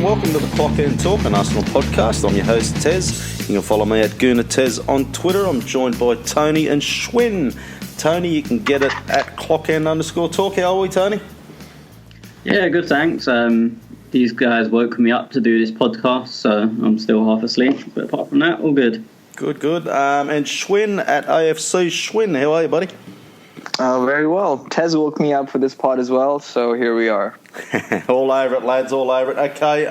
and welcome to the Clock End Talk, an Arsenal podcast. I'm your host, Tez. You can follow me at GoonerTez on Twitter. I'm joined by Tony and Schwinn. Tony, you can get it at clockend_talk. How are we, Tony? Yeah, good, thanks. These guys woke me up to do this podcast, so I'm still half asleep. But apart from that, all good. Good. And Schwinn at AFC. Schwinn, how are you, buddy? Very well. Tez woke me up for this pod as well, so here we are. All over it, lads, all over it. Okay,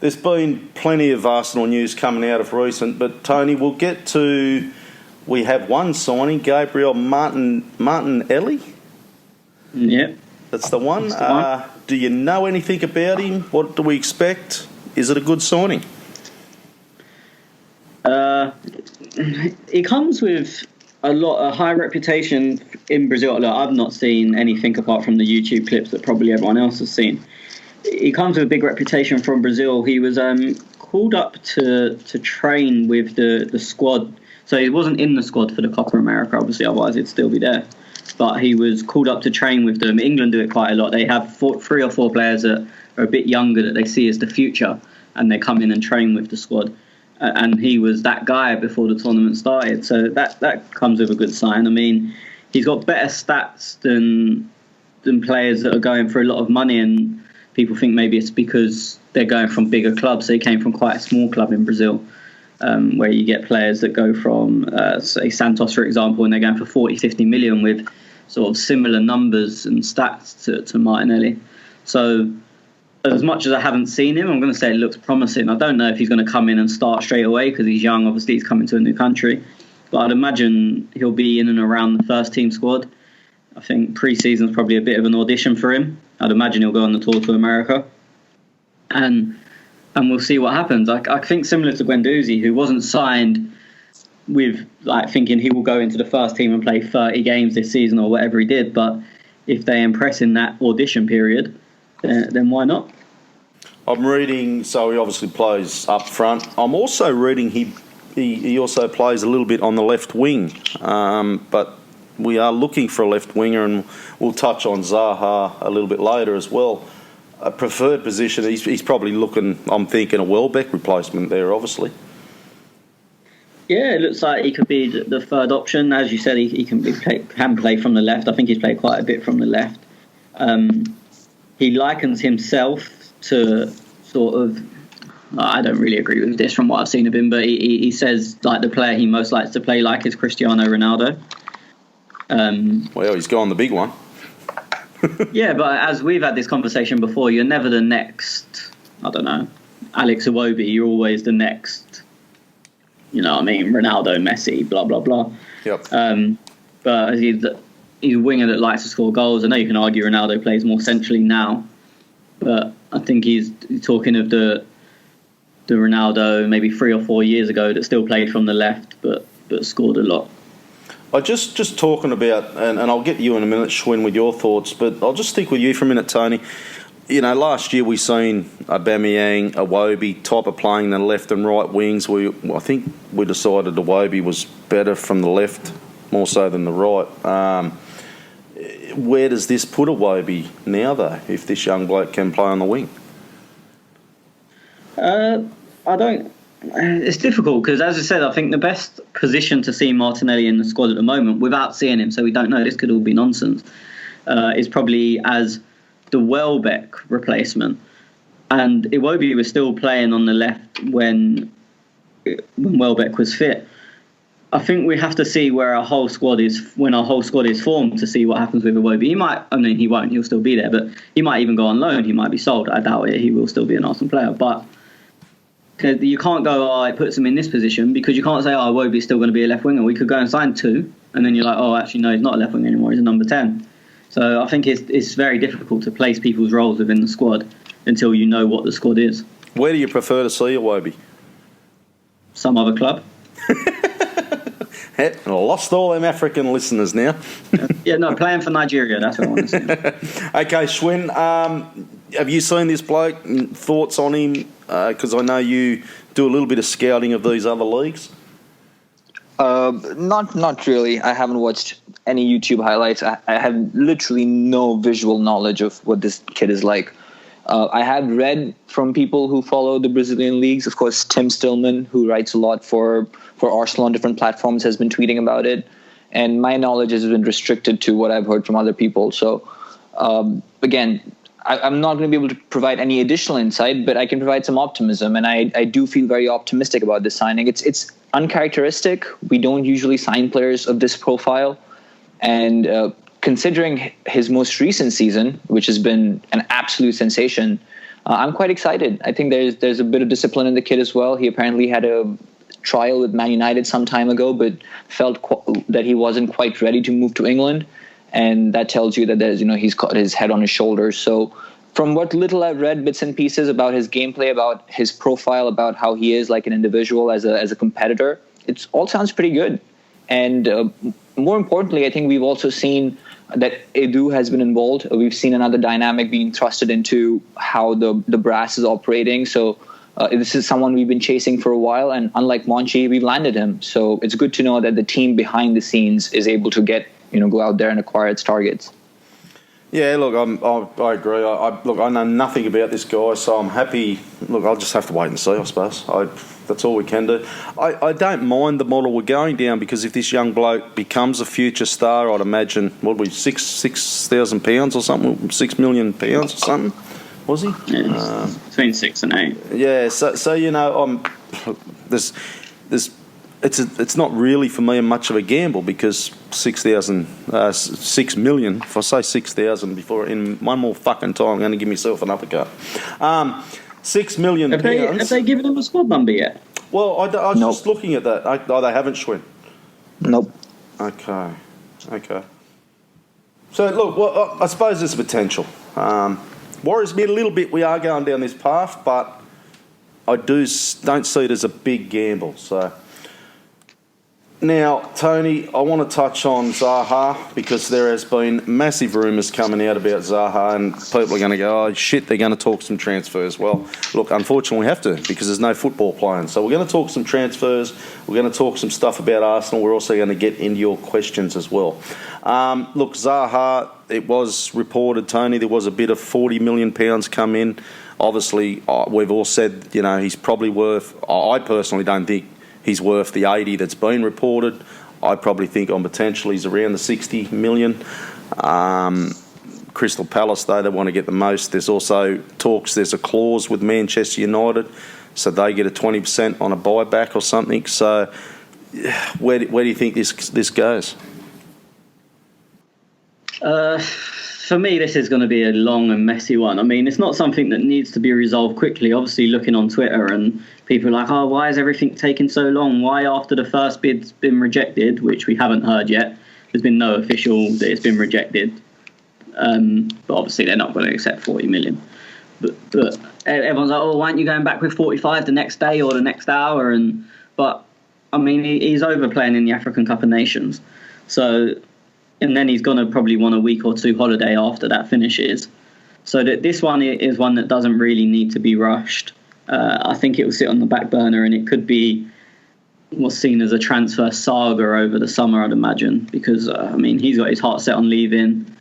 there's been plenty of Arsenal news coming out of recent, but Tony, we'll get to... We have one signing, Gabriel Martinelli. Yep. That's the one. Do you know anything about him? What do we expect? Is it a good signing? He comes with a high reputation in Brazil. Look, I've not seen anything apart from the YouTube clips that probably everyone else has seen. He comes with a big reputation from Brazil. He was called up to train with the squad. So he wasn't in the squad for the Copa America, obviously, otherwise he'd still be there. But he was called up to train with them. England do it quite a lot. They have 3 or 4 players that are a bit younger that they see as the future, and they come in and train with the squad. And he was that guy before the tournament started. So that comes with a good sign. I mean, he's got better stats than players that are going for a lot of money, and people think maybe it's because they're going from bigger clubs. So he came from quite a small club in Brazil, where you get players that go from, say, Santos, for example, and they're going for 40, 50 million with sort of similar numbers and stats to Martinelli. So as much as I haven't seen him, I'm going to say it looks promising. I don't know if he's going to come in and start straight away because he's young. Obviously, he's coming to a new country. But I'd imagine he'll be in and around the first team squad. I think pre-season's probably a bit of an audition for him. I'd imagine he'll go on the tour to America. And we'll see what happens. I think similar to Guendouzi, who wasn't signed with thinking he will go into the first team and play 30 games this season or whatever he did. But if they impress in that audition period, then why not? I'm reading, so he obviously plays up front. I'm also reading he also plays a little bit on the left wing, but we are looking for a left winger, and we'll touch on Zaha a little bit later as well. A preferred position, he's probably looking, I'm thinking, a Welbeck replacement there, obviously. Yeah, it looks like he could be the third option. As you said, he can play from the left. I think he's played quite a bit from the left. He likens himself to sort of, I don't really agree with this from what I've seen of him, but he says like the player he most likes to play like is Cristiano Ronaldo. Well, he's gone the big one. Yeah, but as we've had this conversation before, you're never the next, I don't know, Alex Iwobi. You're always the next, Ronaldo, Messi, blah, blah, blah. Yep. But he's a winger that likes to score goals. I know you can argue Ronaldo plays more centrally now, but I think he's talking of the Ronaldo maybe 3 or 4 years ago that still played from the left but scored a lot. I just talking about, and I'll get you in a minute, Schwinn, with your thoughts, but I'll just stick with you for a minute, Tony. Last year we seen Aubameyang, Iwobi type of playing the left and right wings. I think we decided Iwobi was better from the left more so than the right. Where does this put Iwobi now, though, if this young bloke can play on the wing? It's difficult because, as I said, I think the best position to see Martinelli in the squad at the moment, without seeing him, so we don't know, this could all be nonsense, is probably as the Welbeck replacement. And Iwobi was still playing on the left when Welbeck was fit. I think we have to see where our whole squad is formed to see what happens with Iwobi. He won't, he'll still be there, but he might even go on loan, he might be sold. I doubt it, he will still be an Arsenal player. But you can't go, it puts him in this position, because you can't say, Iwobi's still going to be a left winger. We could go and sign 2, and then you're like, actually, no, he's not a left winger anymore, he's a number 10. So I think it's very difficult to place people's roles within the squad until you know what the squad is. Where do you prefer to see Iwobi? Some other club. I lost all them African listeners now. Playing for Nigeria, that's what I want to see. Okay, Schwinn, have you seen this bloke? Thoughts on him? Because I know you do a little bit of scouting of these other leagues. Not really. I haven't watched any YouTube highlights. I have literally no visual knowledge of what this kid is like. I have read from people who follow the Brazilian leagues. Of course, Tim Stillman, who writes a lot for Arsenal on different platforms, has been tweeting about it. And my knowledge has been restricted to what I've heard from other people. So, again, I'm not going to be able to provide any additional insight, but I can provide some optimism. And I do feel very optimistic about this signing. It's uncharacteristic. We don't usually sign players of this profile. And considering his most recent season, which has been an absolute sensation, I'm quite excited. I think there's a bit of discipline in the kid as well. He apparently had a trial with Man United some time ago, but felt that he wasn't quite ready to move to England. And that tells you that he's got his head on his shoulders. So from what little I've read, bits and pieces about his gameplay, about his profile, about how he is like an individual as a competitor, it all sounds pretty good. And more importantly, I think we've also seen that Edu has been involved. We've seen another dynamic being thrusted into how the brass is operating. So this is someone we've been chasing for a while, and unlike Monchi, we've landed him. So it's good to know that the team behind the scenes is able to go out there and acquire its targets. Yeah, look, I agree. I know nothing about this guy, so I'm happy. Look, I'll just have to wait and see, I suppose. That's all we can do. I don't mind the model we're going down, because if this young bloke becomes a future star, I'd imagine, £6,000 or something, £6 million or something, was he? Yeah, between 6 and 8. Yeah, so it's not really for me much of a gamble, because 6 million. If I say 6,000 before in one more fucking time, I'm going to give myself an uppercut. £6 million. Have they given him a squad number yet? Well, I was just looking at that. They haven't, Schwinn. Nope. Okay. So look, I suppose there's potential. Worries me a little bit. We are going down this path, but I don't see it as a big gamble. So. Now, Tony, I want to touch on Zaha, because there has been massive rumours coming out about Zaha, and people are going to go, oh, shit, they're going to talk some transfers. Well, look, unfortunately we have to, because there's no football playing. So we're going to talk some transfers. We're going to talk some stuff about Arsenal. We're also going to get into your questions as well. Look, Zaha, it was reported, Tony, there was a bit of £40 million come in. Obviously, we've all said, he's probably worth, I personally don't think he's worth the 80 that's been reported. I probably think on potential he's around the 60 million. Crystal Palace, though, they want to get the most. There's also talks, there's a clause with Manchester United, so they get a 20% on a buyback or something. So where do you think this goes? For me, this is going to be a long and messy one. I mean, it's not something that needs to be resolved quickly. Obviously, looking on Twitter, and people are like, oh, why is everything taking so long? Why, after the first bid's been rejected, which we haven't heard yet, there's been no official that it's been rejected. But obviously, they're not going to accept 40 million. But everyone's like, oh, why aren't you going back with 45 the next day or the next hour? But, I mean, he's overplaying in the African Cup of Nations. So... And then he's going to probably want a week or two holiday after that finishes. So that this one is one that doesn't really need to be rushed. I think it will sit on the back burner, and it could be what's seen as a transfer saga over the summer, I'd imagine. Because, he's got his heart set on leaving.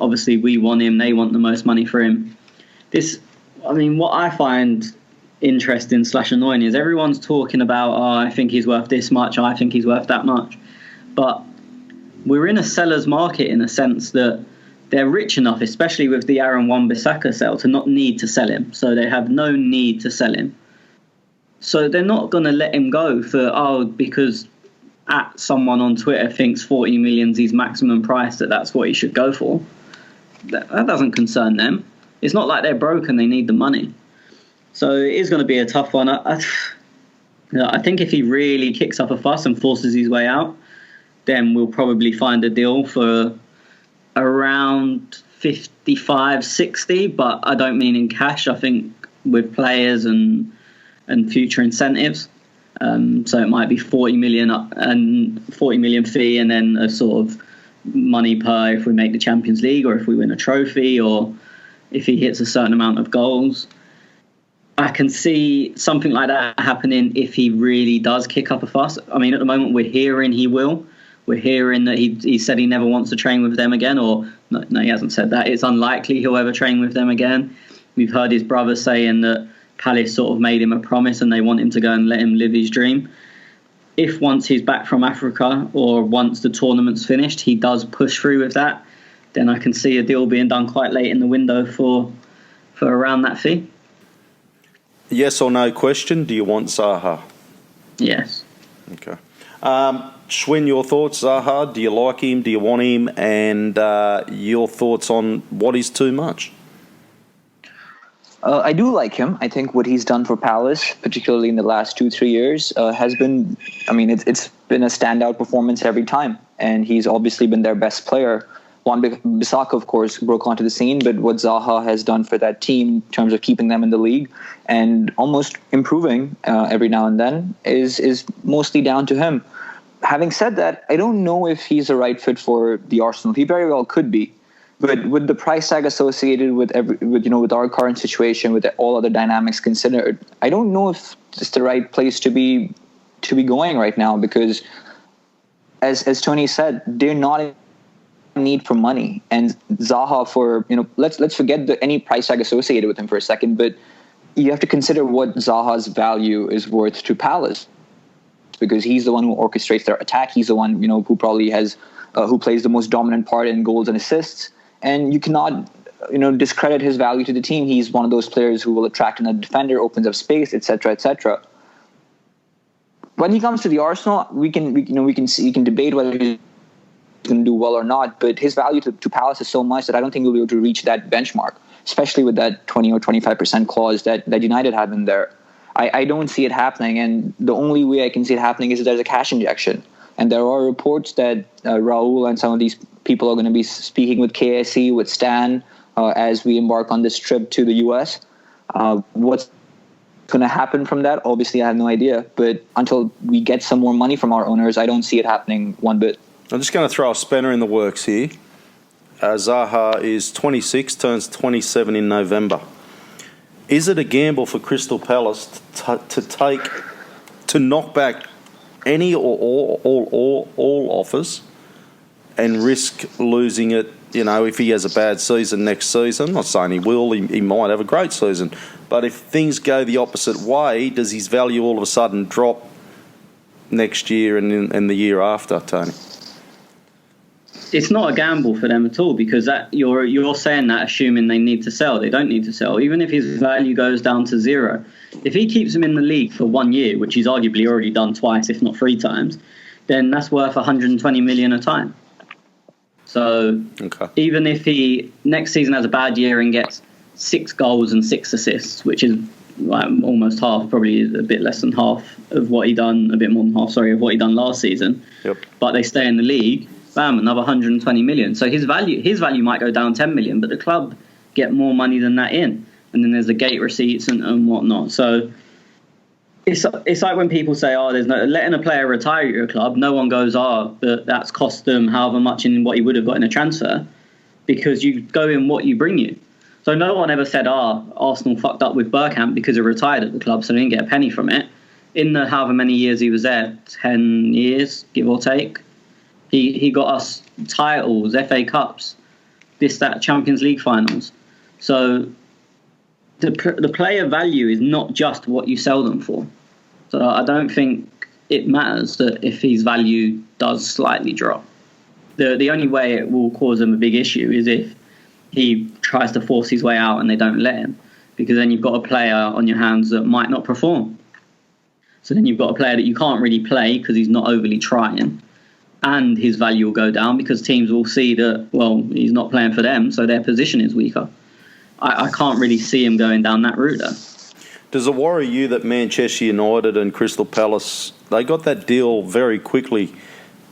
Obviously, we want him. They want the most money for him. What I find interesting / annoying is everyone's talking about, oh, I think he's worth this much, I think he's worth that much. But we're in a seller's market in a sense that they're rich enough, especially with the Aaron Wan-Bissaka sale, to not need to sell him. So they have no need to sell him. So they're not going to let him go because someone on Twitter thinks 40 million's his maximum price, that's what he should go for. That doesn't concern them. It's not like they're broke and they need the money. So it is going to be a tough one. I think if he really kicks up a fuss and forces his way out, then we'll probably find a deal for around 55, 60, but I don't mean in cash. I think with players and future incentives. So it might be 40 million fee, and then a sort of money per if we make the Champions League, or if we win a trophy, or if he hits a certain amount of goals. I can see something like that happening if he really does kick up a fuss. I mean, at the moment we're hearing he will. We're hearing that he said he never wants to train with them again, or no, he hasn't said that. It's unlikely he'll ever train with them again. We've heard his brother saying that Palace sort of made him a promise and they want him to go and let him live his dream. If once he's back from Africa or once the tournament's finished, he does push through with that, then I can see a deal being done quite late in the window for around that fee. Yes or no question, do you want Zaha? Yes. Okay. Schwinn, your thoughts, Zaha? Do you like him? Do you want him? And your thoughts on what is too much? I do like him. I think what he's done for Palace, particularly in the last 2-3 years, has been, it's been a standout performance every time. And he's obviously been their best player. Wan-Bissaka, of course, broke onto the scene, but what Zaha has done for that team in terms of keeping them in the league and almost improving every now and then is mostly down to him. Having said that, I don't know if he's the right fit for the Arsenal. He very well could be. But with the price tag associated with our current situation, with all other dynamics considered, I don't know if it's the right place to be going right now, because as Tony said, they're not in need for money. And Zaha, for let's forget any price tag associated with him for a second, but you have to consider what Zaha's value is worth to Palace, because he's the one who orchestrates their attack. He's the one who probably has who plays the most dominant part in goals and assists. And you cannot, discredit his value to the team. He's one of those players who will attract another defender, opens up space, etc., etc. When he comes to the Arsenal, we can debate whether he's going to do well or not. But his value to Palace is so much that I don't think he'll be able to reach that benchmark, especially with that 20 or 25% clause that United have in there. I don't see it happening, and the only way I can see it happening is if there's a cash injection. And there are reports that Raul and some of these people are going to be speaking with KSE, with Stan, as we embark on this trip to the US. What's going to happen from that? Obviously, I have no idea. But until we get some more money from our owners, I don't see it happening one bit. I'm just going to throw a spanner in the works here. Zaha is 26, turns 27 in November. Is it a gamble for Crystal Palace to knock back any or all offers and risk losing it, if he has a bad season next season? I'm not saying he will, he might have a great season. But if things go the opposite way, does his value all of a sudden drop next year and the year after, Tony? It's not a gamble for them at all, because that you're saying that assuming they need to sell. They don't need to sell. Even if his value goes down to zero, if he keeps them in the league for 1 year, which he's arguably already done twice, if not 3 times, then that's worth 120 million a time. So Even if he next season has a bad year and gets 6 goals and 6 assists, which is like almost half, probably a bit less than half of what he done, a bit more than half, sorry, of what he done last season. Yep. But they stay in the league, bam, another 120 million. So his value might go down 10 million, but the club get more money than that in. And then there's the gate receipts and whatnot. So it's like when people say, there's no letting a player retire at your club. No one goes, but that's cost them however much in what he would have got in a transfer, because you go in what you bring you. So no one ever said, Arsenal fucked up with Bergkamp because he retired at the club, so they didn't get a penny from it. In the however many years he was there, 10 years, give or take, he got us titles, FA Cups, that Champions League finals. So the player value is not just what you sell them for. So I don't think it matters that if his value does slightly drop. The only way it will cause them a big issue is if he tries to force his way out and they don't let him, because then you've got a player on your hands that might not perform. So then you've got a player that you can't really play because he's not overly trying, and his value will go down because teams will see that, well, he's not playing for them, so their position is weaker. I can't really see him going down that route, though. Does it worry you that Manchester United and Crystal Palace, they got that deal very quickly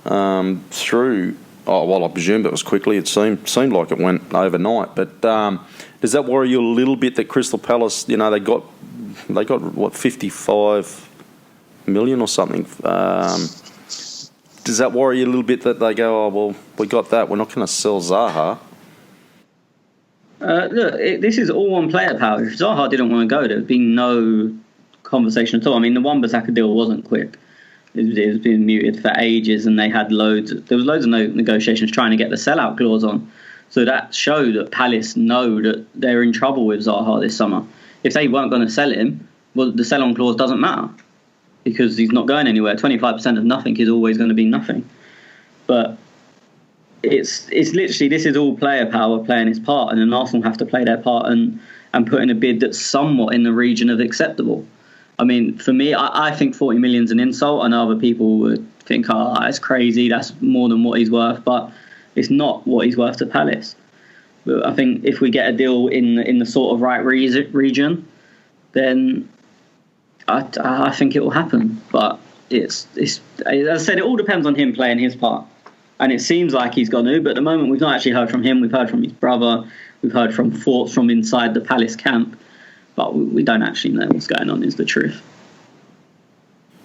through? I presumed it was quickly. It seemed like it went overnight. But does that worry you a little bit that Crystal Palace, they got what, 55 million or something? Does that worry you a little bit that they go, we got that, we're not going to sell Zaha? Look, this is all on player power. If Zaha didn't want to go, there'd been no conversation at all. I mean, the Wan-Bissaka deal wasn't quick. It was being muted for ages, and they had loads of negotiations trying to get the sellout clause on. So that showed that Palace know that they're in trouble with Zaha this summer. If they weren't going to sell him, well, the sell-on clause doesn't matter because he's not going anywhere. 25% of nothing is always going to be nothing. But it's literally, this is all player power playing its part, and then Arsenal have to play their part and put in a bid that's somewhat in the region of acceptable. I mean, for me, I think 40 million is an insult. I know other people would think, it's crazy, that's more than what he's worth, but it's not what he's worth to Palace. But I think if we get a deal in the sort of right region, then I think it will happen. But it's as I said, it all depends on him playing his part. And it seems like he's going to, but at the moment we've not actually heard from him. We've heard from his brother. We've heard from thoughts from inside the Palace camp. But we don't actually know what's going on, is the truth.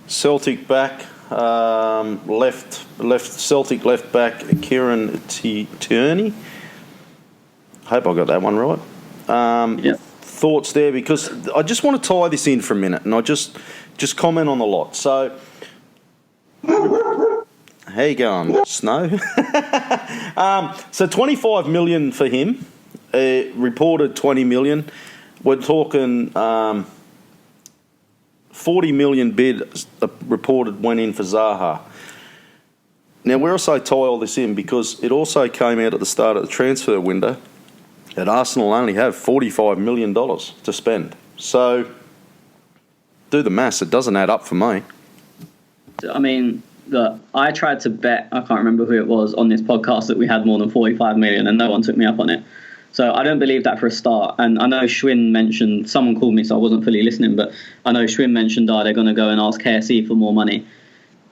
Celtic back, Celtic left back, Kieran Tierney. Hope I got that one right. Yep. Thoughts there, because I just want to tie this in for a minute, and I just comment on the lot. So, how you going, Snow? So 25 million for him. Reported 20 million. We're talking 40 million bid reported went in for Zaha. Now, where I tie all this in, because it also came out at the start of the transfer window that Arsenal only have $45 million to spend. So, do the maths. It doesn't add up for me. I mean, look, I tried to bet, I can't remember who it was, on this podcast that we had more than 45 million and no one took me up on it. So I don't believe that for a start. And I know Schwinn mentioned, someone called me so I wasn't fully listening, but I know Schwinn mentioned, they're going to go and ask KSE for more money.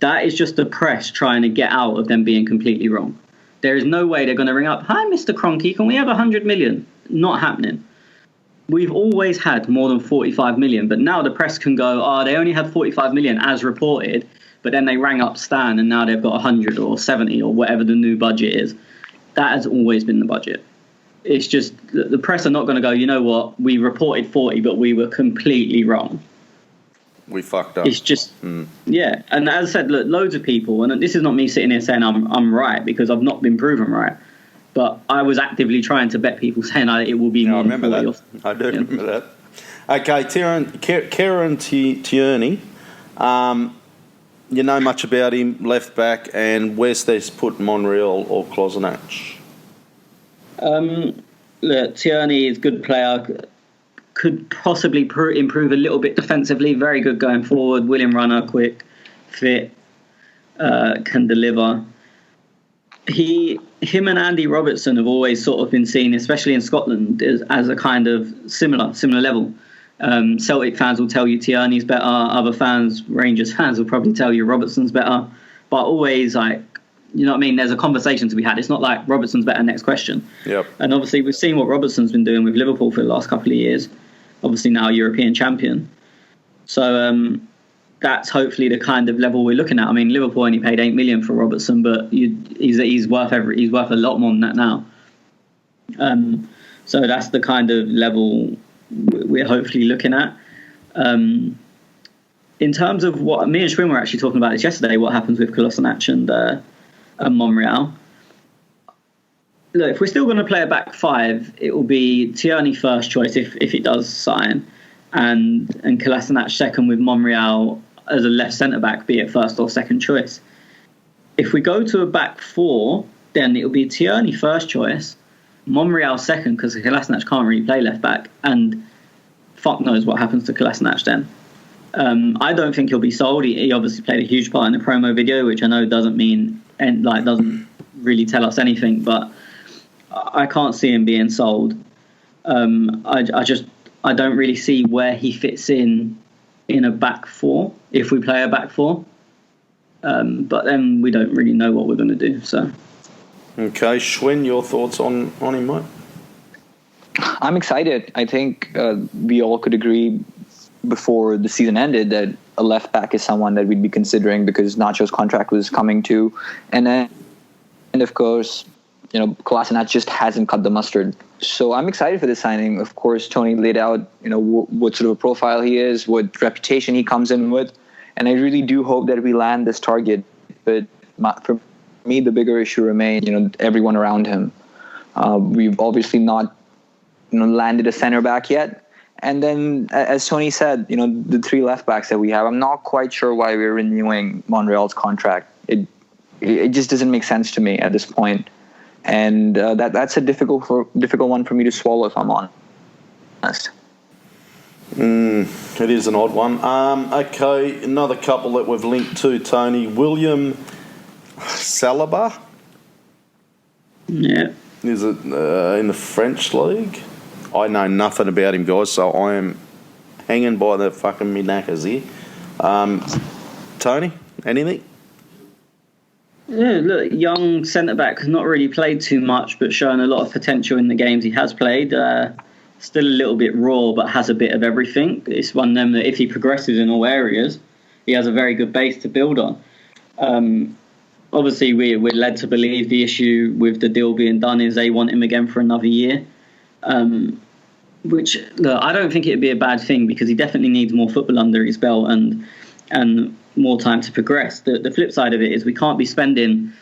That is just the press trying to get out of them being completely wrong. There is no way they're going to ring up, hi, Mr. Kroenke, can we have 100 million? Not happening. We've always had more than 45 million, but now the press can go, they only had 45 million as reported, but then they rang up Stan and now they've got 100 or 70 or whatever the new budget is. That has always been the budget. It's just the press are not going to go, you know what, we reported 40, but we were completely wrong. We fucked up. It's just, yeah. And as I said, look, loads of people, and this is not me sitting here saying I'm right, because I've not been proven right, but I was actively trying to bet people saying it will be more. I remember than 40 that. I do remember that. Okay, Kieran Tierney. You know much about him, left back, and where's they put Monreal or Kolasinac? Look, Tierney is a good player. Could possibly improve a little bit defensively. Very good going forward. William runner, quick, fit, can deliver. Him and Andy Robertson have always sort of been seen, especially in Scotland, as a kind of similar level. Celtic fans will tell you Tierney's better. Other fans, Rangers fans, will probably tell you Robertson's better. But always, you know what I mean? There's a conversation to be had. It's not like Robertson's better, next question. Yep. And obviously, we've seen what Robertson's been doing with Liverpool for the last couple of years. Obviously, now European champion. So that's hopefully the kind of level we're looking at. I mean, Liverpool only paid 8 million for Robertson, but he's worth a lot more than that now. So that's the kind of level we're hopefully looking at. In terms of what me and Schwinn were actually talking about this yesterday, what happens with Kolasinac and Monreal. Look, if we're still going to play a back five, it will be Tierney first choice if it does sign, and Kolasinac second with Monreal as a left centre back, be it first or second choice. If we go to a back four, then it will be Tierney first choice, Monreal second, because Kolasinac can't really play left back, and fuck knows what happens to Kolasinac then. I don't think he'll be sold. He obviously played a huge part in the promo video, which I know doesn't really tell us anything, but I can't see him being sold. I don't really see where he fits in a back four if we play a back four. But then we don't really know what we're going to do. So, okay, Schwinn, your thoughts on him, mate? I'm excited. I think we all could agree before the season ended that a left back is someone that we'd be considering because Nacho's contract was coming to, and of course, you know, Kolasinac just hasn't cut the mustard. So I'm excited for this signing. Of course, Tony laid out, you know, what sort of a profile he is, what reputation he comes in with, and I really do hope that we land this target. But for me, the bigger issue remains, you know, everyone around him. We've obviously not landed a center back yet. And then, as Tony said, the three left backs that we have, I'm not quite sure why we're renewing Monreal's contract. It just doesn't make sense to me at this point. And that's a difficult one for me to swallow, if I'm honest. It is an odd one. Okay, another couple that we've linked to, Tony. William Saliba. Yeah. Is it in the French league? I know nothing about him, guys, so I am hanging by the fucking me knackers here. Tony, anything? Yeah, look, young centre-back has not really played too much, but shown a lot of potential in the games he has played. Still a little bit raw, but has a bit of everything. It's one of them that if he progresses in all areas, he has a very good base to build on. Obviously, we're led to believe the issue with the deal being done is they want him again for another year. Which, look, I don't think it'd be a bad thing because he definitely needs more football under his belt and more time to progress. The flip side of it is we can't be spending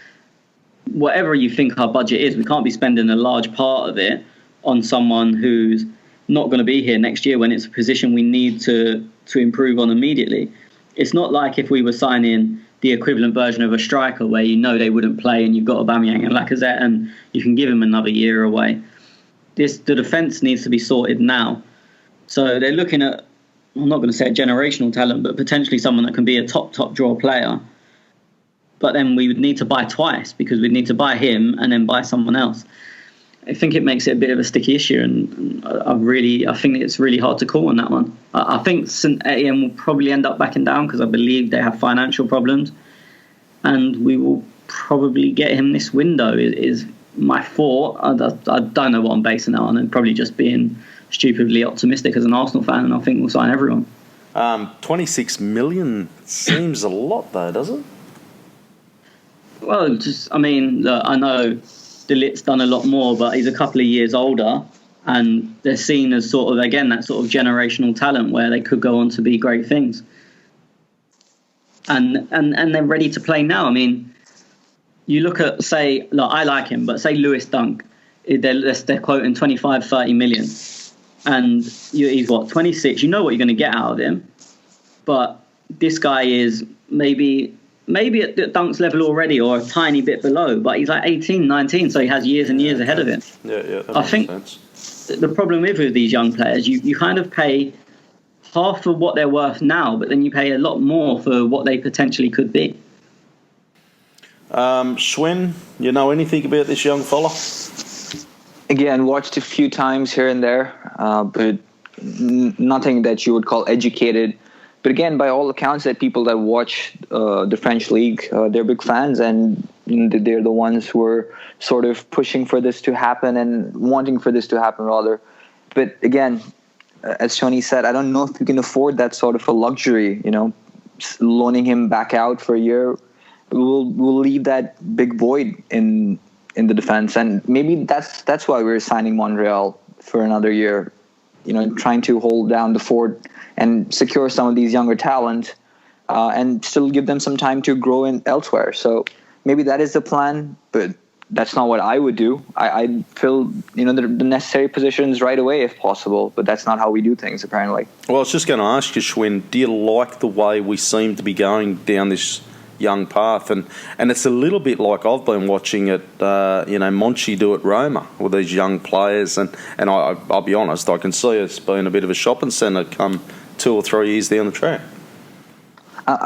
whatever you think our budget is. We can't be spending a large part of it on someone who's not going to be here next year when it's a position we need to improve on immediately. It's not like if we were signing the equivalent version of a striker where they wouldn't play and you've got Aubameyang and Lacazette and you can give him another year away. The defence needs to be sorted now. So they're looking at, I'm not going to say a generational talent, but potentially someone that can be a top draw player. But then we would need to buy twice because we'd need to buy him and then buy someone else. I think it makes it a bit of a sticky issue, and I think it's really hard to call on that one. I think St Etienne will probably end up backing down because I believe they have financial problems, and we will probably get him this window. Is my thought. I don't know what I'm basing that on, and probably just being stupidly optimistic as an Arsenal fan, and I think we'll sign everyone. 26 million seems a lot, though, does it? Well, look, I know De Ligt's done a lot more, but he's a couple of years older, and they're seen as sort of, again, that sort of generational talent where they could go on to be great things. And they're ready to play now. You look at, say, look, I like him, but say Lewis Dunk, they're quoting 25, 30 million. And he's 26? You know what you're going to get out of him. But this guy is maybe at Dunk's level already or a tiny bit below, but he's like 18, 19, so he has years and years ahead of him. Yeah, I think the problem with these young players, you kind of pay half of what they're worth now, but then you pay a lot more for what they potentially could be. Schwinn, you know anything about this young fella? Again, watched a few times here and there, but nothing that you would call educated. But again, by all accounts, that people that watch the French league, they're big fans, and they're the ones who are sort of pushing for this to happen and wanting for this to happen, rather. But again, as Tony said, I don't know if we can afford that sort of a luxury. Loaning him back out for a year, we'll leave that big void in the defense, and maybe that's why we're signing Monreal for another year. Trying to hold down the fort and secure some of these younger talent, and still give them some time to grow in elsewhere. So maybe that is the plan, but that's not what I would do. I'd fill the necessary positions right away if possible, but that's not how we do things apparently. Well, I was just going to ask you, Schwinn, do you like the way we seem to be going down this young path? And it's a little bit like I've been watching it, Monchi do at Roma with these young players, and I'll be honest, I can see it's been a bit of a shopping centre come 2 or 3 years down the track.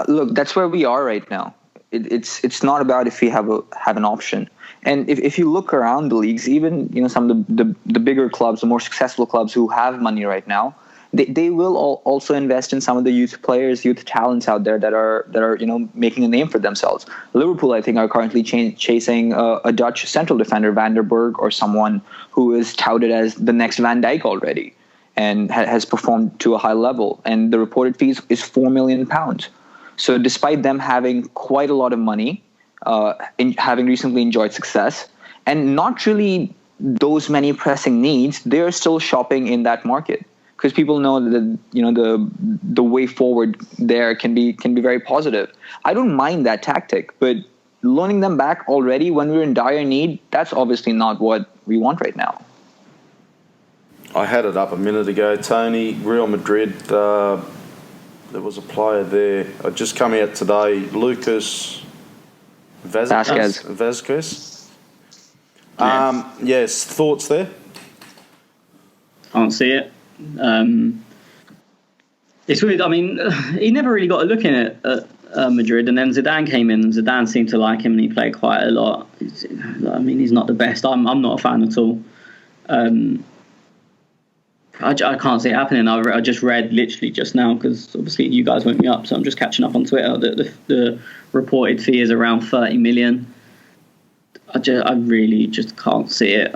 Look, that's where we are right now. It's not about if we have an option. And if you look around the leagues, even some of the bigger clubs, the more successful clubs who have money right now, they will also invest in some of the youth talents out there that are making a name for themselves. Liverpool, I think, are currently chasing a Dutch central defender, Van der Berg, or someone who is touted as the next Van Dijk already, and has performed to a high level. And the reported fees is £4 million. So despite them having quite a lot of money, having recently enjoyed success, and not really those many pressing needs, they're still shopping in that market. Because people know that the way forward there can be very positive. I don't mind that tactic, but loaning them back already when we're in dire need, that's obviously not what we want right now. I had it up a minute ago, Tony. Real Madrid, there was a player there. Just come out today, Lucas Vazquez. Yes, thoughts there? Can't see it. It's weird. I mean, he never really got a look in at Madrid, and then Zidane came in, and Zidane seemed to like him, and he played quite a lot. I mean, he's not the best. I'm not a fan at all. I can't see it happening. I just read literally just now, because obviously you guys woke me up, so I'm just catching up on Twitter. The reported fee is around 30 million. I really just can't see it.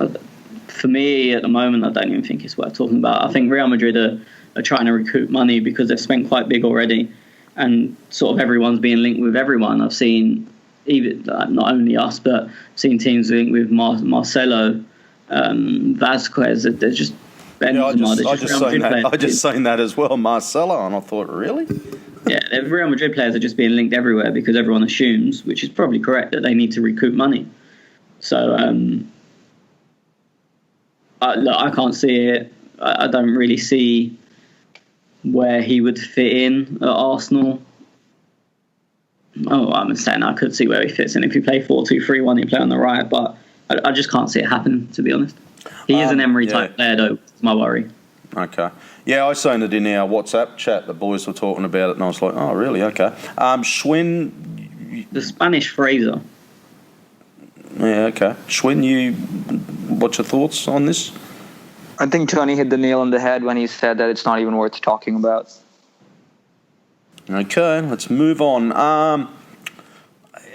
For me, at the moment, I don't even think it's worth talking about. I think Real Madrid are trying to recoup money because they've spent quite big already, and sort of everyone's being linked with everyone. I've seen, even not only us, but I've seen teams linked with Marcelo, Vazquez. They're just I just seen that as well, Marcelo, and I thought, really? Yeah, the Real Madrid players are just being linked everywhere because everyone assumes, which is probably correct, that they need to recoup money. So I can't see it. I don't really see where he would fit in at Arsenal. Oh, I'm saying I could see where he fits in. If you play 4-2-3-1, you play on the right, but I just can't see it happen, to be honest. He is an Emery-type player, though. It's my worry. Okay. Yeah, I seen it in our WhatsApp chat. The boys were talking about it, and I was like, oh, really? Okay. Schwinn... The Spanish Fraser. Yeah, okay. Schwinn, what's your thoughts on this? I think Tony hit the nail on the head when he said that it's not even worth talking about. Okay, let's move on.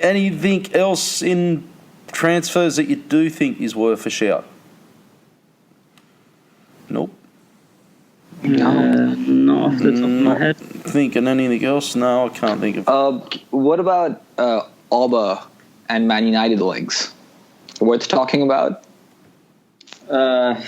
Anything else in transfers that you do think is worth a shout? Nope. No, not off the top of my head. Thinking anything else? No, I can't think of. What about Alba and Man United legs? Worth talking about? I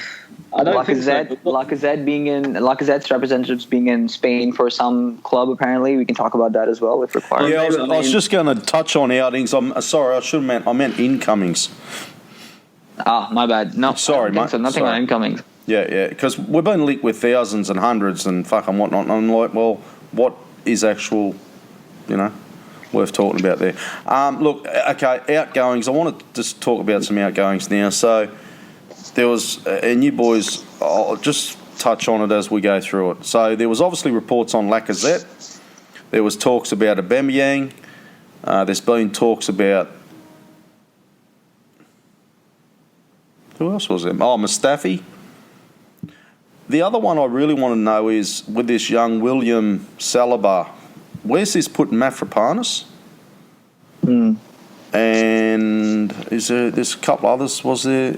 don't think so. Lacazette's representatives being in Spain for some club, apparently. We can talk about that as well if required. Yeah, I was just going to touch on outings. I'm sorry, I meant incomings. Ah, my bad. No, sorry, mate. So nothing on incomings. Yeah, because we've been linked with thousands and hundreds and fucking whatnot. And I'm like, well, what is actual, worth talking about there? Look, okay, outgoings. I want to just talk about some outgoings now. So there was, and you boys, I'll just touch on it as we go through it. So there was obviously reports on Lacazette. There was talks about Aubameyang. There's been talks about, who else was there? Oh, Mustafi. The other one I really want to know is, with this young William Saliba, where's this putting Mafropanos? And there's a couple others, was there?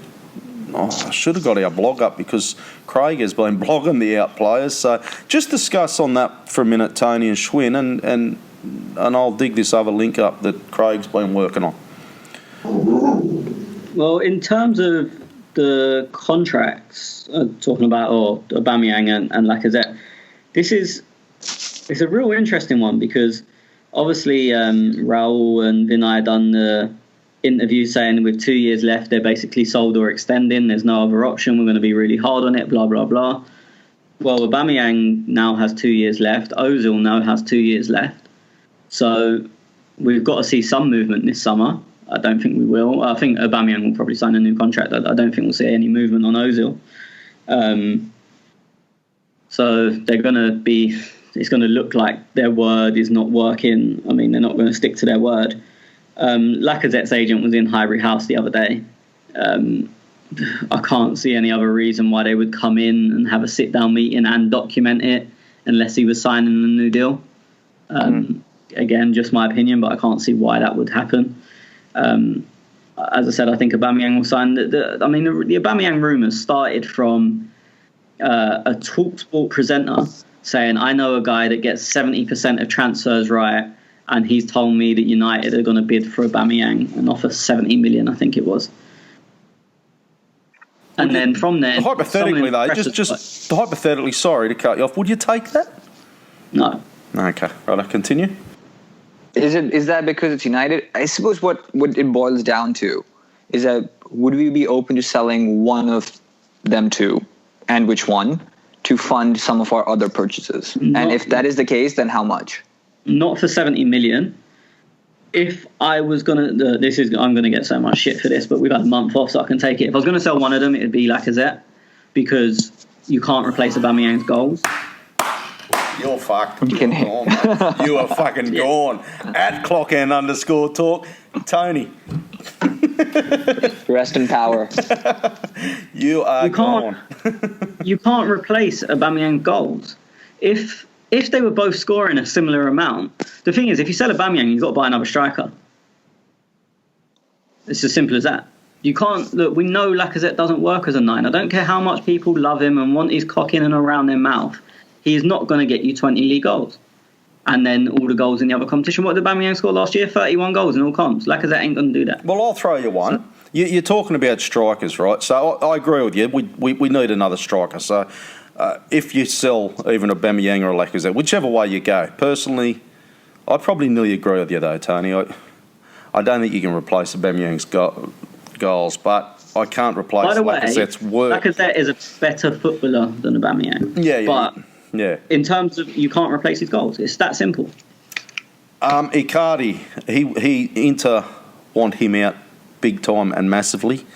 Oh, I should have got our blog up because Craig has been blogging the out players. So just discuss on that for a minute, Tony and Schwinn, and I'll dig this other link up that Craig's been working on. Well, in terms of the contracts, talking about Aubameyang and Lacazette, it's a real interesting one because obviously Raul and Vinay done the interview saying with 2 years left they're basically sold or extending. There's no other option. We're going to be really hard on it. Blah blah blah. Well, Aubameyang now has 2 years left. Ozil now has 2 years left. So we've got to see some movement this summer. I don't think we will. I think Aubameyang will probably sign a new contract. I don't think we'll see any movement on Ozil. So they're going to be... It's going to look like their word is not working. I mean, they're not going to stick to their word. Lacazette's agent was in Highbury House the other day. I can't see any other reason why they would come in and have a sit-down meeting and document it unless he was signing a new deal. Again, just my opinion, but I can't see why that would happen. As I said, I think Aubameyang will sign. The Aubameyang rumours started from a TalkSport presenter saying, I know a guy that gets 70% of transfers right, and he's told me that United are going to bid for Aubameyang and offer 70 million, I think it was. And then from there... Hypothetically, though, just hypothetically, sorry to cut you off, would you take that? No. Okay, right, I'll continue. Is that because it's United? I suppose what it boils down to is that would we be open to selling one of them two, and which one, to fund some of our other purchases? And if that is the case, then how much? Not for 70 million. If I was gonna, I'm gonna get so much shit for this, but we've had a month off, so I can take it. If I was gonna sell one of them, it'd be Lacazette, because you can't replace Aubameyang's goals. You're fucked. You can- You're gone, mate. You are fucking gone. At @clockend_talk. Tony, Rest in power. you are You can't- gone. You can't replace Aubameyang goals. If they were both scoring a similar amount, the thing is, if you sell Aubameyang, you've got to buy another striker. It's as simple as that. You can't look. We know Lacazette doesn't work as a 9. I don't care how much people love him and want his cock in and around their mouth. He is not going to get you 20 league goals, and then all the goals in the other competition. What did Aubameyang score last year? 31 goals in all comps. Lacazette ain't going to do that. Well, I'll throw you one. You're talking about strikers, right? So I agree with you. We need another striker. So if you sell even a Aubameyang or a Lacazette, whichever way you go, personally, I probably nearly agree with you though, Tony. I don't think you can replace Aubameyang's goals, but I can't replace By the way, Lacazette's work. Lacazette is a better footballer than Aubameyang. Yeah. But yeah. in terms of, you can't replace his goals. It's that simple. Icardi, he Inter want him out big time and massively.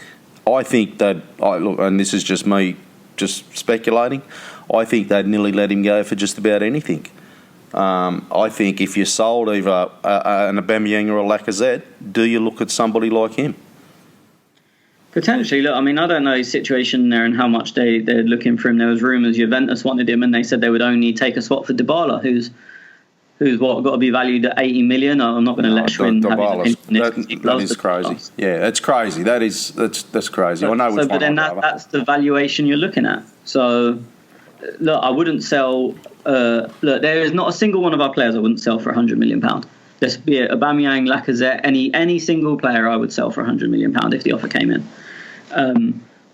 I think that look, and this is just me, just speculating. I think they'd nearly let him go for just about anything. I think if you sold either an Aubameyang or a Lacazette, do you look at somebody like him? Potentially, look, I mean, I don't know his situation there and how much they're looking for him. There was rumours Juventus wanted him, and they said they would only take a swap for Dybala, who's got to be valued at 80 million. I'm not going to let Schwinn have his opinion on this. He That loves is the crazy. class. Yeah, that's crazy. That's crazy. I know which But one then I'd rather. that's the valuation you're looking at. So, look, I wouldn't sell. Look, there is not a single one of our players I wouldn't sell for £100 million. Let's be it, Aubameyang, Lacazette, any single player I would sell for £100 million if the offer came in.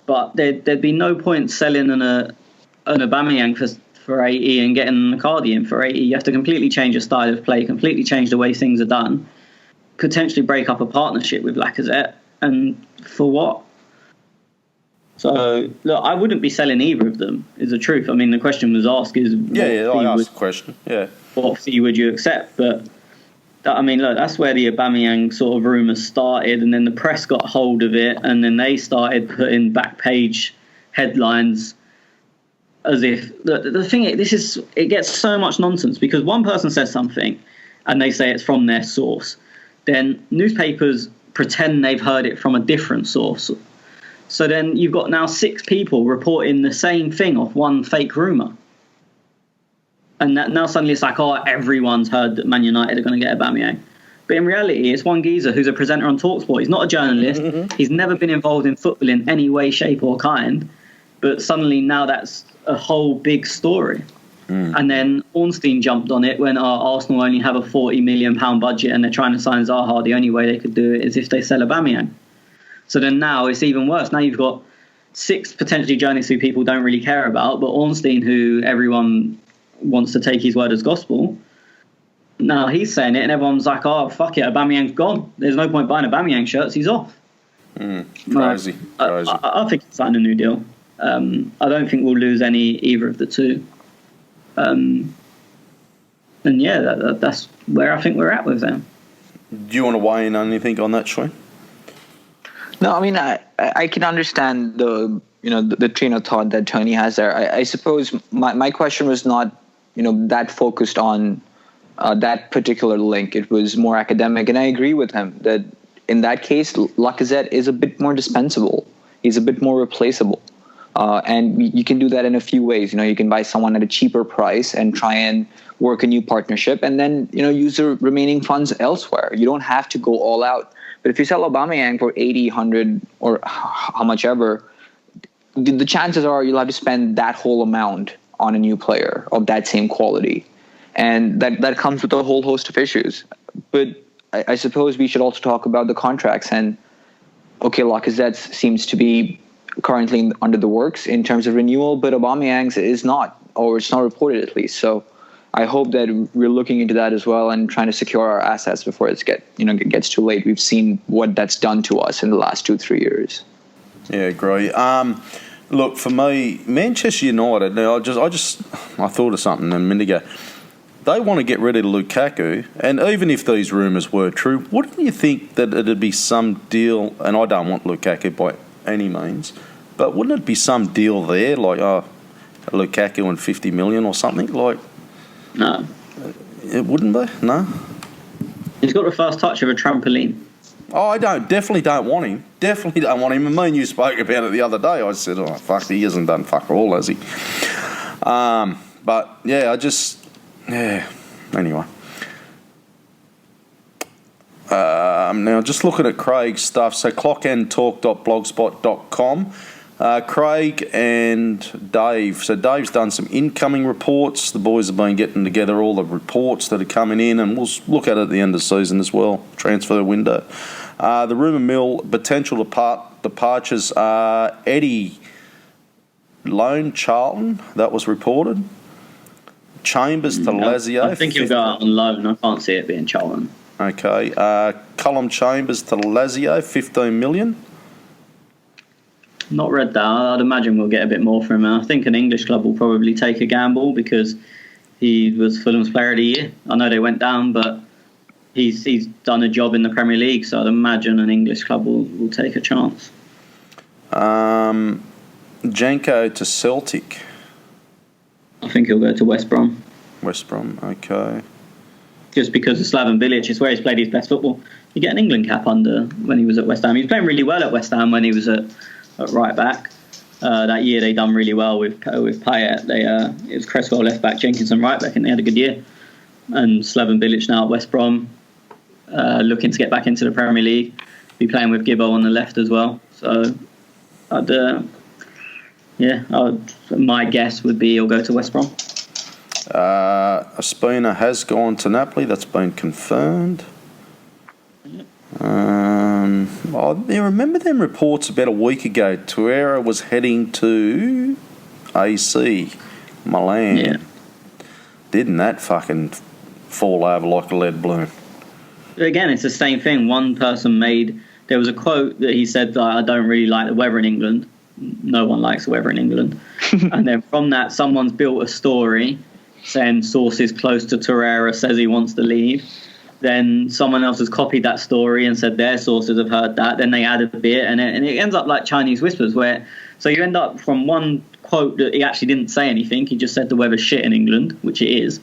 But there'd be no point selling an Aubameyang for 80 and getting an Icardi in for 80. You have to completely change your style of play, completely change the way things are done, potentially break up a partnership with Lacazette, and for what? So, look, I wouldn't be selling either of them, is the truth. I mean, the question was asked is, I asked the question. Yeah. what fee would you accept? But, I mean, look, that's where the Aubameyang sort of rumours started, and then the press got hold of it, and then they started putting back page headlines as if the thing is, it gets so much nonsense because one person says something and they say it's from their source. Then newspapers pretend they've heard it from a different source. So then you've got now 6 people reporting the same thing off one fake rumour. And now suddenly it's like, everyone's heard that Man United are going to get Aubameyang. But in reality, it's one geezer who's a presenter on TalkSport. He's not a journalist. Mm-hmm. He's never been involved in football in any way, shape or kind. But suddenly now that's a whole big story. And then Ornstein jumped on it when Arsenal only have a £40 million budget and they're trying to sign Zaha. The only way they could do it is if they sell Aubameyang. So then now it's even worse. Now you've got 6 potentially journalists who people don't really care about, but Ornstein, who everyone wants to take his word as gospel, now he's saying it and everyone's like, fuck it, Aubameyang's gone. There's no point buying Aubameyang shirts, he's off. Crazy. I think he's signed a new deal. I don't think we'll lose either of the two. And yeah, that's where I think we're at with them. Do you want to weigh in on anything on that, Schwinn? No, I mean, I can understand the train of thought that Tony has there. I suppose my question was not, that focused on that particular link. It was more academic, and I agree with him that in that case, Lacazette is a bit more dispensable. He's a bit more replaceable. And you can do that in a few ways. You can buy someone at a cheaper price and try and work a new partnership and then, use the remaining funds elsewhere. You don't have to go all out. But if you sell Aubameyang for 80, 100 or how much ever, the chances are you'll have to spend that whole amount on a new player of that same quality. And that comes with a whole host of issues. But I suppose we should also talk about the contracts. And, okay, Lacazette seems to be currently under the works in terms of renewal, but Aubameyang's is not, or it's not reported at least. So I hope that we're looking into that as well and trying to secure our assets before it gets too late. We've seen what that's done to us in the last 2-3 years. Yeah, agree. Look, for me, Manchester United. Now, I thought of something a minute ago. They want to get rid of Lukaku, and even if these rumours were true, wouldn't you think that it'd be some deal? And I don't want Lukaku by any means, but wouldn't it be some deal there, like Lukaku and 50 million or something? Like, No. it wouldn't be. No. He's got the first touch of a trampoline. Oh, I definitely don't want him. Definitely don't want him. And me and you spoke about it the other day. I said, oh, fuck, he hasn't done fuck all, has he? But, yeah, anyway. Now, just looking at Craig's stuff. So, clockandtalk.blogspot.com. Craig and Dave. So, Dave's done some incoming reports. The boys have been getting together all the reports that are coming in, and we'll look at it at the end of the season as well. Transfer window. The rumour mill potential departures are Eddie Loan Charlton. That was reported. Chambers to Lazio. I think he'll go out on loan. I can't see it being Charlton. Okay. Colin Chambers to Lazio, 15 million. Not read that. I'd imagine we'll get a bit more from him. I think an English club will probably take a gamble because he was Fulham's Player of the Year. I know they went down, but he's done a job in the Premier League, so I'd imagine an English club will take a chance. Janko to Celtic. I think he'll go to West Brom. West Brom, okay. Just because of Slaven Bilic, it's where he's played his best football. You get an England cap under when he was at West Ham. He was playing really well at West Ham when he was at right back. That year they done really well with Payet. It was Cresswell left back, Jenkinson right back, and they had a good year. And Slaven Bilic now at West Brom, looking to get back into the Premier League. Be playing with Gibbo on the left as well. So, my guess would be he'll go to West Brom. Ospina has gone to Napoli. That's been confirmed. You remember them reports about a week ago? Torreira was heading to AC Milan. Yeah. Didn't that fucking fall over like a lead balloon? Again, it's the same thing. One person there was a quote that he said, I don't really like the weather in England. No one likes the weather in England. And then from that, someone's built a story saying sources close to Torreira says he wants to leave. Then someone else has copied that story and said their sources have heard that. Then they added a bit, and it ends up like Chinese whispers, so you end up from one quote that he actually didn't say anything. He just said the weather's shit in England, which it is.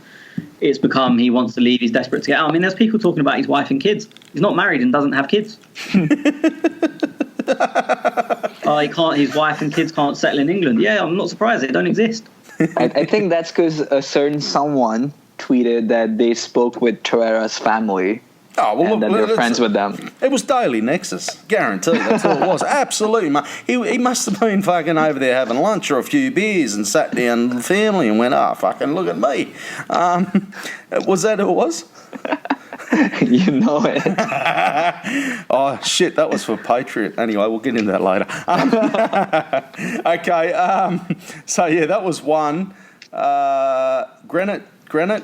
It's become he wants to leave, he's desperate to get out. I mean, there's people talking about his wife and kids. He's not married and doesn't have kids. He can't. His wife and kids can't settle in England. Yeah, I'm not surprised. They don't exist. I think that's because a certain someone tweeted that they spoke with Torreira's family. Oh, well, and that they're friends with them. It was Daily Nexus, guaranteed. That's all it was. Absolutely, mate. He must have been fucking over there having lunch or a few beers and sat down with the family and went, fucking look at me. Was that who it was? You know it. Oh, shit, that was for Patriot. Anyway, we'll get into that later. Okay, so, yeah, that was one. Granite,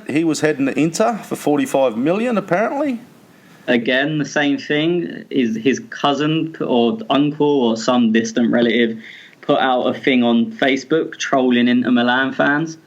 he was heading to Inter for 45 million, apparently. Again, the same thing. Is his cousin or uncle or some distant relative put out a thing on Facebook trolling Inter Milan fans.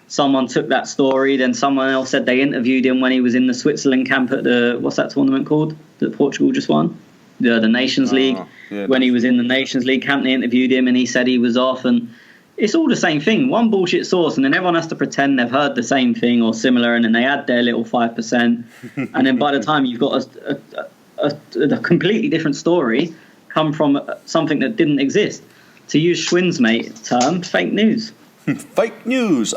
Someone took that story, then someone else said they interviewed him when he was in the Switzerland camp at what's that tournament called that Portugal just won? The Nations League. Yeah, when he was in the Nations League camp, they interviewed him and he said he was off. And it's all the same thing. One bullshit source, and then everyone has to pretend they've heard the same thing or similar, and then they add their little 5%. And then by the time you've got a completely different story come from something that didn't exist. To use Schwinn's term, fake news. Fake news.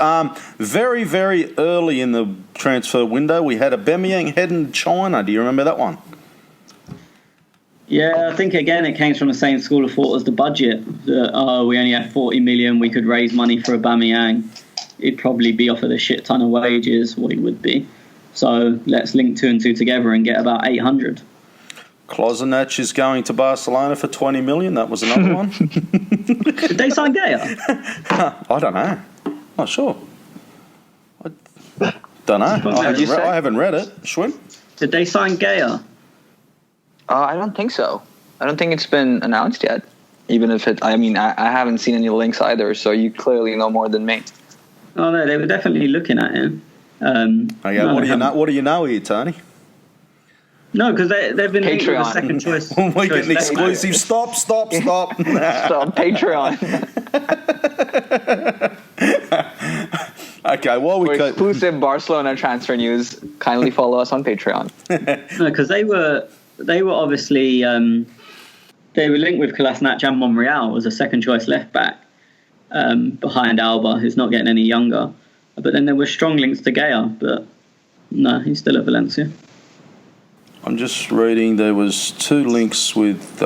Very, very early in the transfer window, we had Aubameyang heading to China. Do you remember that one? Yeah, I think, again, it came from the same school of thought as the budget. We only have 40 million, we could raise money for Aubameyang. He'd probably be offered a shit ton of wages, what he would be. So let's link 2 and 2 together and get about 800. Kolasinac is going to Barcelona for 20 million. That was another one. Did they sign Gaya? I don't know. Not sure. Don't know. What'd you say? I haven't read it. Schwinn? Did they sign Gaya? I don't think so. I don't think it's been announced yet. Even if it, I mean, I haven't seen any links either, so you clearly know more than me. Oh no, they were definitely looking at him. Okay, No, what do you know here, Tony? No, because they've been linked with a Patreon. second choice. We get an choice left back. exclusive. Stop. So Patreon. Okay, while we For keep... exclusive Barcelona transfer news, kindly follow us on Patreon. No, because they were obviously they were linked with Kolasinac and Monreal as a second choice left back behind Alba, who's not getting any younger. But then there were strong links to Gaya, but no, he's still at Valencia. I'm just reading. There was 2 links with.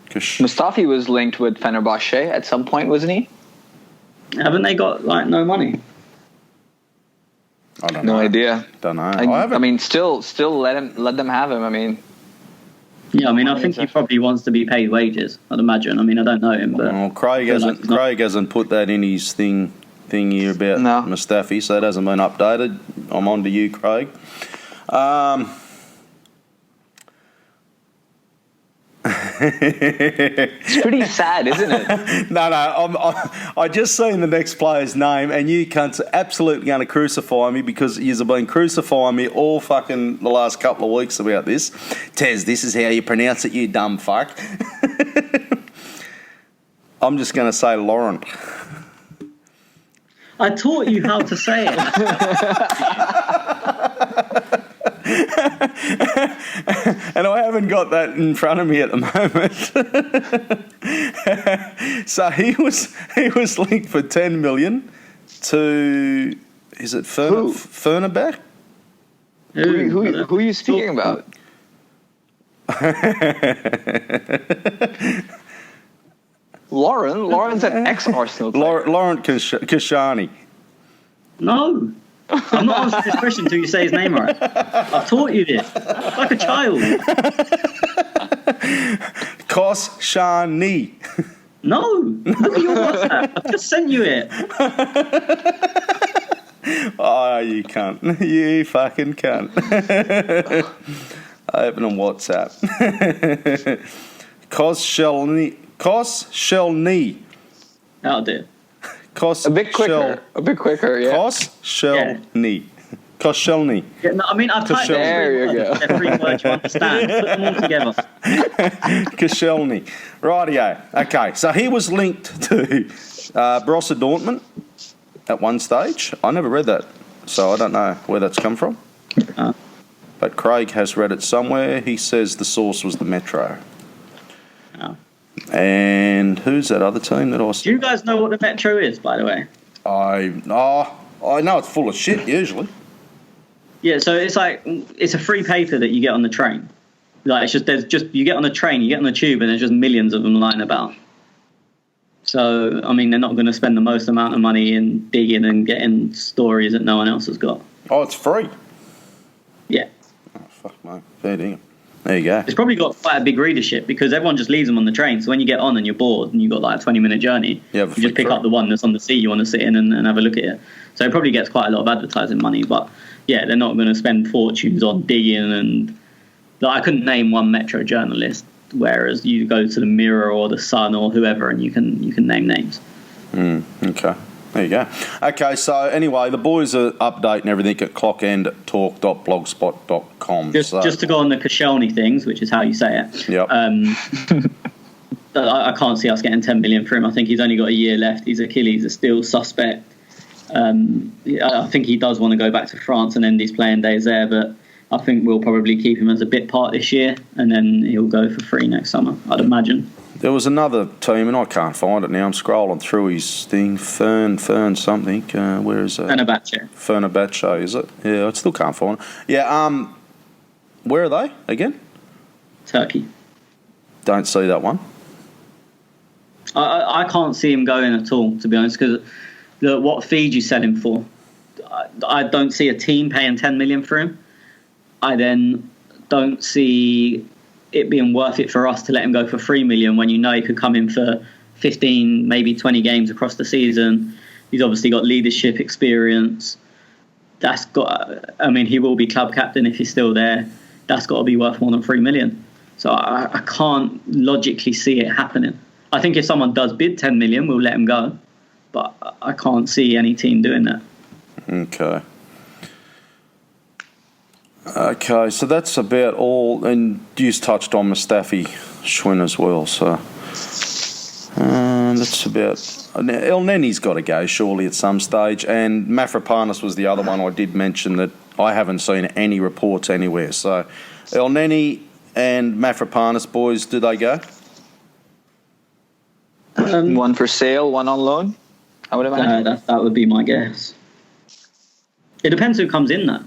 Mustafi was linked with Fenerbahce at some point, wasn't he? Haven't they got no money? I don't know. No idea. Don't know. I mean, still let them have him. I mean, Yeah, I mean, I think he probably wants to be paid wages. I'd imagine. I mean, I don't know him, but Well, Craig hasn't put that in his thing here about No. Mustafi, so it hasn't been updated. I'm on to you, Craig. it's pretty sad, isn't it? No, I just seen the next player's name, and you cunts are absolutely going to crucify me because you've been crucifying me all fucking the last couple of weeks about this. Tez, this is how you pronounce it, you dumb fuck. I'm just going to say Laurent. I taught you how to say it. And I haven't got that in front of me at the moment. So he was linked for 10 million to, is it Fernabach? Who are you speaking about? Lauren's an ex-Arsenal player. Laurent Kashani. No. I'm not answering this question until you say his name right. I've taught you this. Like a child. Koscielny. No. Look at your WhatsApp. I've just sent you it. Oh, you cunt. You fucking cunt. Open on WhatsApp. Koscielny. That'll do. A bit quicker, yeah. Koscielny. Koscielny. Yeah, no, I mean, I've typed There you go. They're 3 words you understand. Put them all together. Koscielny. Rightio. Okay, so he was linked to Borussia Dortmund at one stage. I never read that, so I don't know where that's come from. But Craig has read it somewhere. He says the source was the Metro. Oh. And who's that other team that I saw? Do you guys know what the Metro is, by the way? I know it's full of shit usually. Yeah, so it's a free paper that you get on the train. Like you get on the train, you get on the tube, and there's just millions of them lying about. So I mean, they're not going to spend the most amount of money in digging and getting stories that no one else has got. Oh, it's free. Yeah, Oh, fuck, mate. Fair dinkum. There you go. it's probably got quite a big readership because everyone just leaves them on the train. So when you get on and you're bored and you've got like a 20-minute journey, Yeah, you just pick up the one that's on the seat you want to sit in and have a look at it. So it probably gets quite a lot of advertising money. But yeah, they're not going to spend fortunes on digging. And like, I couldn't name one Metro journalist, whereas you go to the Mirror or the Sun or whoever and you can name names. Okay. There you go. Okay, so anyway, the boys are updating everything at clockendtalk.blogspot.com. Just to go on the Koscielny things, which is how you say it. Yep. I can't see us getting 10 million for him. I think he's only got a year left. His Achilles is still suspect. I think he does want to go back to France and end his playing days there, but I think we'll probably keep him as a bit part this year, and then he'll go for free next summer, I'd imagine. There was another team, and I can't find it now. I'm scrolling through his thing. Fern something. Where is it? Fenerbahce, is it? Yeah, I still can't find it. Yeah, where are they again? Turkey. Don't see that one. I can't see him going at all, to be honest, because what feed you sell him for, I don't see a team paying 10 million for him. I then don't see it being worth it for us to let him go for 3 million when you know he could come in for 15, maybe 20 games across the season, He's obviously got leadership experience. That's got. I mean, he will be club captain if he's still there. That's got to be worth more than 3 million. So I can't logically see it happening. I think if someone does bid 10 million, we'll let him go. But I can't see any team doing that. Okay. Okay, so that's about all. And you touched on Mustafi Schwinn as well. So that's about. El Neni's got to go surely at some stage. And Mafropanos was the other one I did mention that I haven't seen any reports anywhere. So El Neni and Mafropanos, boys, do they go? One for sale, one on loan, I would imagine. That would be my guess. It depends who comes in, though,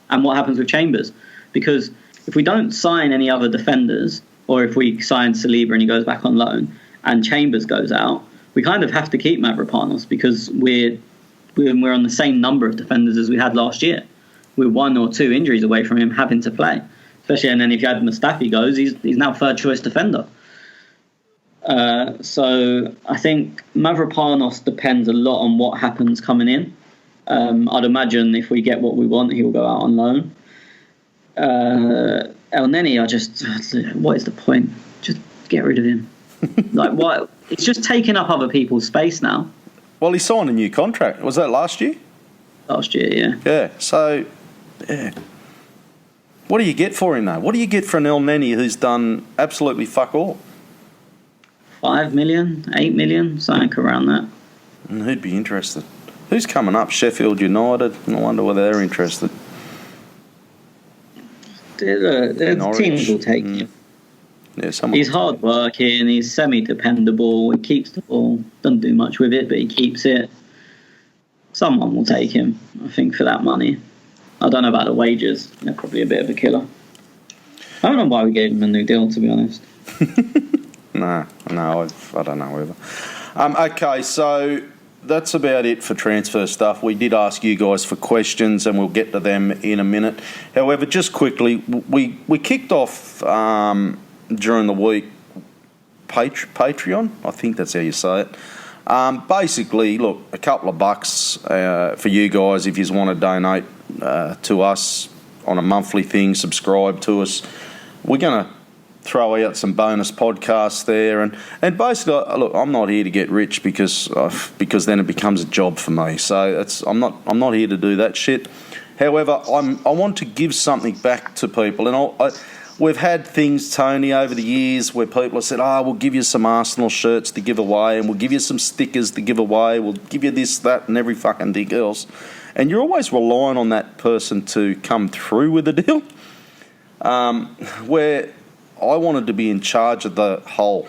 and what happens with Chambers. Because if we don't sign any other defenders, or if we sign Saliba and he goes back on loan, and Chambers goes out, we kind of have to keep Mavropanos because we're on the same number of defenders as we had last year. We're 1 or 2 injuries away from him having to play. Especially, and then if you had Mustafi goes, he's now third choice defender. So I think Mavropanos depends a lot on what happens coming in. I'd imagine if we get what we want, he'll go out on loan. El Neni, what is the point? Just get rid of him. Like, what? It's just taking up other people's space now. Well, he signed a new contract. Was that last year? Last year, yeah. Yeah, so, yeah. What do you get for him, though? What do you get for an El Neni who's done absolutely fuck all? 5 million, 8 million, something around that. And who'd be interested? Who's coming up? Sheffield United? I wonder whether they're interested. The teams will take him. Yeah, he's hard working, he's semi-dependable, he keeps the ball, doesn't do much with it, but he keeps it. Someone will take him, I think, for that money. I don't know about the wages. They're probably a bit of a killer. I don't know why we gave him a new deal, to be honest. No, I don't know either. Okay, so that's about it for transfer stuff. We did ask you guys for questions, and we'll get to them in a minute. However, just quickly, we kicked off during the week Patreon. I think that's how you say it. Basically, look, a couple of bucks for you guys if you want to donate to us on a monthly thing, subscribe to us. We're going to throw out some bonus podcasts there, and basically, look, I'm not here to get rich because then it becomes a job for me. So I'm not here to do that shit. However, I want to give something back to people, and we've had things, Tony, over the years where people have said, we'll give you some Arsenal shirts to give away, and we'll give you some stickers to give away, we'll give you this, that, and every fucking thing else. And you're always relying on that person to come through with the deal. Where I wanted to be in charge of the whole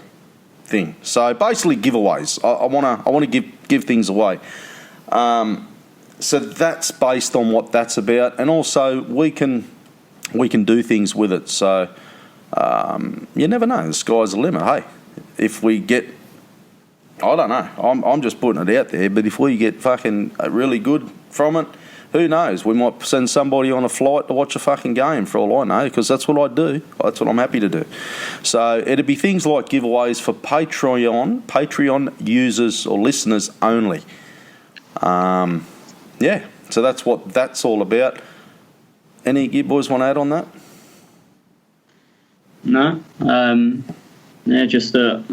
thing. So basically giveaways. I want to give things away. So that's based on what that's about, and also we can do things with it. So you never know. The sky's the limit. Hey, if we get, I don't know. I'm just putting it out there. But if we get fucking really good from it, who knows? We might send somebody on a flight to watch a fucking game for all I know, because that's what I do. That's what I'm happy to do. So it'd be things like giveaways for Patreon users or listeners only. Yeah, so that's what that's all about. Any you boys want to add on that? No. Yeah, just as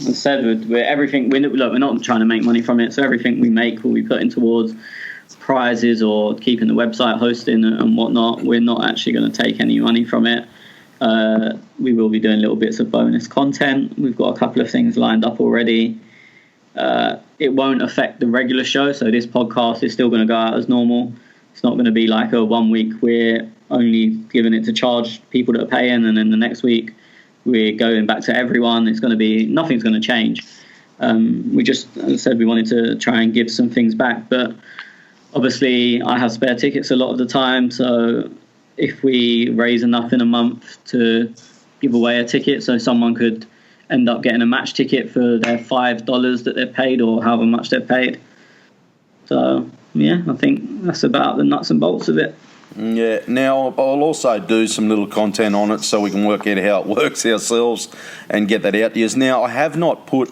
I said, we're not trying to make money from it, so everything we make will be putting towards prizes or keeping the website hosting and whatnot. We're not actually going to take any money from it. We will be doing little bits of bonus content. We've got a couple of things lined up already. It won't affect the regular show, so this podcast is still going to go out as normal. It's not going to be like a 1 week we're only giving it to charge people that are paying, and then the next week we're going back to everyone. Nothing's going to change. We just, as I said, we wanted to try and give some things back, but obviously I have spare tickets a lot of the time, so if we raise enough in a month to give away a ticket so someone could end up getting a match ticket for their $5 that they've paid or however much they've paid. So yeah, I think that's about the nuts and bolts of it. Yeah, now I'll also do some little content on it so we can work out how it works ourselves and get that out to you. Now, I have not put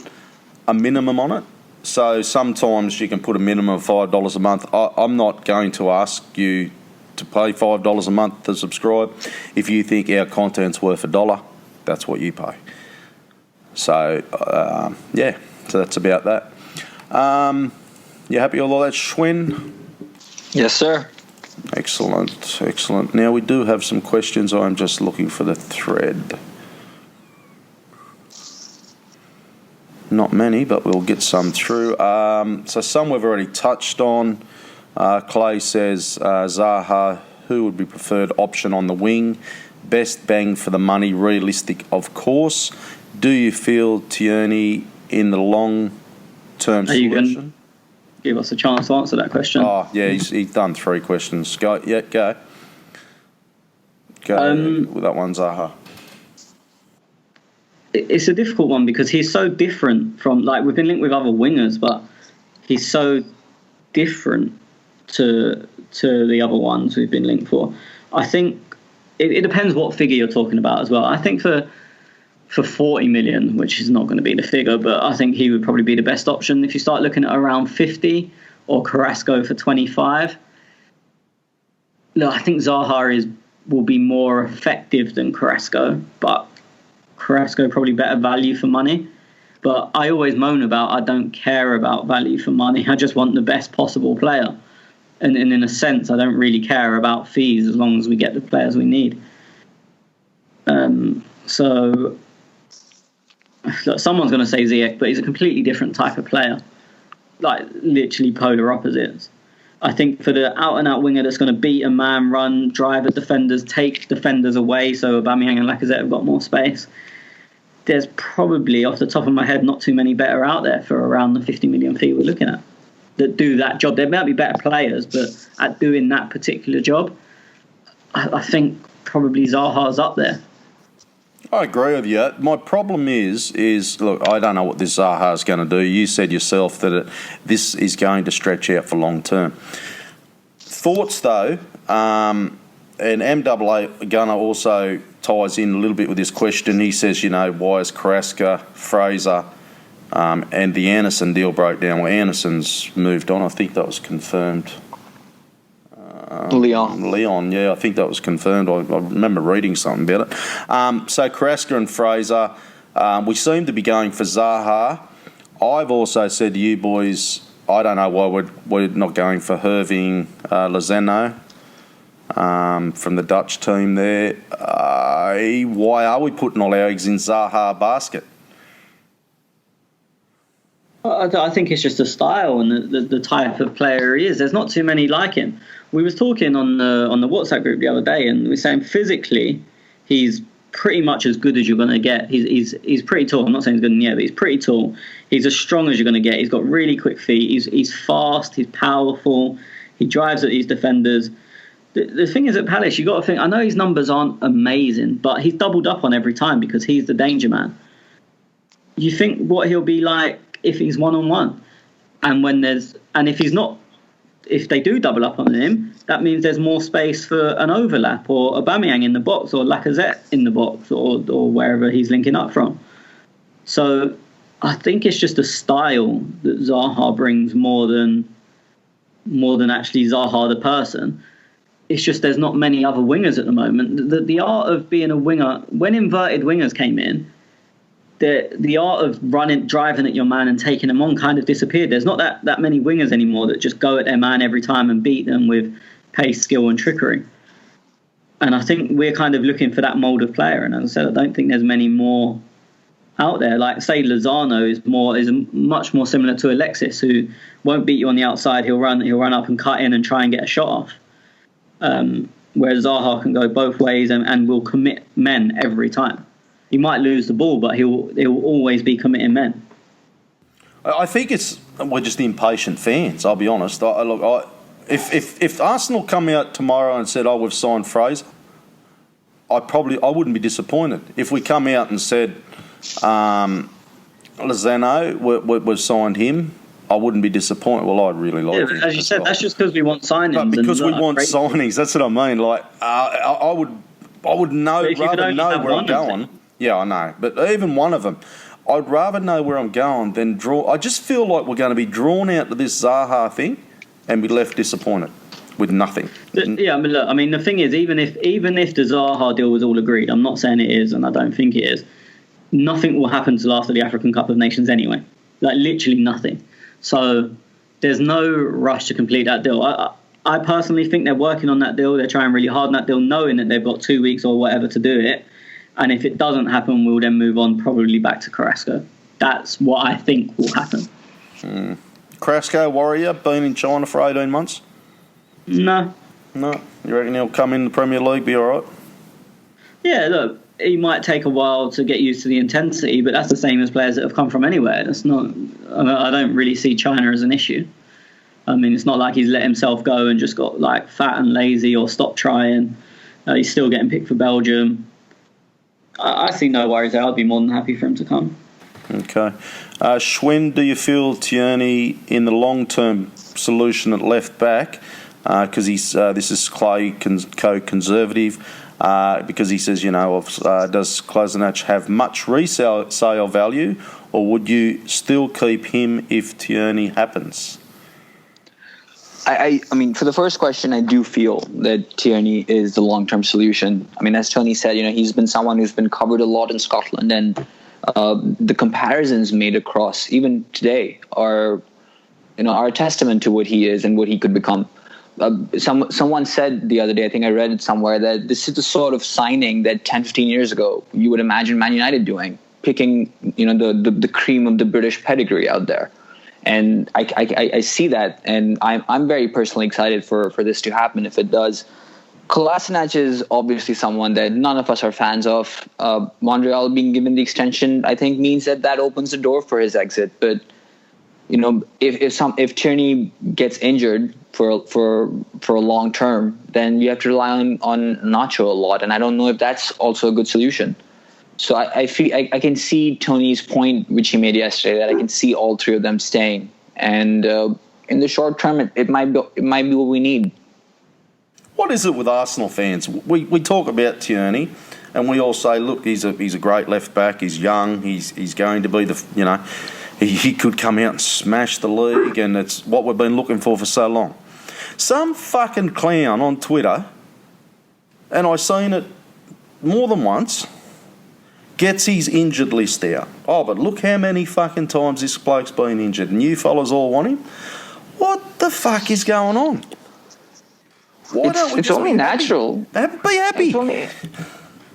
a minimum on it, So sometimes you can put a minimum of $5 a month. I'm not going to ask you to pay $5 a month to subscribe. If you think our content's worth $1, that's what you pay. So, so that's about that. You happy with all that, Schwinn? Yes, sir. Excellent. Now, we do have some questions. I'm just looking for the thread. Not many, but we'll get some through. So some we've already touched on. Clay says, Zaha, who would be preferred option on the wing? Best bang for the money, realistic, of course. Do you feel Tierney in the long-term Are you solution? going to give us a chance to answer that question? Oh, yeah, he's done 3 questions. Go. Go with that one, Zaha. It's a difficult one because he's so different from, like, we've been linked with other wingers, but he's so different to the other ones we've been linked for. I think it depends what figure you're talking about as well. I think for 40 million, which is not going to be the figure, but I think he would probably be the best option. If you start looking at around 50 or Carrasco for 25, look, I think Zaha will be more effective than Carrasco, but Carrasco probably better value for money. But I always moan about I don't care about value for money. I just want the best possible player. And in a sense, I don't really care about fees as long as we get the players we need. So look, someone's going to say Ziyech, but he's a completely different type of player. Like, literally polar opposites. I think for the out-and-out winger that's going to beat a man, run, drive at defenders, take defenders away, so Aubameyang and Lacazette have got more space, there's probably, off the top of my head, not too many better out there for around the 50 million fee we're looking at that do that job. There might be better players, but at doing that particular job, I think probably Zaha's up there. I agree with you. My problem is look, I don't know what this Zaha is going to do. You said yourself that this is going to stretch out for long term. Thoughts, though, and MAA Gunner also ties in a little bit with this question. He says, why is Carrasco, Fraser, and the Anderson deal broke down? Well, Anderson's moved on. I think that was confirmed. Leon, yeah, I think that was confirmed. I remember reading something about it. So Carrasco and Fraser, we seem to be going for Zaha. I've also said to you boys, I don't know why we're not going for Irving Lozano from the Dutch team there. Why are we putting all our eggs in Zaha basket? I think it's just a style and the type of player he is. There's not too many like him. We was talking on the WhatsApp group the other day, and we were saying physically he's pretty much as good as you're going to get. He's pretty tall. I'm not saying he's good in the air, but he's pretty tall. He's as strong as you're going to get. He's got really quick feet. He's fast. He's powerful. He drives at these defenders. The thing is, at Palace, you got to think, I know his numbers aren't amazing, but he's doubled up on every time because he's the danger man. You think what he'll be like if he's one-on-one, and if they do double up on him, that means there's more space for an overlap or Aubameyang in the box or Lacazette in the box or wherever he's linking up from. So I think it's just a style that Zaha brings more than actually Zaha the person. It's just there's not many other wingers at the moment. The art of being a winger, when inverted wingers came in, the art of driving at your man and taking them on kind of disappeared. There's not that many wingers anymore that just go at their man every time and beat them with pace, skill and trickery. And I think we're kind of looking for that mould of player. And as I said, I don't think there's many more out there. Like, say, Lozano is much more similar to Alexis, who won't beat you on the outside. He'll run up and cut in and try and get a shot off. Whereas Zaha can go both ways and will commit men every time. He might lose the ball, but he'll always be committing men. I think we're just impatient fans. I'll be honest. If Arsenal come out tomorrow and said, "Oh, we've signed Fraser," I wouldn't be disappointed. If we come out and said, "Lozano, we've signed him," I wouldn't be disappointed. Well, I'd really like him. As you said, that's just because we want signings. But because we want signings, that's what I mean. Like, I would know rather know where I'm going. Yeah, I know. But even one of them, I'd rather know where I'm going than draw. I just feel like we're going to be drawn out to this Zaha thing and be left disappointed with nothing. Yeah, I mean, look, I mean, the thing is, even if the Zaha deal was all agreed, I'm not saying it is, and I don't think it is, nothing will happen till after the African Cup of Nations anyway. Like, literally nothing. So there's no rush to complete that deal. I personally think they're working on that deal. They're trying really hard on that deal, knowing that they've got 2 weeks or whatever to do it. And if it doesn't happen, we'll then move on probably back to Carrasco. That's what I think will happen. Carrasco, Warrior, been in China for 18 months? No. No. You reckon he'll come in the Premier League, be all right? Yeah, look, he might take a while to get used to the intensity, but that's the same as players that have come from anywhere. That's not. I don't really see China as an issue. I mean, it's not like he's let himself go and just got like fat and lazy or stopped trying. He's still getting picked for Belgium. I see no worries there. I'd be more than happy for him to come. Okay. Schwinn, do you feel Tierney in the long-term solution at left back? Because this is Clay co-conservative. Because he says, does Kolasinac have much resale value, or would you still keep him if Tierney happens? I mean, for the first question, I do feel that Tierney is the long-term solution. I mean, as Tony said, he's been someone who's been covered a lot in Scotland, and the comparisons made across, even today, are a testament to what he is and what he could become. Someone said the other day, I think I read it somewhere, that this is the sort of signing that 10, 15 years ago you would imagine Man United doing, picking the cream of the British pedigree out there. And I see that, and I'm very personally excited for this to happen if it does. Kolasinac is obviously someone that none of us are fans of. Montreal being given the extension, I think, means that opens the door for his exit. But if Tierney gets injured for a long term, then you have to rely on Nacho a lot, and I don't know if that's also a good solution. So I feel I can see Tony's point, which he made yesterday, that I can see all three of them staying, and in the short term, it might be what we need. What is it with Arsenal fans? We talk about Tierney, and we all say, look, he's a great left back. He's young. He's going to be he could come out and smash the league, and it's what we've been looking for so long. Some fucking clown on Twitter, and I've seen it more than once, gets his injured list out. Oh, but look how many fucking times this bloke's been injured, and you fellas all want him. What the fuck is going on? Why don't we it's only natural. Be happy.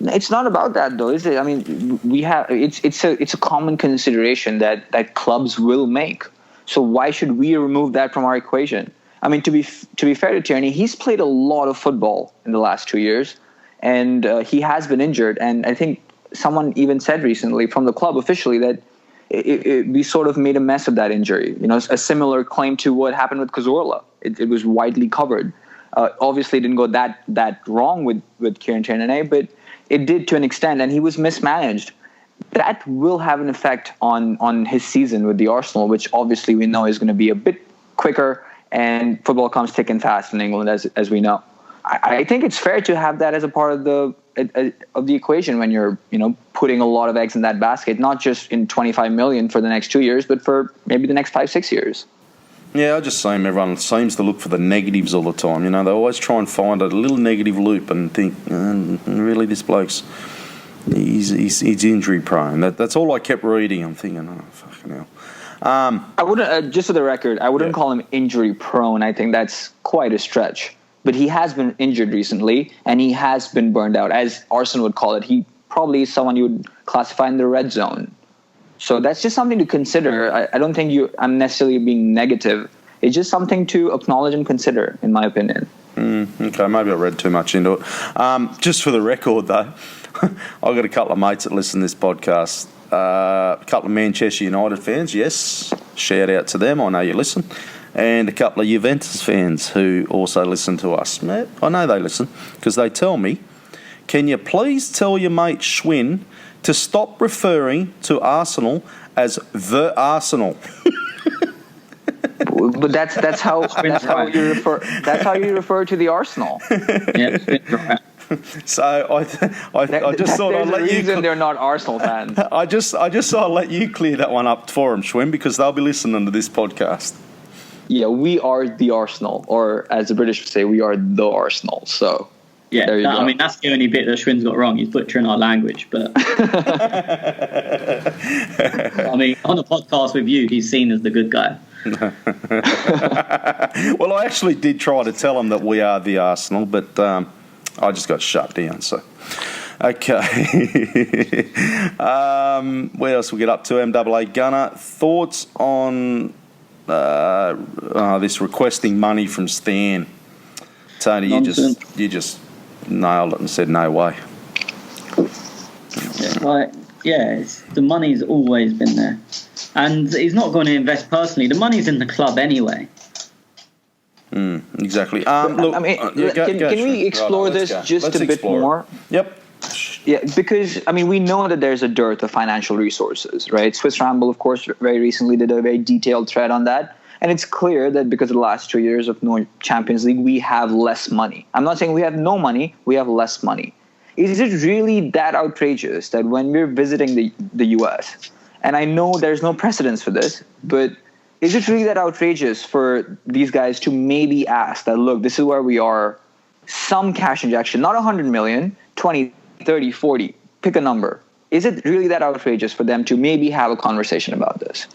It's not about that, though, is it? I mean, it's a common consideration that clubs will make. So why should we remove that from our equation? I mean, to be fair to Tierney, he's played a lot of football in the last 2 years, and he has been injured. And I think someone even said recently from the club officially that we sort of made a mess of that injury. A similar claim to what happened with Cazorla. It was widely covered. Obviously, it didn't go that wrong with Kieran Tierney, but it did to an extent, and he was mismanaged. That will have an effect on his season with the Arsenal, which obviously we know is going to be a bit quicker, and football comes thick and fast in England, as we know. I think it's fair to have that as a part of the equation when you're putting a lot of eggs in that basket, not just in 25 million for the next 2 years, but for maybe the next 5-6 years. Yeah, I just see everyone seems to look for the negatives all the time. They always try and find a little negative loop and think, really, this bloke's he's injury prone. That's all I kept reading. I'm thinking, oh, fucking hell. I wouldn't, just for the record, I wouldn't call him injury prone. I think that's quite a stretch. But he has been injured recently, and he has been burned out, as Arsene would call it. He probably is someone you would classify in the red zone. So that's just something to consider. I don't think I'm necessarily being negative. It's just something to acknowledge and consider, in my opinion. Okay, maybe I read too much into it. Just for the record, though, I've got a couple of mates that listen to this podcast. A couple of Manchester United fans, yes. Shout out to them. I know you listen. And a couple of Juventus fans who also listen to us. I know they listen because they tell me, can you please tell your mate Schwinn to stop referring to Arsenal as the Arsenal? But that's how you refer to the Arsenal. Yeah, So I just thought I'd let you. They're not Arsenal fans. I just thought I'd let you clear that one up for them, Schwinn, because they'll be listening to this podcast. Yeah, we are the Arsenal, or as the British would say, we are the Arsenal. So yeah, there you go. I mean that's the only bit that Schwinn's got wrong. He's butchering our language, but I mean on a podcast with you, he's seen as the good guy. Well, I actually did try to tell him that we are the Arsenal, but I just got shut down. So, okay. Where else we get up to? MAA Gunner, thoughts on this requesting money from Stan? Tony, you just nailed it and said no way. The money's always been there. And he's not going to invest personally. The money's in the club anyway. Exactly. Look, can we explore this just a bit more? Yep. Yeah, because, I mean, we know that there's a dearth of financial resources, right? Swiss Ramble, of course, very recently did a very detailed thread on that. And it's clear that because of the last 2 years of no Champions League, we have less money. I'm not saying we have no money, we have less money. Is it really that outrageous that when we're visiting the US, and I know there's no precedence for this, but is it really that outrageous for these guys to maybe ask that, look, this is where we are, some cash injection, not 100 million, 20, 30, 40, pick a number. Is it really that outrageous for them to maybe have a conversation about this?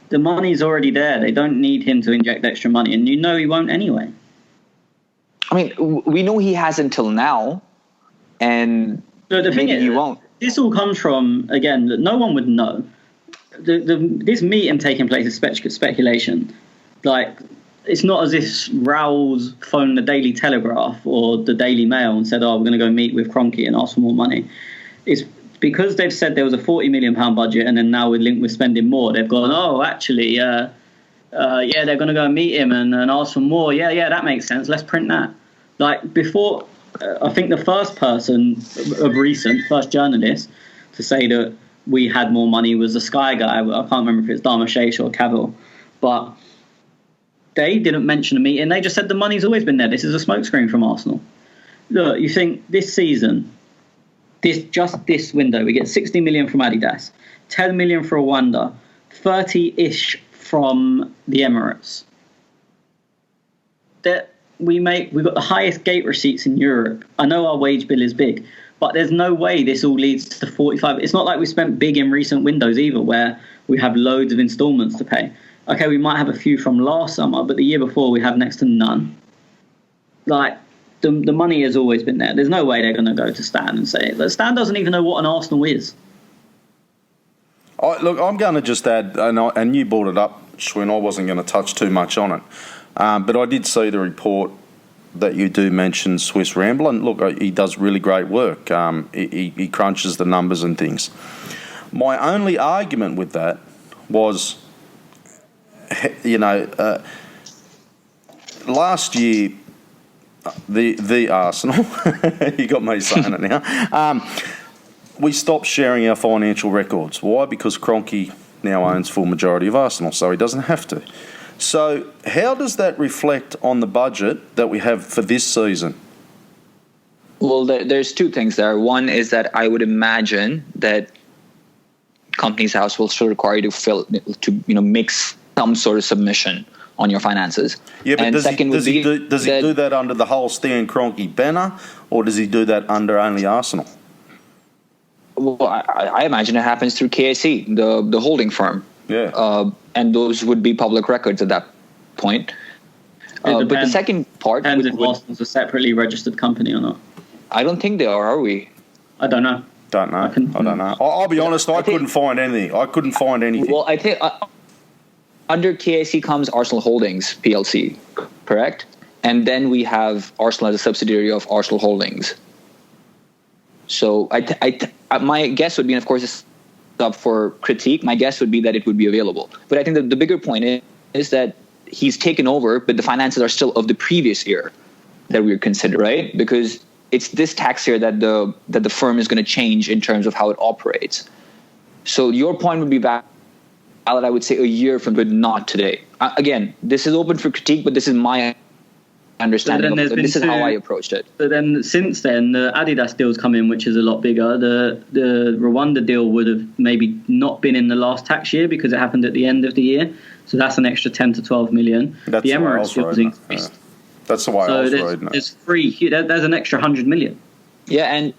The money's already there. They don't need him to inject extra money, and you know he won't anyway. I mean, we know he has until now, and so the thing is, he won't. This all comes from, again, that no one would know. This meeting taking place is speculation. Like, it's not as if Raul's phoned the Daily Telegraph or the Daily Mail and said, we're going to go meet with Kroenke and ask for more money. It's because they've said there was a £40 million budget and then now we're linked with spending more. They've gone, actually, they're going to go meet him and ask for more. Yeah, that makes sense. Let's print that. Like, before, I think the first person of recent, first journalist, to say that we had more money was the Sky guy. I can't remember if it's Dharmesh or Cavill. But they didn't mention a meeting. They just said the money's always been there. This is a smokescreen from Arsenal. Look, you think this season, this window, we get 60 million from Adidas, 10 million for Rwanda, 30-ish from the Emirates. We've got the highest gate receipts in Europe. I know our wage bill is big, but there's no way this all leads to 45. It's not like we spent big in recent windows either, where we have loads of installments to pay. Okay, we might have a few from last summer, but the year before we have next to none. Like, the money has always been there. There's no way they're going to go to Stan and say it. Stan doesn't even know what an Arsenal is. Look, I'm going to just add, and you brought it up, Schwinn, I wasn't going to touch too much on it. But I did see the report that you do mention Swiss Ramble, and look, he does really great work. He crunches the numbers and things. My only argument with that was, last year, the Arsenal, you got me saying it now, we stopped sharing our financial records. Why? Because Kroenke now owns full majority of Arsenal, so he doesn't have to. So how does that reflect on the budget that we have for this season? Well, there's two things there. One is that I would imagine that Companies House will still require you to make some sort of submission on your finances. Yeah, but does he do that under the whole Stan Kroenke banner, or does he do that under only Arsenal? Well, I imagine it happens through KSE, the holding firm. Yeah. And those would be public records at that point. But the second part... Depends if Arsenal's a separately registered company or not. I don't think they are we? I don't know. I don't know. I'll be honest, I couldn't find anything. Well, I think under KSE comes Arsenal Holdings PLC, correct? And then we have Arsenal as a subsidiary of Arsenal Holdings. So my guess would be, and of course it's up for critique, my guess would be that it would be available. But I think that the bigger point is that he's taken over, but the finances are still of the previous year that we're considering, right? Because it's this tax year that the firm is going to change in terms of how it operates. So your point would be valid, I would say, a year from, but not today. Again, this is open for critique, but this is my understanding then of there's it. This is been how two- I approached it. But then since then, the Adidas deal's come in, which is a lot bigger. The Rwanda deal would have maybe not been in the last tax year because it happened at the end of the year. So that's an extra 10 to 12 million. That's the the way I Emirates was deal was reading it, increased. yeah. That's the way I So was there's, reading it. there's an extra 100 million. Yeah,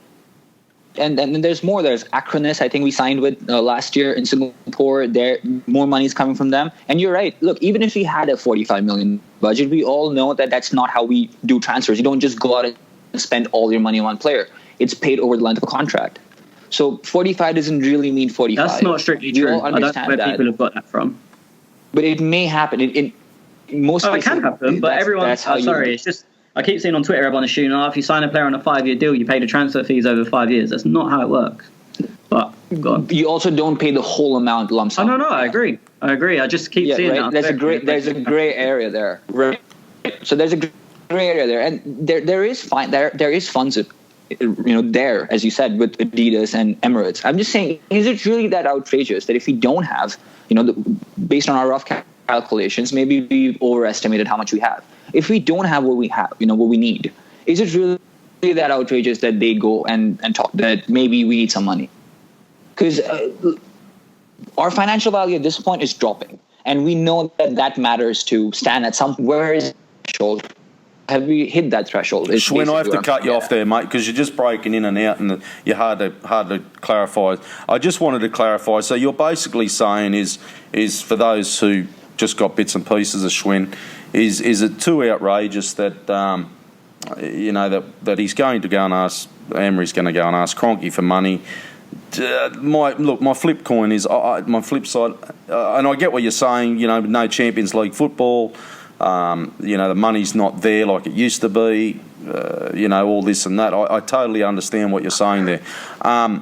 and there's more. There's Acronis, I think we signed with last year in Singapore. There, more money is coming from them. And you're right. Look, even if we had a 45 million budget, we all know that that's not how we do transfers. You don't just go out and spend all your money on one player. It's paid over the length of a contract. So 45 doesn't really mean 45. That's not strictly We true. all I don't know understand where that. people have got that from. But it may happen. In most Oh, it cases, can happen, but everyone. That's how Sorry, it's just I keep seeing on Twitter everyone assuming, if you sign a player on a 5-year deal, you pay the transfer fees over 5 years. That's not how it works. But go on. You also don't pay the whole amount lump Oh sum. no, I agree. I just keep seeing right. that. There's a gray area there. Right. So there's a gray area there, and there is funds, there, as you said, with Adidas and Emirates. I'm just saying, is it really that outrageous that if we don't have, based on our rough calculations, maybe we've overestimated how much we have. If we don't have what we have, what we need, is it really that outrageous that they go and talk that maybe we need some money? Because our financial value at this point is dropping, and we know that matters to Stan at some. Where is the threshold? Have we hit that threshold? Schwinn, I have to cut you off there, mate, because you're just breaking in and out, and you're hard to clarify. I just wanted to clarify. So you're basically saying is for those who just got bits and pieces of Schwinn, is it too outrageous that that he's going to go and ask Emery's going to go and ask Kroenke for money? My flip coin is my flip side, and I get what you're saying. No Champions League football. The money's not there like it used to be. All this and that. I totally understand what you're saying there. I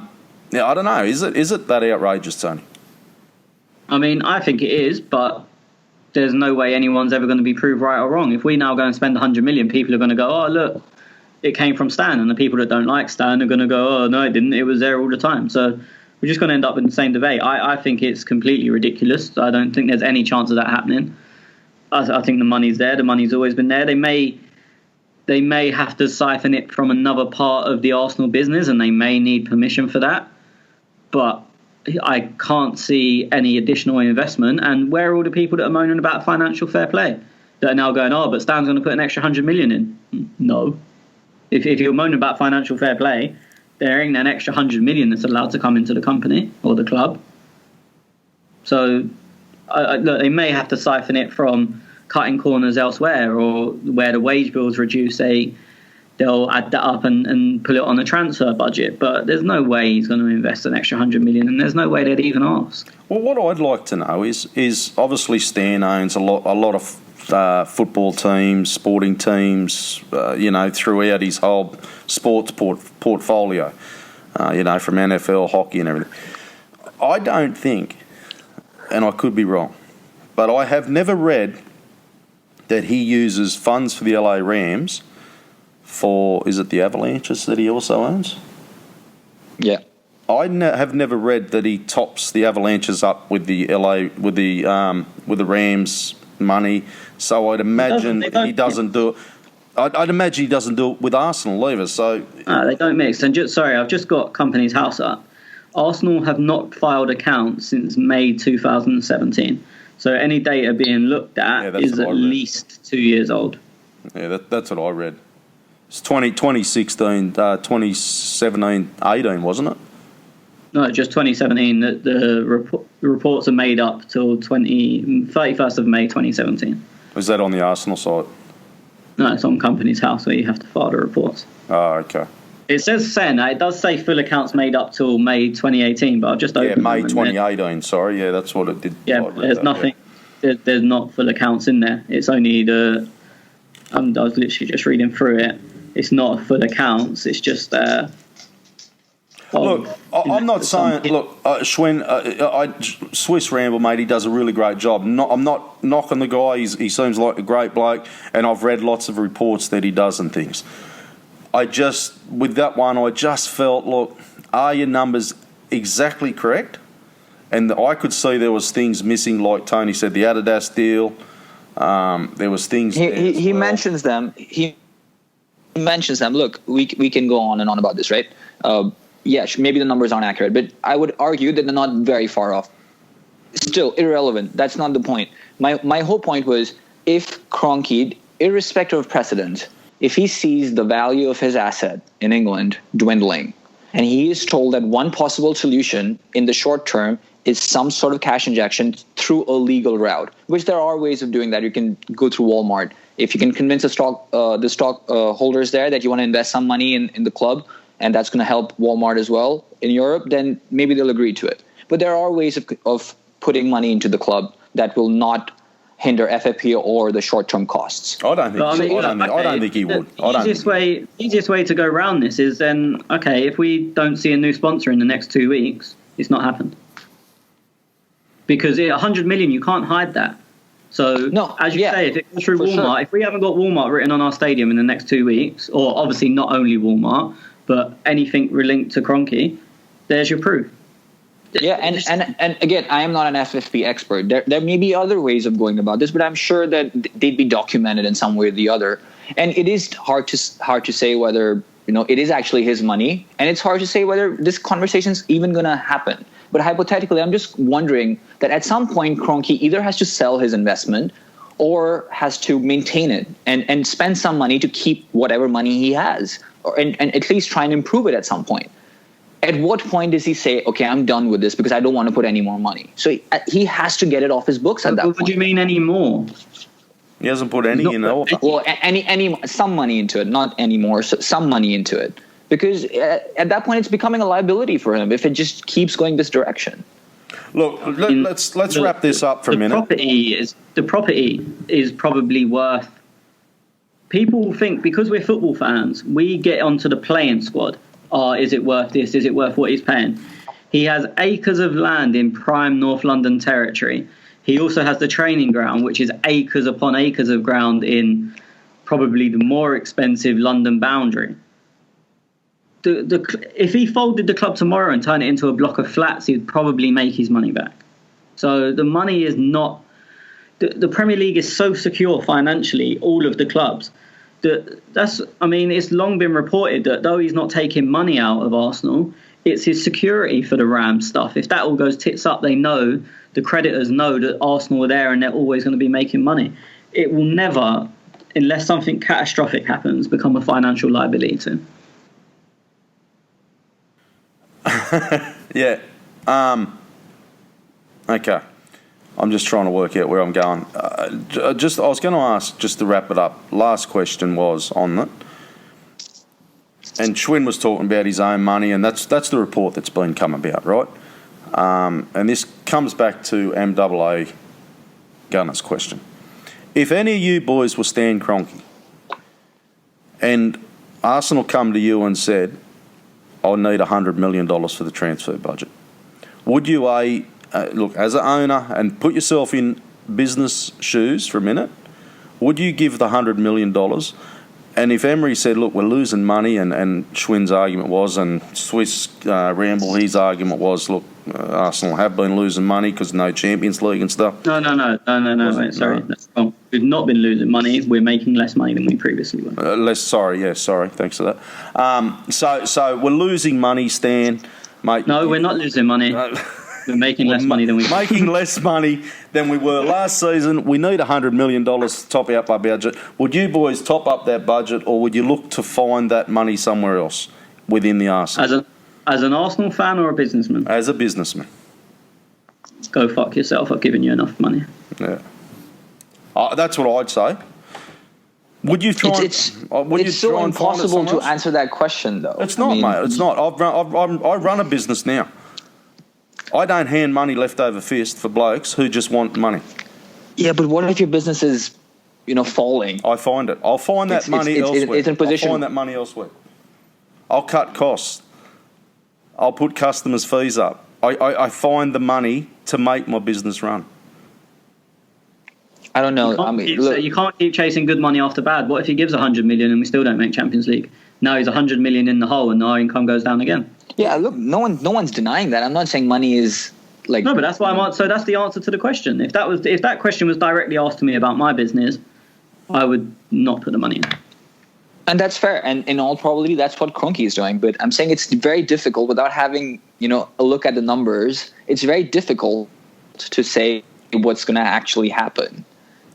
don't know. Is it that outrageous, Tony? I mean, I think it is, but there's no way anyone's ever going to be proved right or wrong. If we now go and spend 100 million, people are going to go, oh, look, it came from Stan. And the people that don't like Stan are going to go, oh, no, it didn't. It was there all the time. So we're just going to end up in the same debate. I think it's completely ridiculous. I don't think there's any chance of that happening. I think the money's there. The money's always been there. They may have to siphon it from another part of the Arsenal business, and they may need permission for that. But I can't see any additional investment. And where are all the people that are moaning about financial fair play that are now going, oh, but Stan's going to put an extra 100 million in? No. If you're moaning about financial fair play, there ain't an extra 100 million that's allowed to come into the company or the club. So look, they may have to siphon it from cutting corners elsewhere, or where the wage bill's reduce, they'll add that up and put it on a transfer budget. But there's no way he's going to invest an extra 100 million, and there's no way they'd even ask. Well, what I'd like to know is obviously Stan owns a lot of football teams, sporting teams, throughout his whole sports portfolio, from NFL, hockey and everything. I don't think, and I could be wrong, but I have never read that he uses funds for the LA Rams for, is it the Avalanches that he also owns? Yeah. I have never read that he tops the Avalanches up with the Rams money. So I'd imagine he doesn't do it. I'd imagine he doesn't do it with Arsenal either. So they don't mix. And I've just got Company's House up. Arsenal have not filed accounts since May 2017. So any data being looked at is at least 2 years old. Yeah, that's what I read. It's 2016, 2017, 18, wasn't it? No, just 2017. The reports are made up till 31st of May 2017. Is that on the Arsenal site? No, it's on Company's House where you have to file the reports. Oh, okay. It says saying that. It does say full accounts made up till May 2018, but I've just opened May them 2018, sorry. Yeah, that's what it did. Yeah, there's nothing. There's not full accounts in there. It's only I was literally just reading through it. It's not full accounts. It's just... Look, I'm not saying... Look, Schwinn, Swiss Ramble, mate, he does a really great job. I'm not knocking the guy. He seems like a great bloke, and I've read lots of reports that he does and things. With that one, I just felt, look, are your numbers exactly correct? And I could see there was things missing, like Tony said, the Adidas deal, There was things. He mentions them. He mentions them. Look, we can go on and on about this, right? Maybe the numbers aren't accurate, but I would argue that they're not very far off. Still irrelevant. That's not the point. My whole point was, if Kroenke, irrespective of precedent, if he sees the value of his asset in England dwindling, and he is told that one possible solution in the short term is some sort of cash injection through a legal route, which there are ways of doing that. You can go through Walmart. If you can convince the stock holders there that you want to invest some money in the club, and that's going to help Walmart as well in Europe, then maybe they'll agree to it. But there are ways of putting money into the club that will not hinder FFP or the short-term costs. I don't think he would. The easiest way to go around this is then, okay, if we don't see a new sponsor in the next 2 weeks, it's not happened. Because 100 million, you can't hide that. So, as you say, if it goes through Walmart, sure. If we haven't got Walmart written on our stadium in the next 2 weeks, or obviously not only Walmart, but anything linked to Kroenke, there's your proof. Yeah, and again, I am not an FFP expert. There may be other ways of going about this, but I'm sure that they'd be documented in some way or the other. And it is hard to say whether it is actually his money, and it's hard to say whether this conversation is even going to happen. But hypothetically, I'm just wondering that at some point, Kroenke either has to sell his investment or has to maintain it and spend some money to keep whatever money he has, and at least try and improve it at some point. At what point does he say, okay, I'm done with this because I don't want to put any more money? So he has to get it off his books at that point. What do you mean any more? He hasn't put any in offer. Well, some money into it, not any more, so some money into it. Because at that point, it's becoming a liability for him if it just keeps going this direction. Look, let's wrap this up for a minute. The property is probably worth. People think because we're football fans, we get onto the playing squad. Is it worth this? Is it worth what he's paying? He has acres of land in prime North London territory. He also has the training ground, which is acres upon acres of ground in probably the more expensive London boundary. If he folded the club tomorrow and turned it into a block of flats, he'd probably make his money back. So the money is not... The Premier League is so secure financially, all of the clubs. It's long been reported that though he's not taking money out of Arsenal, it's his security for the Rams stuff. If that all goes tits up, the creditors know that Arsenal are there and they're always going to be making money. It will never, unless something catastrophic happens, become a financial liability to him. Yeah. Okay. I'm just trying to work out where I'm going. I was going to ask, just to wrap it up, last question was on that. And Schwinn was talking about his own money, and that's the report that's been come about, right? And this comes back to MAA Gunner's question. If any of you boys were Stan Kroenke and Arsenal come to you and said, I need $100 million for the transfer budget, would you look, as an owner, and put yourself in business shoes for a minute, would you give the $100 million? And if Emery said, look, we're losing money, and Schwinn's argument was, and Swiss Ramble, his argument was, look, Arsenal have been losing money because no Champions League and stuff. No, wait, sorry. That's wrong. We've not been losing money. We're making less money than we previously were. Sorry, thanks for that. So we're losing money, Stan. Mate, no, we're not losing money. We're making less money than we were. Making less money than we were last season. We need $100 million to top up our budget. Would you boys top up that budget, or would you look to find that money somewhere else within the Arsenal? As an Arsenal fan or a businessman? As a businessman. Go fuck yourself. I've given you enough money. Yeah. That's what I'd say. Would you try? It's so impossible to answer that question, though. It's not, mate. It's not. I run a business now. I don't hand money left over fist for blokes who just want money. Yeah, but what if your business is, falling? I find it. I'll find that money elsewhere. It's in position. I'll find that money elsewhere. I'll cut costs. I'll put customers' fees up. I find the money to make my business run. I don't know. You can't keep chasing good money after bad. What if he gives 100 million and we still don't make Champions League? Now he's 100 million in the hole and our income goes down again. Yeah, look, no one's denying that. I'm not saying money is like No, but that's why so that's the answer to the question. If that question was directly asked to me about my business, I would not put the money in. And that's fair. And in all probability, that's what Kroenke is doing. But I'm saying it's very difficult without having, a look at the numbers. It's very difficult to say what's going to actually happen.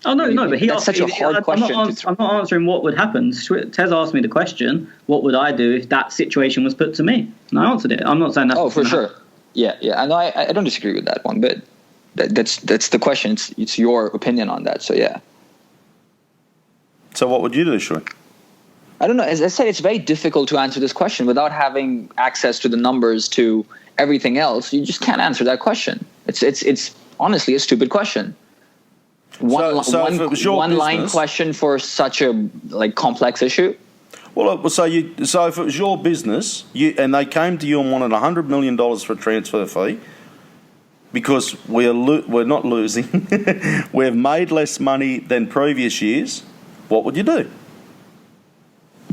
Oh, no, but that's such a hard question. I'm not answering what would happen. Tez asked me the question, what would I do if that situation was put to me? And I answered it. I'm not saying that's... Oh, for sure. Yeah. I know. I don't disagree with that one, but that's the question. It's your opinion on that. So, yeah. So what would you do, Shwin? I don't know. As I said, it's very difficult to answer this question without having access to the numbers to everything else. You just can't answer that question. It's honestly a stupid question. One line question for such a complex issue. Well, so if it was your business, and they came to you and wanted $100 million for a transfer fee, because we're not losing, we've made less money than previous years, what would you do?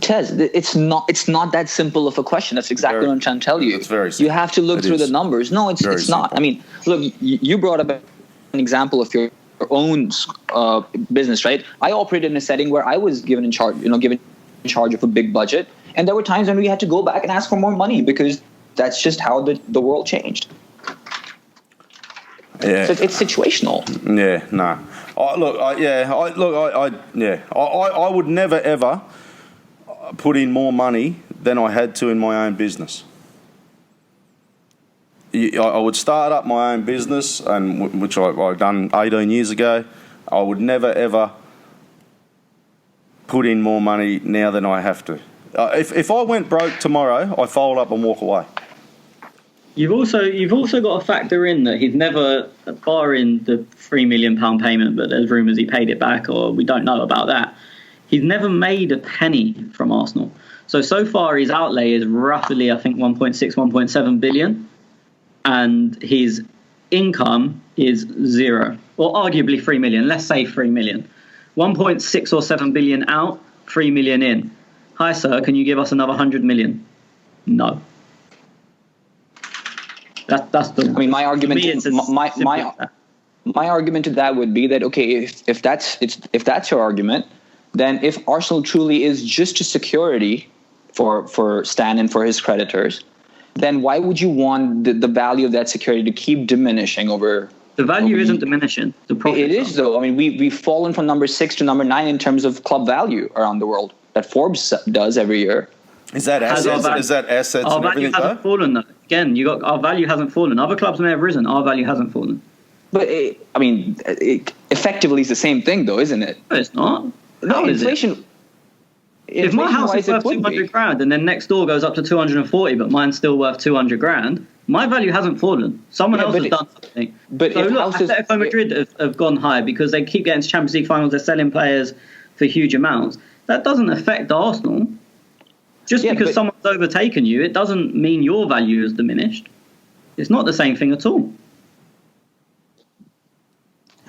Tez, it's not that simple of a question. That's exactly what I'm trying to tell you. It's very simple. You have to look through the numbers. No, it's not. Simple. I mean, look, you brought up an example of your own business, right? I operated in a setting where I was given in charge of a big budget, and there were times when we had to go back and ask for more money because that's just how the world changed. Yeah, so it's situational. Yeah, no. I would never ever put in more money than I had to in my own business. I would start up my own business, and which I've done 18 years ago. I would never ever put in more money now than I have to. If I went broke tomorrow, I fold up and walk away. You've also got to factor in that he's never, barring the £3 million payment, but there's rumours he paid it back, or we don't know about that. He's never made a penny from Arsenal. So far his outlay is roughly, I think, 1.6, 1.7 billion. And his income is zero. Or arguably 3 million. Let's say 3 million. 1.6 or 7 billion out, 3 million in. Hi, sir, can you give us another 100 million? No. That's the... I mean, my argument... My argument to that would be that, okay, if that's your argument, then if Arsenal truly is just a security for Stan and for his creditors, then why would you want the value of that security to keep diminishing over... The value isn't diminishing. The profit it is, though. I mean, we've fallen from number 6 to number 9 in terms of club value around the world that Forbes does every year. Is that assets? Is that assets? Our value hasn't fallen, though. Again, our value hasn't fallen. Other clubs may have risen. Our value hasn't fallen. But, it effectively is the same thing, though, isn't it? No, it's not. No, inflation... If my house is worth 200 grand and then next door goes up to 240, but mine's still worth 200 grand, my value hasn't fallen. Someone else has done something. But so look, Atletico Madrid have gone high because they keep getting to Champions League finals. They're selling players for huge amounts. That doesn't affect Arsenal. Just because someone's overtaken you, it doesn't mean your value is diminished. It's not the same thing at all.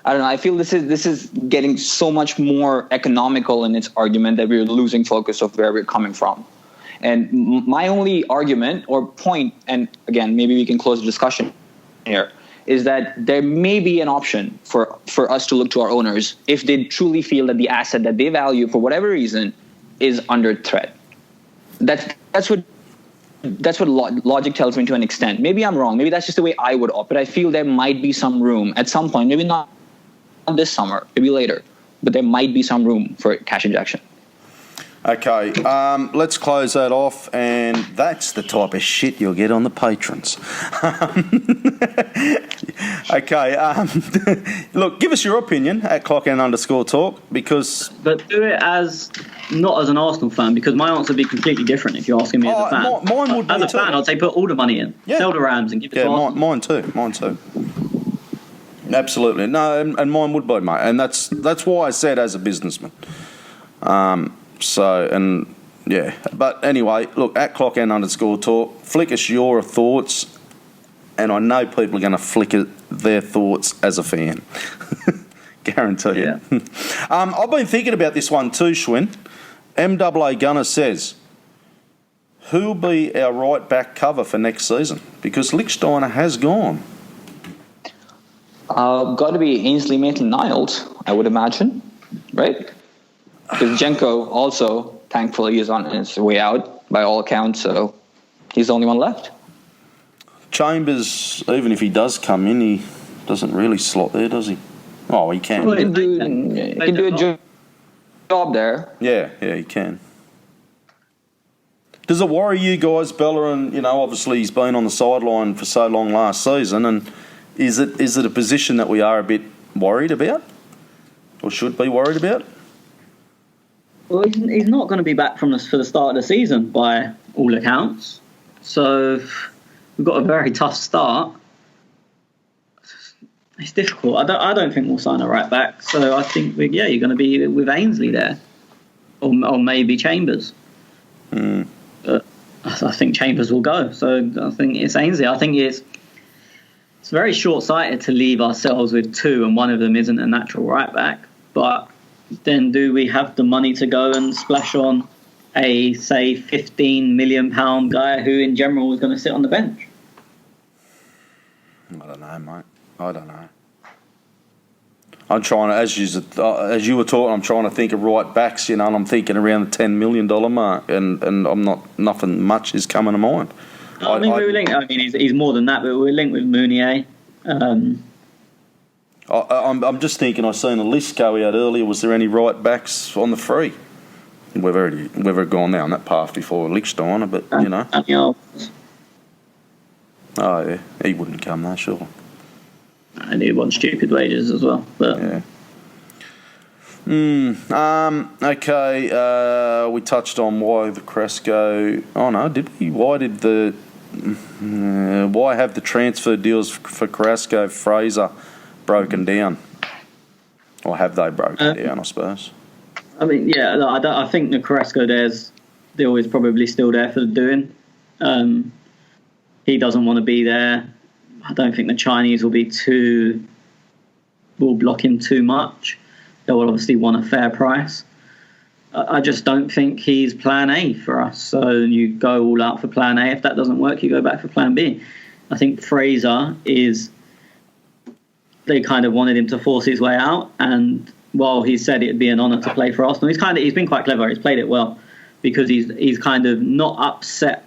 I don't know. I feel this is getting so much more economical in its argument that we're losing focus of where we're coming from. And my only argument or point, and again, maybe we can close the discussion here, is that there may be an option for us to look to our owners if they truly feel that the asset that they value for whatever reason is under threat. That's what logic tells me to an extent. Maybe I'm wrong. Maybe that's just the way I would opt. But I feel there might be some room at some point, maybe not this summer, maybe later, but there might be some room for cash injection. Okay, let's close that off, and that's the type of shit you'll get on the patrons. Okay, look, give us your opinion at @clockend_talk, because... But do it not as an Arsenal fan, because my answer would be completely different if you're asking me as a fan. Mine would be as a fan, I'd say put all the money in. Yeah. Sell the Rams and give it to Arsenal. Mine too. Absolutely. No, and mine would be, mate. And that's why I said as a businessman. But anyway, look, @clockend_talk, flick us your thoughts, and I know people are going to flick their thoughts as a fan. Guarantee it. Yeah. I've been thinking about this one too, Schwinn. MAA Gunner says, who'll be our right back cover for next season? Because Lichtsteiner has gone. Got to be Ainsley Maitland-Niles, I would imagine, right? Because Jenko also, thankfully, is on his way out by all accounts, so he's the only one left. Chambers, even if he does come in, he doesn't really slot there, does he? Oh, he can. Well, He can do a job there. Yeah, he can. Does it worry you guys, Bellerin? You know, obviously he's been on the sideline for so long last season, and is it a position that we are a bit worried about, or should be worried about? Well, he's not going to be back for the start of the season by all accounts. So we've got a very tough start. It's difficult. I don't think we'll sign a right back. So I think you're going to be with Ainsley there, or maybe Chambers. But I think Chambers will go. So I think it's Ainsley. I think it's very short-sighted to leave ourselves with two, and one of them isn't a natural right back. But then do we have the money to go and splash on a, say, £15 million guy who in general is going to sit on the bench? I don't know, mate. I don't know. I'm trying to, as you were talking, I'm trying to think of right backs, and I'm thinking around the $10 million mark, and I'm nothing much is coming to mind. We're linked. I mean, he's more than that, but we're linked with Mounier. I'm just thinking, I seen a list go out earlier. Was there any right backs on the free? We've already gone down that path before Lichtsteiner, but you know. Oh yeah, he wouldn't come though, sure. And he wants stupid wages as well. But yeah. Okay. We touched on why the Carrasco. Oh no, did we? Why have the transfer deals for Carrasco, Fraser broken down, or have they broken down? I suppose. I mean, yeah. I think the Carrasco deal is probably still there for the doing. He doesn't want to be there. I don't think the Chinese will block him too much. They will obviously want a fair price. I just don't think he's plan A for us. So you go all out for plan A. If that doesn't work, you go back for plan B. I think Fraser they kind of wanted him to force his way out. And while he said it'd be an honour to play for Arsenal, he's been quite clever. He's played it well because he's kind of not upset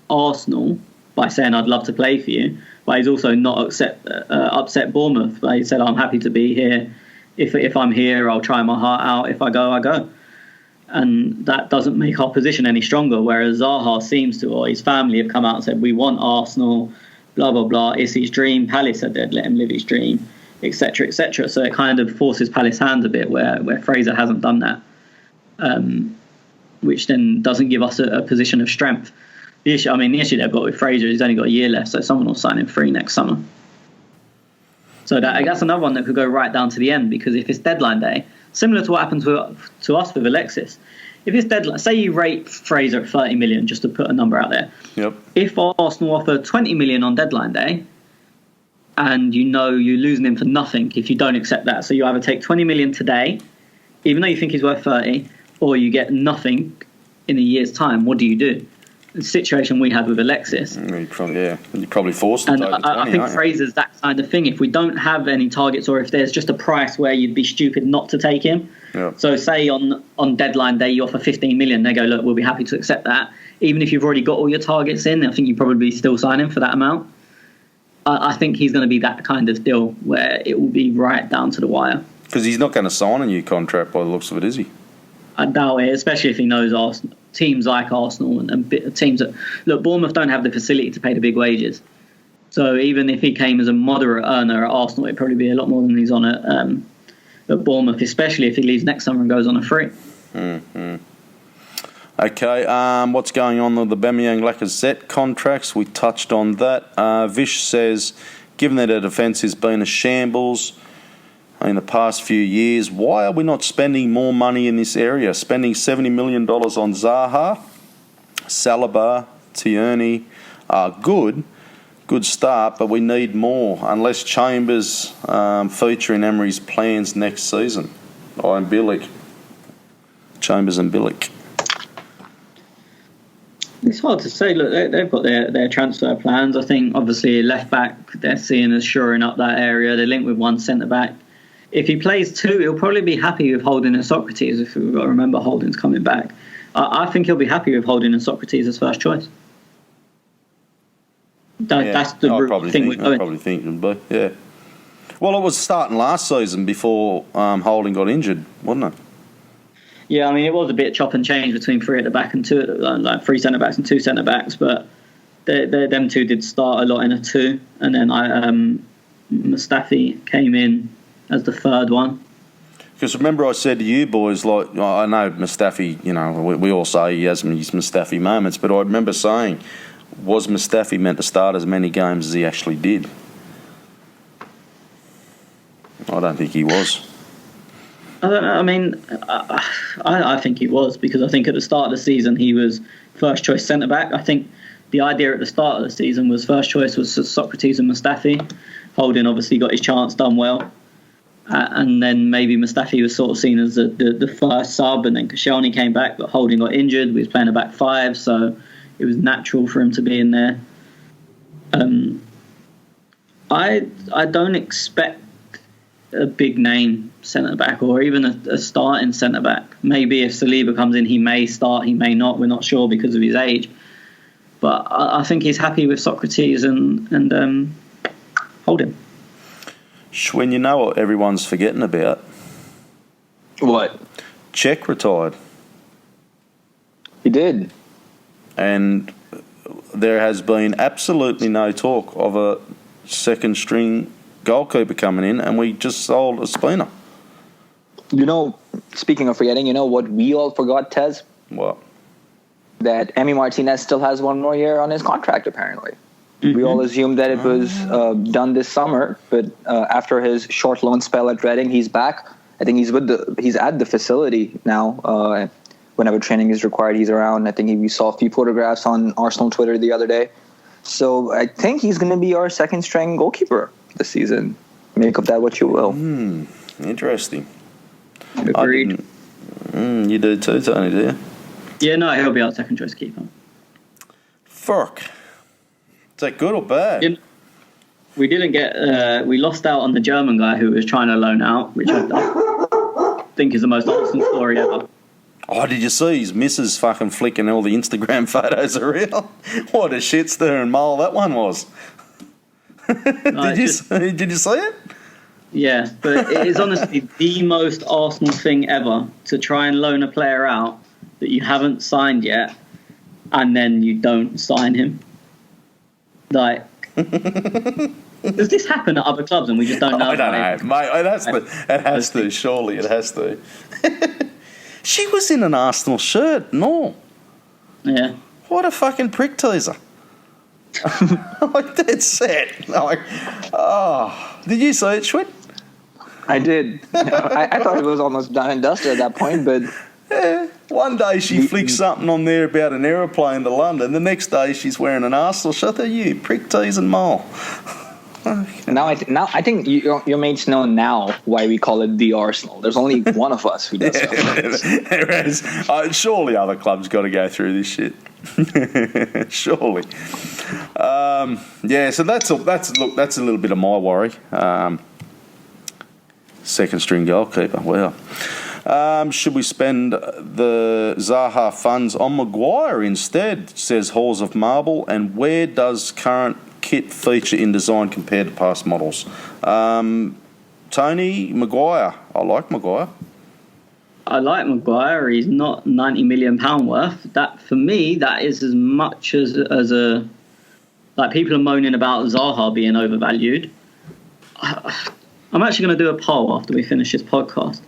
Arsenal by saying I'd love to play for you, but he's also not upset Bournemouth. He said I'm happy to be here. If I'm here, I'll try my heart out. If I go, I go. And that doesn't make our position any stronger. Whereas Zaha seems to, or his family have come out and said we want Arsenal, blah blah blah. It's his dream. Palace said they'd let him live his dream, etc. etc. So it kind of forces Palace hands a bit where Fraser hasn't done that, which then doesn't give us a position of strength. The issue they've got with Fraser, he's only got a year left, so someone will sign him free next summer. So that's another one that could go right down to the end, because if it's deadline day, similar to what happened to us with Alexis, if it's deadline, say you rate Fraser at 30 million, just to put a number out there. Yep. If Arsenal offer 20 million on deadline day, and you know you're losing him for nothing if you don't accept that, so you either take 20 million today, even though you think he's worth 30, or you get nothing in a year's time, what do you do? The situation we had with Alexis. You probably forced him. And I think Fraser's that kind of thing. If we don't have any targets, or if there's just a price where you'd be stupid not to take him. Yeah. So say on deadline day you offer 15 million, they go, look, we'll be happy to accept that. Even if you've already got all your targets in, I think you probably still sign him for that amount. I think he's going to be that kind of deal where it will be right down to the wire. Because he's not going to sign a new contract by the looks of it, is he? I doubt it, especially if he knows teams like Arsenal and teams that... Look, Bournemouth don't have the facility to pay the big wages. So even if he came as a moderate earner at Arsenal, it'd probably be a lot more than he's on at Bournemouth, especially if he leaves next summer and goes on a free. Mm-hmm. Okay, what's going on with the Aubameyang Lacazette contracts? We touched on that. Vish says, given that our defence has been a shambles in the past few years, why are we not spending more money in this area? Spending $70 million on Zaha, Saliba, Tierney are good start, but we need more, unless Chambers feature in Emery's plans next season. And Bilic. Chambers and Bilic. It's hard to say. Look, they've got their transfer plans. I think obviously left back they're seeing as shoring up that area. They're linked with one centre back. If he plays two, he'll probably be happy with Holding and Socrates. If we've got to remember Holding's coming back, I think he'll be happy with Holding and Socrates as first choice. That's the thing. I probably think it would be. Yeah. Well, it was starting last season before Holding got injured, wasn't it? Yeah, I mean, it was a bit chop and change between three at the back and two, like three centre backs and two centre backs, but them two did start a lot in a two, and then Mustafi came in as the third one. Because remember, I said to you boys, like, I know Mustafi, you know, we all say he has his Mustafi moments, but I remember saying, was Mustafi meant to start as many games as he actually did? I don't think he was. I don't know. I mean, I think he was, because I think at the start of the season he was first choice centre back. I think the idea at the start of the season was first choice was Socrates and Mustafi. Holding obviously got his chance, done well, and then maybe Mustafi was sort of seen as the first sub, and then Koscielny came back, but Holding got injured. We was playing a back five, so it was natural for him to be in there. I don't expect a big name centre back, or even a starting centre back. Maybe if Saliba comes in, he may start, he may not. We're not sure because of his age. But I think he's happy with Socrates and Holding. Schwinn, you know what everyone's forgetting about? What? Czech retired. He did. And there has been absolutely no talk of a second string goalkeeper coming in, and we just sold a spinner. You know, speaking of forgetting, you know what we all forgot, Tez? What? That Emi Martinez still has one more year on his contract, apparently. Mm-hmm. We all assumed that it was done this summer, but after his short loan spell at Reading, he's back. I think he's at the facility now. Whenever training is required, he's around. I think we saw a few photographs on Arsenal Twitter the other day. So I think he's going to be our second string goalkeeper this season. Make of that what you will. Interesting. Agreed. You do too, Tony, do you? Yeah, no, he'll be our second choice keeper. Fuck. Is that good or bad? We didn't get. We lost out on the German guy who was trying to loan out, which I think is the most Arsenal story ever. Oh, did you see his missus fucking flicking all the Instagram photos are real? What a shit stirring mole that one was. Did you see it? Yeah, but it is honestly the most Arsenal thing ever to try and loan a player out that you haven't signed yet, and then you don't sign him. Like, does this happen at other clubs and we just don't know? I don't know, mate. It has to. Surely it has to. She was in an Arsenal shirt and all. Yeah. What a fucking prick teaser. Like, dead set. Like, oh. Did you see it, Schwinn? I did. I thought it was almost done and dusted at that point, but... Yeah. One day she flicks something on there about an aeroplane to London. The next day she's wearing an Arsenal shirt. Are you prick teasing mole? Now I think your mates know now why we call it the Arsenal. There's only one of us who does that. Surely other clubs got to go through this shit. Surely. So that's a little bit of my worry. Second string goalkeeper. Wow. Should we spend the Zaha funds on Maguire instead? Says Halls of Marble. And where does current kit feature in design compared to past models? Tony, Maguire. I like Maguire. I like Maguire. He's not £90 million worth. That, for me, that is as much as a... Like, people are moaning about Zaha being overvalued. I'm actually going to do a poll after we finish this podcast.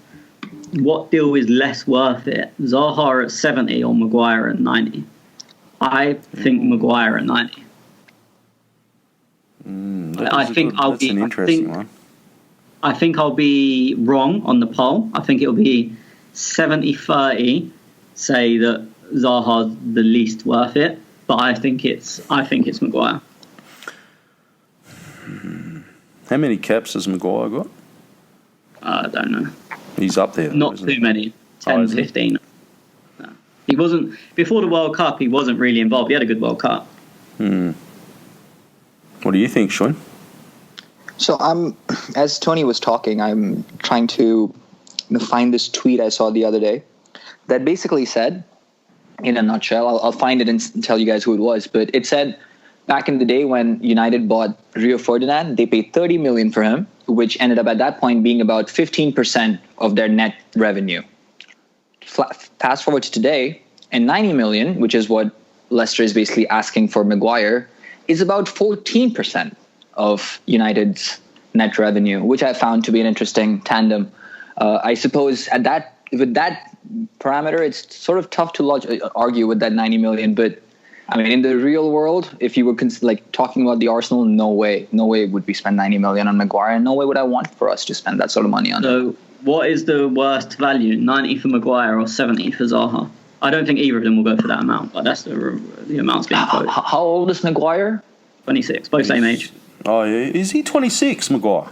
What deal is less worth it? Zaha at 70 or Maguire at 90? I think Maguire at 90. I think I'll be wrong on the poll. I think it'll be 70-30, say that Zaha's the least worth it, but I think it's Maguire. How many caps has Maguire got? I don't know. He's up there. Not too many. 10, 15. No. He wasn't before the World Cup. He wasn't really involved. He had a good World Cup. What do you think, Sean? So as Tony was talking, I'm trying to find this tweet I saw the other day that basically said, in a nutshell, I'll find it and tell you guys who it was, but it said back in the day when United bought Rio Ferdinand, they paid 30 million for him, which ended up at that point being about 15% of their net revenue. Fast forward to today, and 90 million, which is what Leicester is basically asking for Maguire, is about 14% of United's net revenue, which I found to be an interesting tandem. I suppose with that parameter, it's sort of tough to argue with that 90 million. But I mean, in the real world, if you were talking about the Arsenal, no way would we spend 90 million on Maguire, and no way would I want for us to spend that sort of money on him. So, what is the worst value, 90 for Maguire or 70 for Zaha? I don't think either of them will go for that amount, but that's the amounts being quoted. How old is Maguire? 26, both same age. Oh, yeah. Is he 26, Maguire?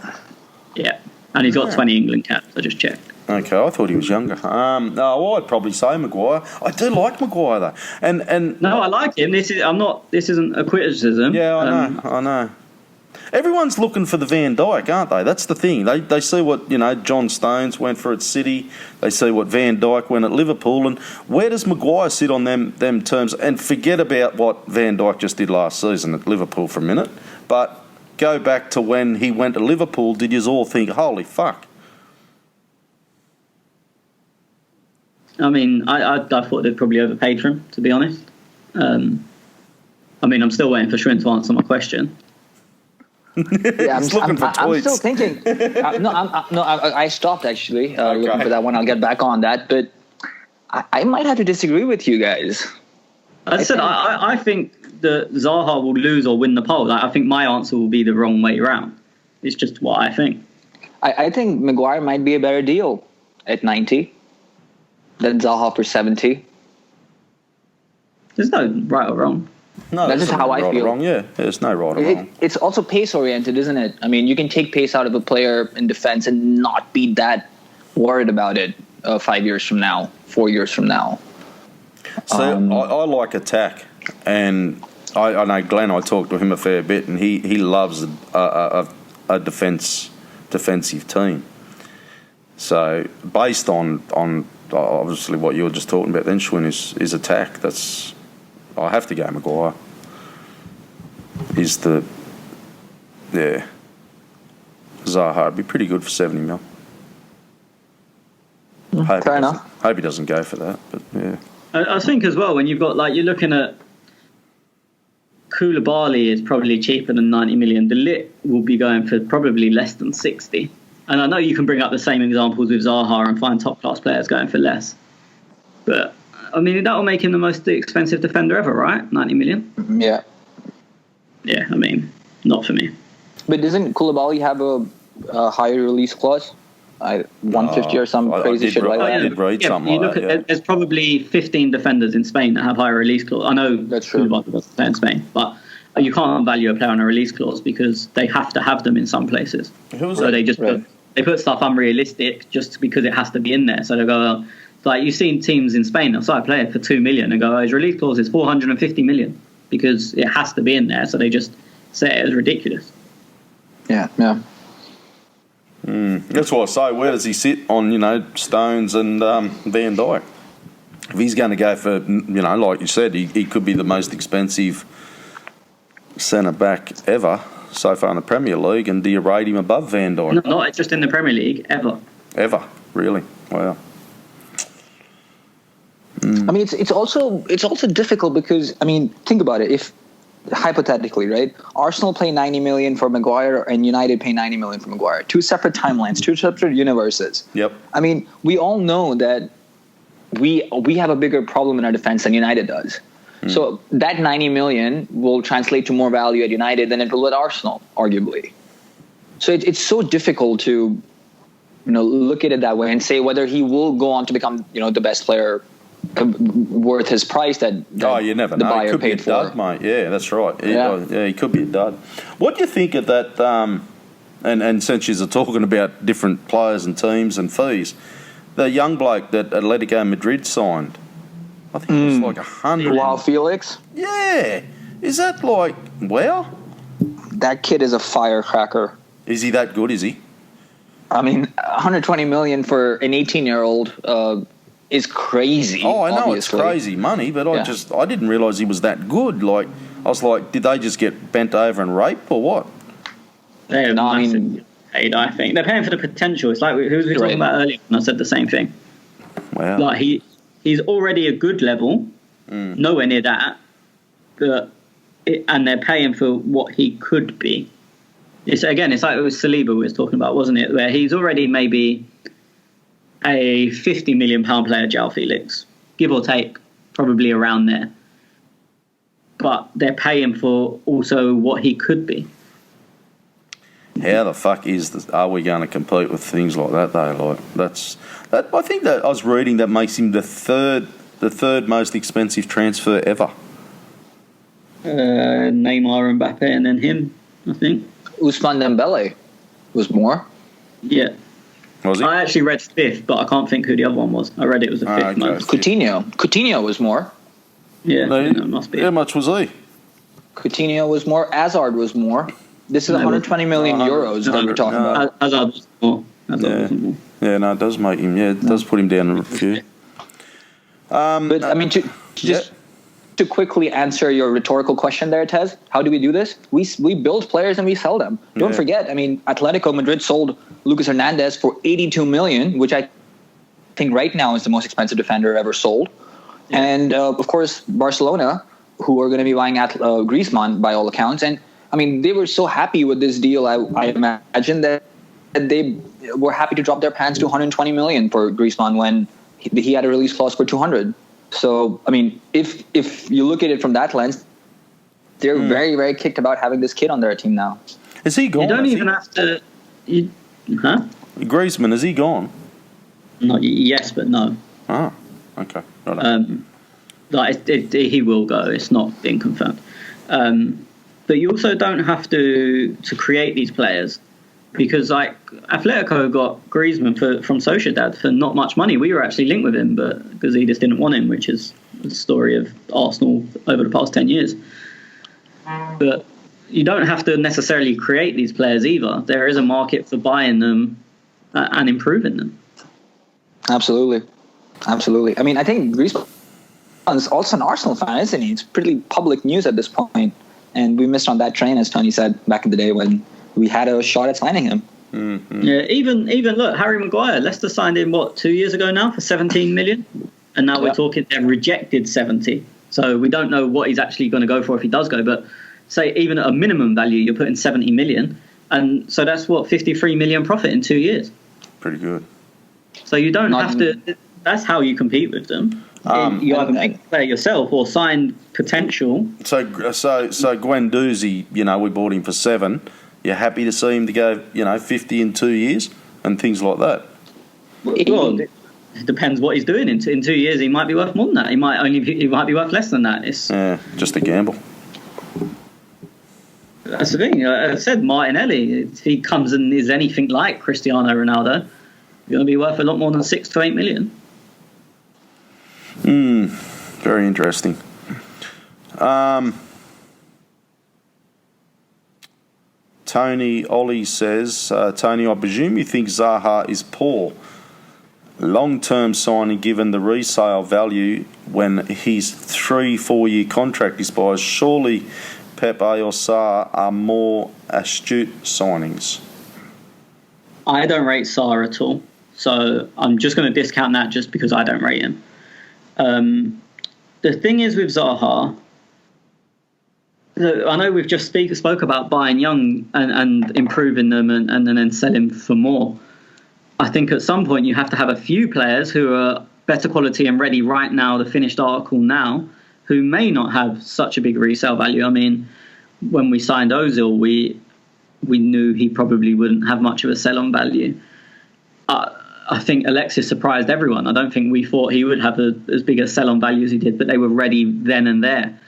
Yeah, and he's got 20 England caps. I just checked. Okay, I thought he was younger. No, I'd probably say Maguire. I do like Maguire though, and no, I like him. This isn't a criticism. Yeah, I know. Everyone's looking for the Van Dijk, aren't they? That's the thing. They see what John Stones went for at City. They see what Van Dijk went at Liverpool, and where does Maguire sit on them terms? And forget about what Van Dijk just did last season at Liverpool for a minute, but go back to when he went to Liverpool. Did you all think, holy fuck? I mean, I thought they'd probably overpaid for him, to be honest. I mean, I'm still waiting for Schwinn to answer my question. Yeah, I'm still thinking. I stopped actually looking for that one. I'll get back on that, but I might have to disagree with you guys. I think that Zaha will lose or win the poll. Like, I think my answer will be the wrong way around. It's just what I think. I think Maguire might be a better deal at 90 than Zaha for 70. There's no right or wrong. No, that's just how I feel. Wrong. Yeah, there's no right or wrong. It's also pace oriented, isn't it? I mean, you can take pace out of a player in defense and not be that worried about it 5 years from now, 4 years from now. So I like attack, and I know Glenn. I talked to him a fair bit, and he loves a defensive team. So based on obviously what you were just talking about, then Schwinn is attack. I have to go Maguire. Zaha would be pretty good for 70 mil. Fair enough. Hope he doesn't go for that, but yeah. I think as well, when you've got, you're looking at Koulibaly is probably cheaper than 90 million. De Ligt will be going for probably less than 60. And I know you can bring up the same examples with Zaha and find top-class players going for less. But, I mean, that will make him the most expensive defender ever, right? 90 million? Yeah. Yeah, I mean, not for me. But doesn't Koulibaly have a higher release clause? 150 or some crazy shit like that. I did read something like that. There's probably 15 defenders in Spain that have higher release clause. I know that's true. Koulibaly doesn't play in Spain, but you can't value a player on a release clause because they have to have them in some places. So they just put stuff unrealistic just because it has to be in there. So they go, like you've seen teams in Spain, they'll sign a player for 2 million and go, his release clause is 450 million because it has to be in there. So they just set it as ridiculous. Yeah. That's what I say. Where does he sit on, Stones and Van Dijk? If he's going to go for, like you said, he could be the most expensive centre-back ever so far in the Premier League, and do you rate him above Van Dijk? No, not just in the Premier League, ever. Ever? Really? Wow. I mean, it's also difficult because, I mean, think about it. If hypothetically, right, Arsenal pay 90 million for Maguire and United pay 90 million for Maguire. Two separate timelines, two separate universes. Yep. I mean, we all know that we have a bigger problem in our defense than United does. So that 90 million will translate to more value at United than it will at Arsenal, arguably. So it's so difficult to, look at it that way and say whether he will go on to become, the best player worth his price that you never know. Buyer he could paid be a dud, for. mate. Yeah, that's right. Yeah, he could be a dud. What do you think of that? And since you're talking about different players and teams and fees, the young bloke that Atletico Madrid signed, I think it was like 100. Wow, Felix, Yeah. Is that like, wow? that kid is a firecracker. Is he that good, is he? I mean, 120 million for an 18-year-old is crazy. Oh, I know obviously. it's crazy money, but Yeah. I didn't realise he was that good. Like, I was like, did they just get bent over and raped or what? They're No, I mean- massively paid, I think. They're paying for the potential. It's like who was we Right. talking about earlier, and I said the same thing. Wow. Like he's already a good level, nowhere near that, and they're paying for what he could be. It's like it was Saliba we was talking about, wasn't it? Where he's already maybe a £50 million player, João Felix, give or take, probably around there. But they're paying for also what he could be. How the fuck are we going to compete with things like that though? Like I think that I was reading that makes him the third most expensive transfer ever. Neymar, Mbappe, and then him, I think. Ousmane Dembele was more. Yeah. Was he? I actually read fifth, but I can't think who the other one was. I read it was the fifth okay. most. Coutinho was more. Yeah, No, it must be. How much was he? Coutinho was more. Hazard was more. This is No, 120 million euros that we're talking no. about. Hazard was more. Yeah. Wasn't more. Yeah, no, it does make him. Yeah, it does put him down a few. But I mean, to quickly answer your rhetorical question there, Tez, how do we do this? We build players and we sell them. Don't Yeah. forget, I mean, Atletico Madrid sold Lucas Hernandez for 82 million, which I think right now is the most expensive defender ever sold. And of course, Barcelona, who are going to be buying Griezmann by all accounts. And I mean, they were so happy with this deal. I imagine that they were happy to drop their pants to 120 million for Griezmann when he had a release clause for 200. So, I mean, if you look at it from that lens, they're very, very kicked about having this kid on their team now. Is he gone? You don't even have to. Huh? Griezmann, is he gone? Not yes, but no. Ah, okay. Right. He will go. It's not being confirmed. But you also don't have to create these players, because like Atletico got Griezmann from Sociedad for not much money. We were actually linked with him, but because he just didn't want him, which is the story of Arsenal over the past 10 years. But you don't have to necessarily create these players either. There is a market for buying them and improving them. Absolutely. I mean, I think Griezmann's also an Arsenal fan, isn't he? It's pretty public news at this point. And we missed on that train, as Tony said, back in the day when we had a shot at signing him. Mm-hmm. Yeah, even look, Harry Maguire, Leicester signed him 2 years ago now for 17 million, and now we're talking they've rejected 70. So we don't know what he's actually going to go for if he does go. But say even at a minimum value, you're putting 70 million, and so that's 53 million profit in 2 years. Pretty good. So you don't have to. That's how you compete with them. You either make the player yourself or sign potential. So Guendouzi, we bought him for 7. You're happy to see him to go, 50 in 2 years and things like that. Well, it depends what he's doing. In 2 years, he might be worth more than that. He might be worth less than that. It's just a gamble. That's the thing. I said Martinelli. If he comes and is anything like Cristiano Ronaldo, he's going to be worth a lot more than 6 to 8 million. Very interesting. Tony Ollie says, Tony, I presume you think Zaha is poor. Long-term signing given the resale value when his 3-4 year contract expires. Surely Pepe or Sarr are more astute signings. I don't rate Sarr at all. So I'm just going to discount that just because I don't rate him. The thing is with Zaha, I know we've just spoke about buying young and improving them and then selling for more. I think at some point you have to have a few players who are better quality and ready right now, the finished article now, who may not have such a big resale value. I mean, when we signed Ozil, we knew he probably wouldn't have much of a sell-on value. I think Alexis surprised everyone. I don't think we thought he would have as big a sell-on value as he did, but they were ready then and there.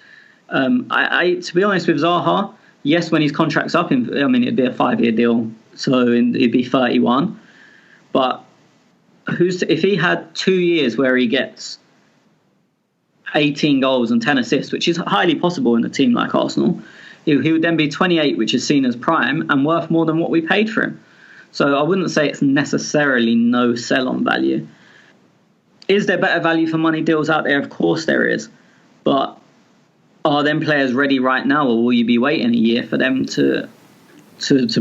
To be honest with Zaha, yes, when his contract's up, it'd be a 5-year deal, so it'd be 31. But if he had 2 years where he gets 18 goals and 10 assists, which is highly possible in a team like Arsenal. He would then be 28, which is seen as prime and worth more than what we paid for him. So I wouldn't say it's necessarily no sell-on value. Is there better value for money deals out there? Of course there is. But are them players ready right now, or will you be waiting a year for them to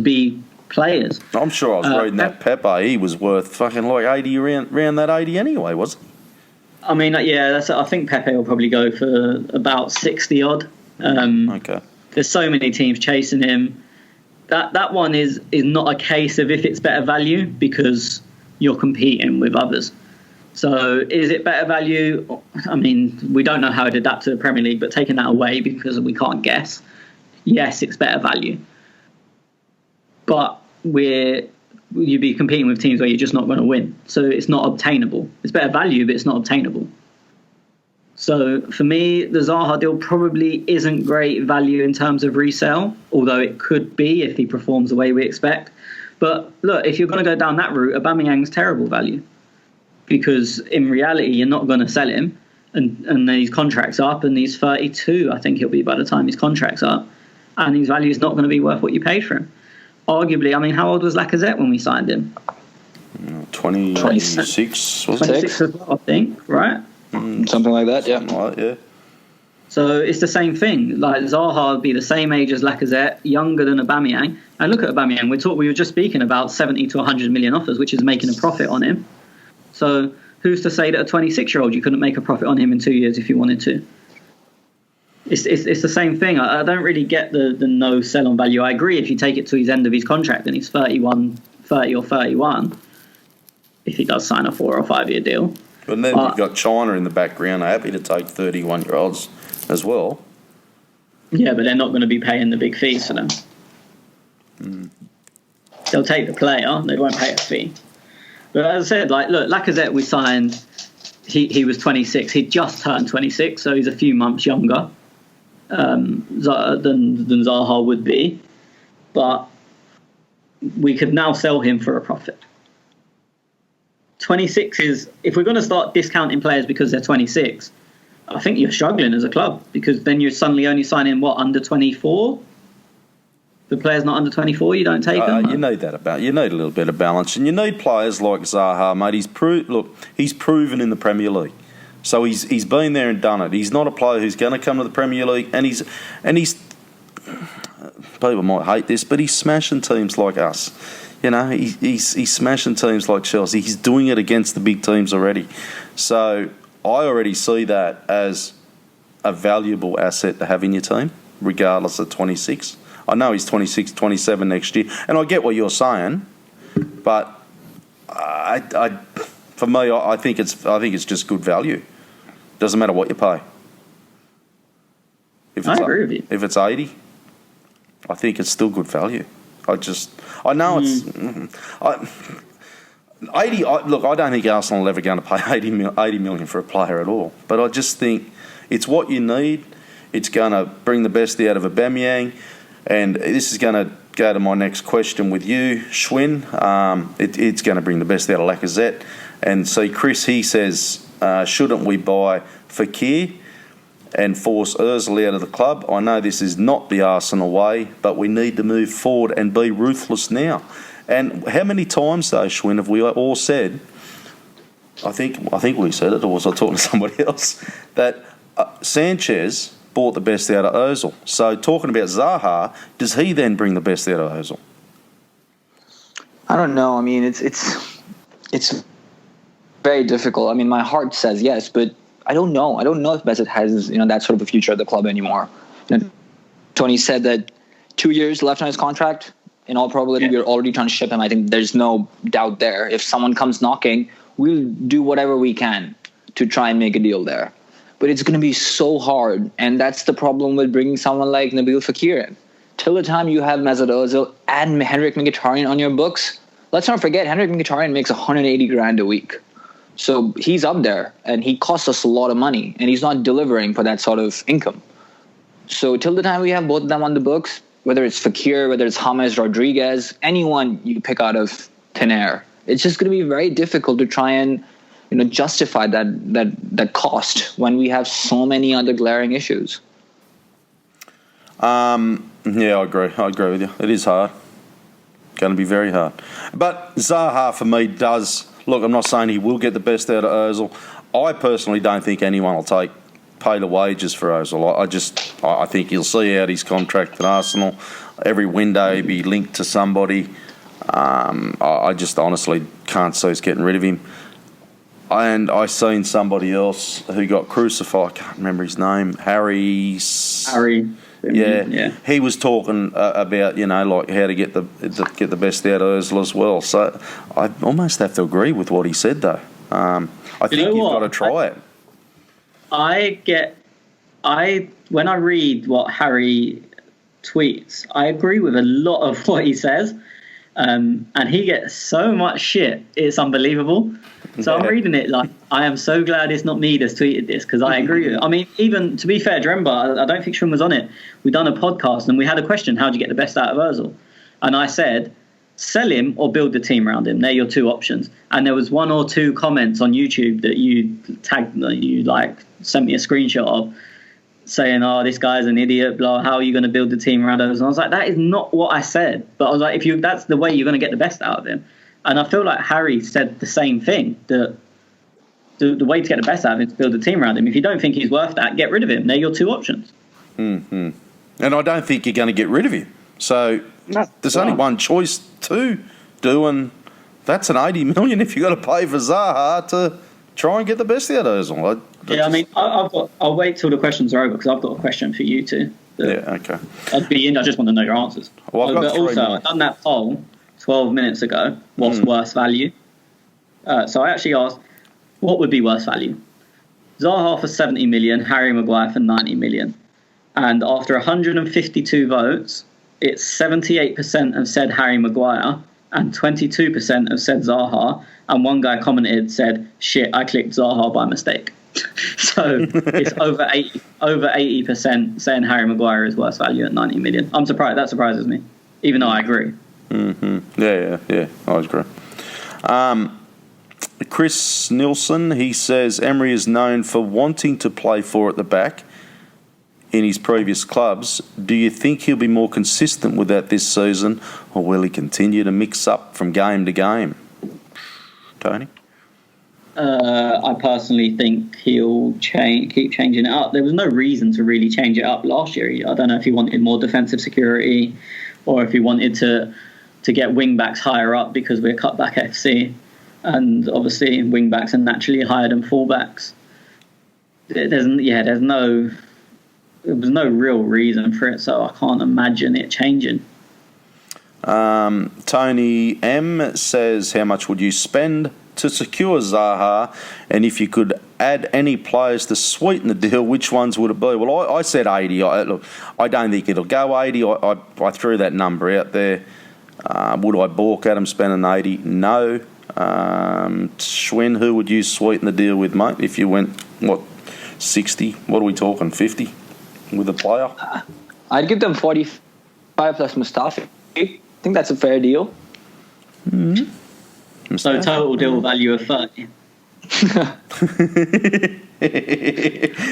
be players? I'm sure I was reading that Pepe, he was worth fucking like 80 around that 80 anyway, wasn't he? I mean, yeah, I think Pepe will probably go for about 60 odd. Okay. There's so many teams chasing him. That one is not a case of if it's better value, because you're competing with others. So is it better value? I mean, we don't know how it adapts to the Premier League, but taking that away because we can't guess, yes, it's better value. But you'd be competing with teams where you're just not going to win. So it's not obtainable. It's better value, but it's not obtainable. So for me, the Zaha deal probably isn't great value in terms of resale, although it could be if he performs the way we expect. But look, if you're going to go down that route, Aubameyang's terrible value. Because in reality, you're not going to sell him, and then his contract's up, and he's 32, I think he'll be by the time his contract's up, and his value is not going to be worth what you paid for him. Arguably, I mean, how old was Lacazette when we signed him? 26, was it? 26 as well, I think, right? Something like that, yeah. Right, yeah. So it's the same thing. Like Zaha would be the same age as Lacazette, younger than Aubameyang. And look at Aubameyang. We were just speaking about 70 to 100 million offers, which is making a profit on him. So who's to say that a 26-year-old you couldn't make a profit on him in 2 years if you wanted to? It's the same thing. I don't really get the no sell on value. I agree if you take it to his end of his contract and he's 30 or 31, if he does sign a 4 or 5 year deal. But then you've got China in the background, happy to take 31-year-olds as well. Yeah, but they're not going to be paying the big fees for them. They'll take the player, they won't pay a fee. But as I said, like, look, Lacazette we signed, he was 26. He'd just turned 26, so he's a few months younger than Zaha would be. But we could now sell him for a profit. 26 is, if we're going to start discounting players because they're 26, I think you're struggling as a club, because then you're suddenly only signing, under 24? The player's not under 24, you don't take them? You need you need a little bit of balance, and you need players like Zaha, mate. He's proven in the Premier League, so he's been there and done it. He's not a player who's going to come to the Premier League, and he's people might hate this, but he's smashing teams like us. You know, he's smashing teams like Chelsea. He's doing it against the big teams already. So I already see that as a valuable asset to have in your team, regardless of 26. I know he's 26, 27 next year, and I get what you're saying, but for me, I think it's just good value. Doesn't matter what you pay. I agree with you. If it's 80, I think it's still good value. I know it's 80. Look, I don't think Arsenal are ever going to pay 80 million for a player at all. But I just think it's what you need. It's going to bring the best out of Aubameyang. And this is going to go to my next question with you, Schwinn. It's going to bring the best out of Lacazette. And so Chris, he says, shouldn't we buy Fekir and force Ozil out of the club? I know this is not the Arsenal way, but we need to move forward and be ruthless now. And how many times, though, Schwinn, have we all said, I think we said it, or was I talking to somebody else, that Sanchez brought the best out of Ozil. So talking about Zaha, does he then bring the best out of Ozil? I don't know. I mean, it's very difficult. I mean, my heart says yes, but I don't know. I don't know if Mesut has that sort of a future at the club anymore. Tony said that 2 years left on his contract. In all probability, we're already trying to ship him. I think there's no doubt there. If someone comes knocking, we'll do whatever we can to try and make a deal there. But it's going to be so hard, and that's the problem with bringing someone like Nabil Fekir in. Till the time you have Mesut Ozil and Henrik Mkhitaryan on your books, let's not forget Henrik Mkhitaryan makes 180 grand a week. So he's up there, and he costs us a lot of money, and he's not delivering for that sort of income. So till the time we have both of them on the books, whether it's Fekir, whether it's James Rodriguez, anyone you pick out of thin air, it's just going to be very difficult to try and justify that cost when we have so many other glaring issues. Yeah, I agree with you. It is hard. Going to be very hard. But Zaha, for me, does... Look, I'm not saying he will get the best out of Ozil. I personally don't think anyone will pay the wages for Ozil. I think he'll see out his contract at Arsenal. Every window he'll be linked to somebody. I just honestly can't see us getting rid of him. And I seen somebody else who got crucified. I can't remember his name. Harry. Yeah. He was talking about like how to get the best out of Ozil as well. So I almost have to agree with what he said though. I think you've got to try it. When I read what Harry tweets, I agree with a lot of what he says, and he gets so much shit. It's unbelievable. So I'm reading it like, I am so glad it's not me that's tweeted this, because I agree with it. I mean, even to be fair, do you remember, I don't think Shun was on it. We done a podcast and we had a question: how do you get the best out of Ozil? And I said, sell him or build the team around him. They're your two options. And there was one or two comments on YouTube that you tagged, you sent me a screenshot of, saying, "Oh, this guy's an idiot. Blah. How are you going to build the team around Ozil?" And I was like, that is not what I said. But I was like, that's the way you're going to get the best out of him. And I feel like Harry said the same thing. That the way to get the best out of him is to build a team around him. If you don't think he's worth that, get rid of him. They're your two options. Mm-hmm. And I don't think you're going to get rid of him. So there's only one choice to do, and that's an 80 million if you've got to pay for Zaha to try and get the best out of Ozil. I'll wait till the questions are over, because I've got a question for you too. Yeah, okay. I just want to know your answers. Well, I've done that poll 12 minutes ago. What's worse value? So I actually asked, what would be worse value? Zaha for 70 million, Harry Maguire for 90 million. And after 152 votes, it's 78% have said Harry Maguire and 22% have said Zaha. And one guy said, "Shit, I clicked Zaha by mistake." So it's over 80% saying Harry Maguire is worse value at 90 million. I'm surprised. That surprises me, even though I agree. Mm-hmm. Yeah. I agree. Chris Nilsson, he says Emery is known for wanting to play four at the back in his previous clubs. Do you think he'll be more consistent with that this season, or will he continue to mix up from game to game? Tony? I personally think he'll keep changing it up. There was no reason to really change it up last year. I don't know if he wanted more defensive security, or if he wanted to get wing-backs higher up, because we're cut-back FC. And obviously wing-backs are naturally higher than full-backs. There was no real reason for it, so I can't imagine it changing. Tony M says, how much would you spend to secure Zaha? And if you could add any players to sweeten the deal, which ones would it be? Well, I said 80. Look, I don't think it'll go 80. I threw that number out there. Would I balk at him spending 80? No. Schwinn, who would you sweeten the deal with, mate? If you went, 60? What are we talking, 50 with a player? I'd give them 45 plus Mustafi. I think that's a fair deal. Mm-hmm. So total deal value of 30.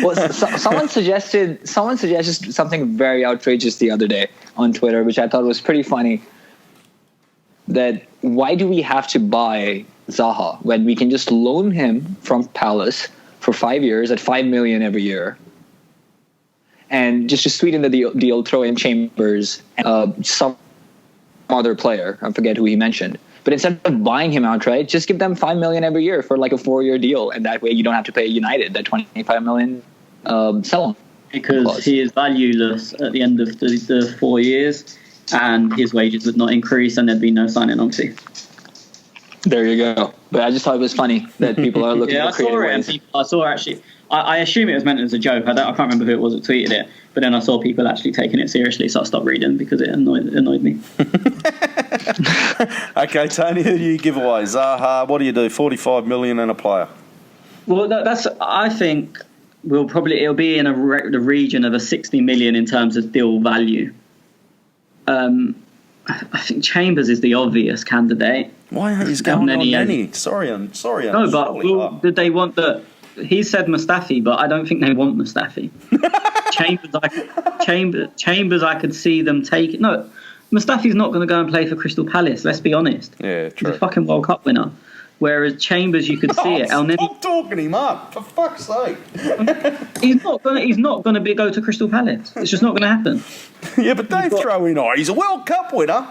Well, someone suggested something very outrageous the other day on Twitter, which I thought was pretty funny. That why do we have to buy Zaha when we can just loan him from Palace for 5 years at 5 million every year, and just to sweeten the deal, throw in Chambers, some other player, I forget who he mentioned. But instead of buying him outright, just give them 5 million every year for like a 4-year deal, and that way you don't have to pay United that 25 million sell-on. Because clause. He is valueless at the end of the 4 years, and his wages would not increase, and there'd be no signing-on fee. There you go. But I just thought it was funny that people are looking for creative ways. I saw actually. I assume it was meant as a joke. I can't remember who it was that tweeted it. But then I saw people actually taking it seriously, so I stopped reading because it annoyed me. Okay, Tony, who do you give away? Zaha, what do you do? 45 million and a player. Well, that's. I think it'll be in the region of a 60 million in terms of deal value. I think Chambers is the obvious candidate. Why aren't you going on Elneny, Nenny? Sorry. No, but surely not. did they want the? He said Mustafi, but I don't think they want Mustafi. Chambers, I could see them taking. No, Mustafi's not going to go and play for Crystal Palace. Let's be honest. Yeah, He's true. a fucking World Cup winner. Whereas Chambers, you could see it. Elneny, Stop talking him up, for fuck's sake. he's not gonna go to Crystal Palace. It's just not going to happen. Yeah, but don't throw in, he's a World Cup winner.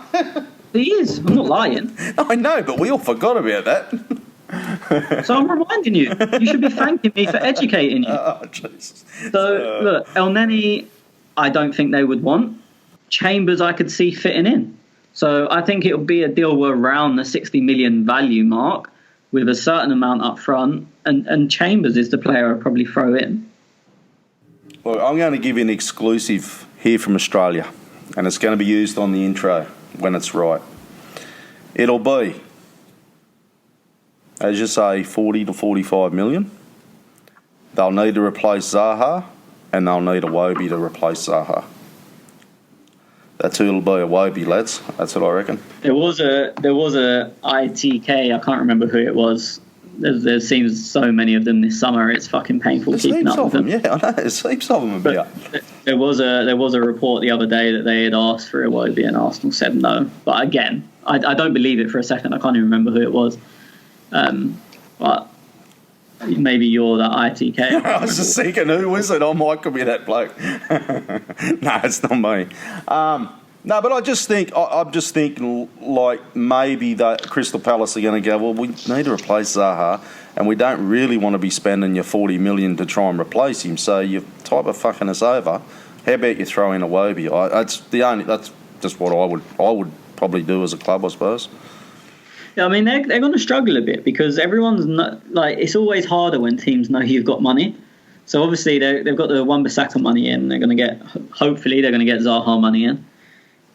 He is. I'm not lying. I know, but we all forgot about that. So I'm reminding you. You should be thanking me for educating you. Oh, Jesus. So look, Elneny, I don't think they would want. Chambers, I could see fitting in. So I think it'll be a deal around the 60 million value mark with a certain amount up front, and Chambers is the player I'd probably throw in. Well, I'm going to give you an exclusive here from Australia, and it's going to be used on the intro when it's right. It'll be, as you say, 40 to 45 million. They'll need to replace Zaha, and they'll need a Wobie to replace Zaha. That's who it'll be, a Wobie, lads. That's what I reckon. There was a ITK. I can't remember who it was. There seems so many of them this summer. It's fucking painful There's keeping heaps up of with them. Yeah, I know. There's heaps of them about. But there was a report the other day that they had asked for a Wobie and Arsenal said no. But again, I don't believe it for a second. I can't even remember who it was. But maybe you're that ITK. I was just thinking, who is it? I might could be that bloke. No, it's not me. No, but I'm just thinking like maybe that Crystal Palace are going to go, well, we need to replace Zaha, and we don't really want to be spending your 40 million to try and replace him. So you're type of fucking us over. How about you throw in a Wobie? That's just what I would probably do as a club, I suppose. Yeah, I mean they're going to struggle a bit because everyone's not, like, it's always harder when teams know you've got money. So obviously they've got the Wan-Bissaka money in. Hopefully they're going to get Zaha money in.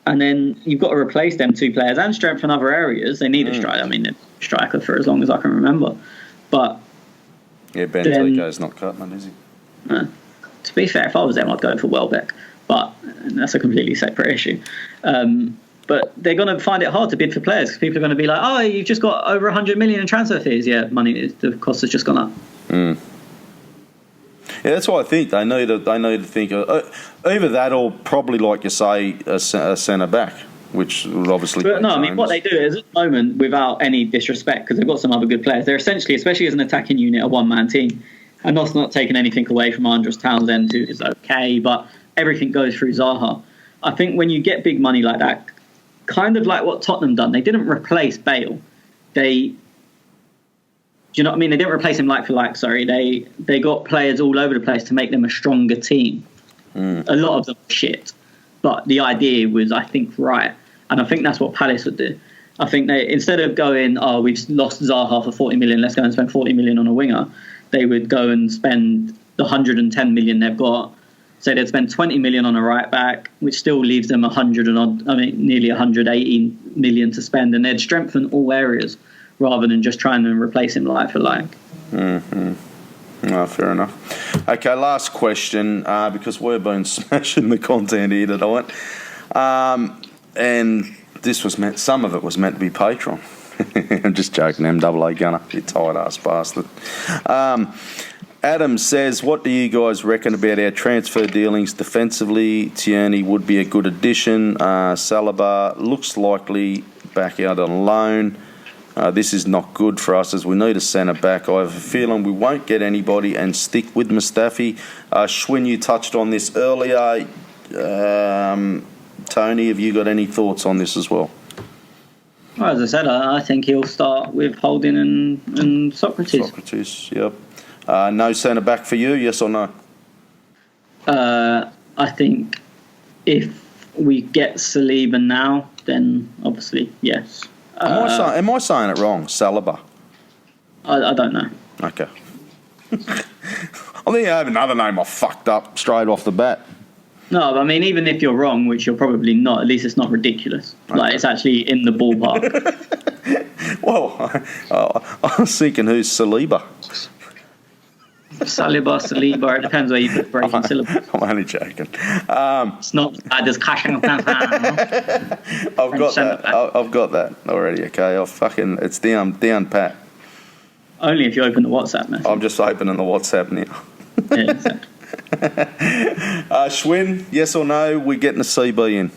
And then you've got to replace them two players and strengthen other areas. They need a striker. I mean, they're a striker for as long as I can remember. But yeah, Benfica's not cutting it, is he? To be fair, if I was them, I'd go for Welbeck. But that's a completely separate issue. But they're going to find it hard to bid for players because people are going to be like, oh, you've just got over 100 million in transfer fees. Yeah, the cost has just gone up. Yeah, that's what I think. They need to think either that or probably, like you say, a centre back, which would obviously. But no, I mean what they do is at the moment, without any disrespect, because they've got some other good players, they're essentially, especially as an attacking unit, a one-man team, and that's not taking anything away from Andros Townsend, who is okay, but everything goes through Zaha. I think when you get big money like that, kind of like what Tottenham done, they didn't replace Bale. Do you know what I mean? They didn't replace him like for like, sorry. They got players all over the place to make them a stronger team. A lot of them shit. But the idea was, I think, right. And I think that's what Palace would do. I think they, instead of going, oh, we've lost Zaha for 40 million, let's go and spend 40 million on a winger, they would go and spend the 110 million they've got. So they'd spend 20 million on a right back, which still leaves them nearly 180 million to spend. And they'd strengthen all areas, rather than just trying to replace him like for like. No, fair enough. Okay, last question, because we've been smashing the content here tonight. And this was some of it was meant to be Patreon. I'm just joking, MAA Gunner, you tight ass bastard. Adam says, what do you guys reckon about our transfer dealings defensively? Tierney would be a good addition. Saliba looks likely back out on loan. This is not good for us as we need a centre back. I have a feeling we won't get anybody and stick with Mustafi. Schwinn, you touched on this earlier. Tony, have you got any thoughts on this as well? Well, as I said, I think he'll start with Holding and Socrates. Socrates, yep. No centre back for you, yes or no? I think if we get Saliba now, then obviously yes. Am I saying it wrong? Saliba? I don't know. Okay. I think I have another name I fucked up straight off the bat. No, but I mean, even if you're wrong, which you're probably not, at least it's not ridiculous. Okay. Like, it's actually in the ballpark. Well, I was thinking, who's Saliba? Saliba. It depends where you put breaking syllables. I'm only joking. It's not just crashing. I've got that. I've got that already. Okay, it's down pat. Only if you open the WhatsApp message. I'm just opening the WhatsApp now. Yeah, exactly. Schwinn, yes or no? We're getting a CB in.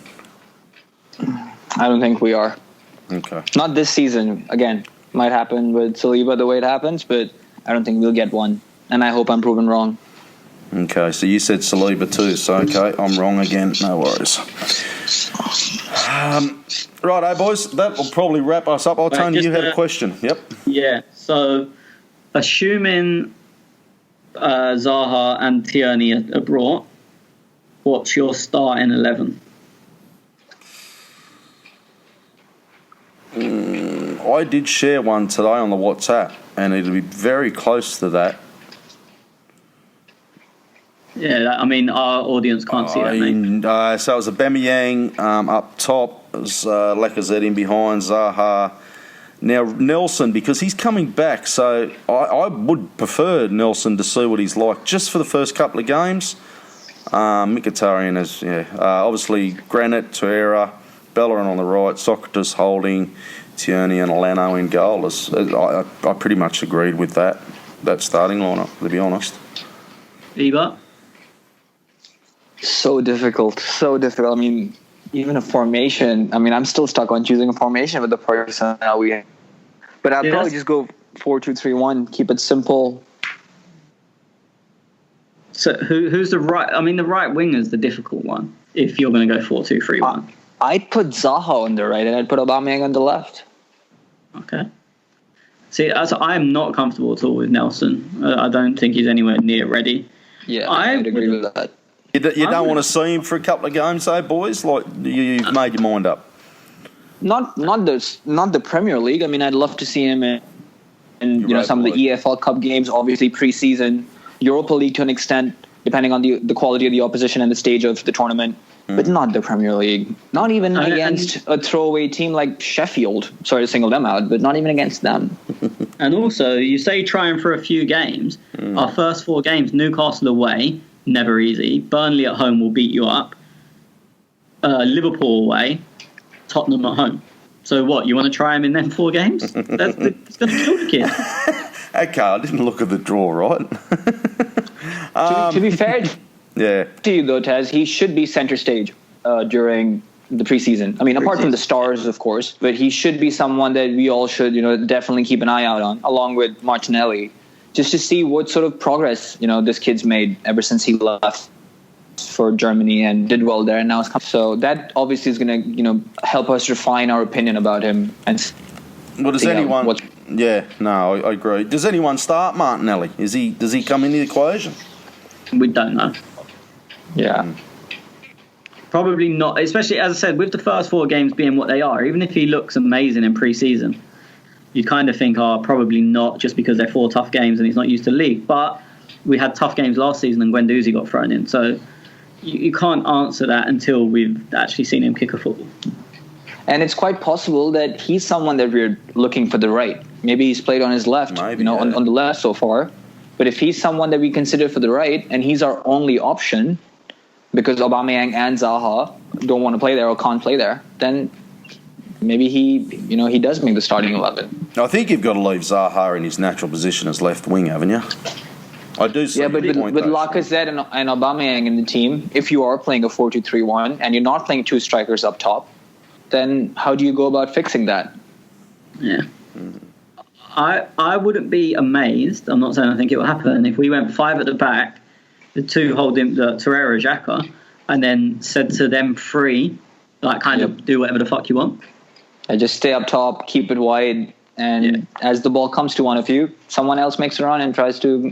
I don't think we are. Okay. Not this season. Again, might happen with Saliba the way it happens, but I don't think we'll get one. And I hope I'm proven wrong. Okay, so you said Saliba too, so okay, I'm wrong again. No worries. Righto, boys, that will probably wrap us up. Tony, you had a question. Yep. Yeah, so assuming Zaha and Tierney are brought, what's your start in 11? I did share one today on the WhatsApp, and it'll be very close to that. Yeah, I mean, our audience can't see that, mate. So it was Aubameyang up top. It was Lacazette in behind, Zaha. Now, Nelson, because he's coming back, so I would prefer Nelson to see what he's like just for the first couple of games. Mkhitaryan is, obviously Granit, Torreira, Bellerin on the right, Socrates holding, Tierney and Leno in goal. I pretty much agreed with that starting lineup, to be honest. Ebert? So difficult. I mean, even a formation. I mean, I'm still stuck on choosing a formation with the personnel we have. But I'll probably just go 4-2-3-1. Keep it simple. So who's the right? I mean, the right winger is the difficult one. If you're going to go 4-2-3-1, I'd put Zaha on the right, and I'd put Aubameyang on the left. Okay. See, I'm not comfortable at all with Nelson. I don't think he's anywhere near ready. Yeah, I would agree with that. You don't want to see him for a couple of games, though, boys? Like, you've made your mind up. Not the Premier League. I mean, I'd love to see him in some of the EFL Cup games, obviously pre-season, Europa League to an extent, depending on the quality of the opposition and the stage of the tournament. But not the Premier League. Not even against a throwaway team like Sheffield. Sorry to single them out, but not even against them. And also, you say trying for a few games. Our first 4 games, Newcastle away, never easy. Burnley at home will beat you up. Liverpool away, Tottenham at home. So what, you want to try him in them 4 games? It's going to kill the kid. Okay, I didn't look at the draw, right? To be fair to you, though, Taz, he should be center stage during the preseason. I mean, apart from the stars, of course, but he should be someone that we all should, definitely keep an eye out on, along with Martinelli, just to see what sort of progress, this kid's made ever since he left for Germany and did well there, and now it's come. So that obviously is going to, help us refine our opinion about him. And does anyone? I agree. Does anyone start Martinelli? Does he come in the equation? We don't know. Yeah. Probably not, especially, as I said, with the first 4 games being what they are. Even if he looks amazing in pre-season, you kind of think, probably not, just because they're 4 tough games and he's not used to the league. But we had tough games last season and Guendouzi got thrown in. So you can't answer that until we've actually seen him kick a football. And it's quite possible that he's someone that we're looking for the right. Maybe he's played on his left, on the left so far. But if he's someone that we consider for the right and he's our only option, because Aubameyang and Zaha don't want to play there or can't play there, then maybe he does make the starting 11. I think you've got to leave Zaha in his natural position as left wing, haven't you? I do see. Yeah, but with Lacazette and Aubameyang in the team, if you are playing a 4-2-3-1 and you're not playing 2 strikers up top, then how do you go about fixing that? Yeah. I wouldn't be amazed. I'm not saying I think it will happen. If we went 5 at the back, the 2 holding Torreira, Xhaka, and then said to them 3, of do whatever the fuck you want. I just stay up top, keep it wide, and as the ball comes to one of you, someone else makes a run and tries to,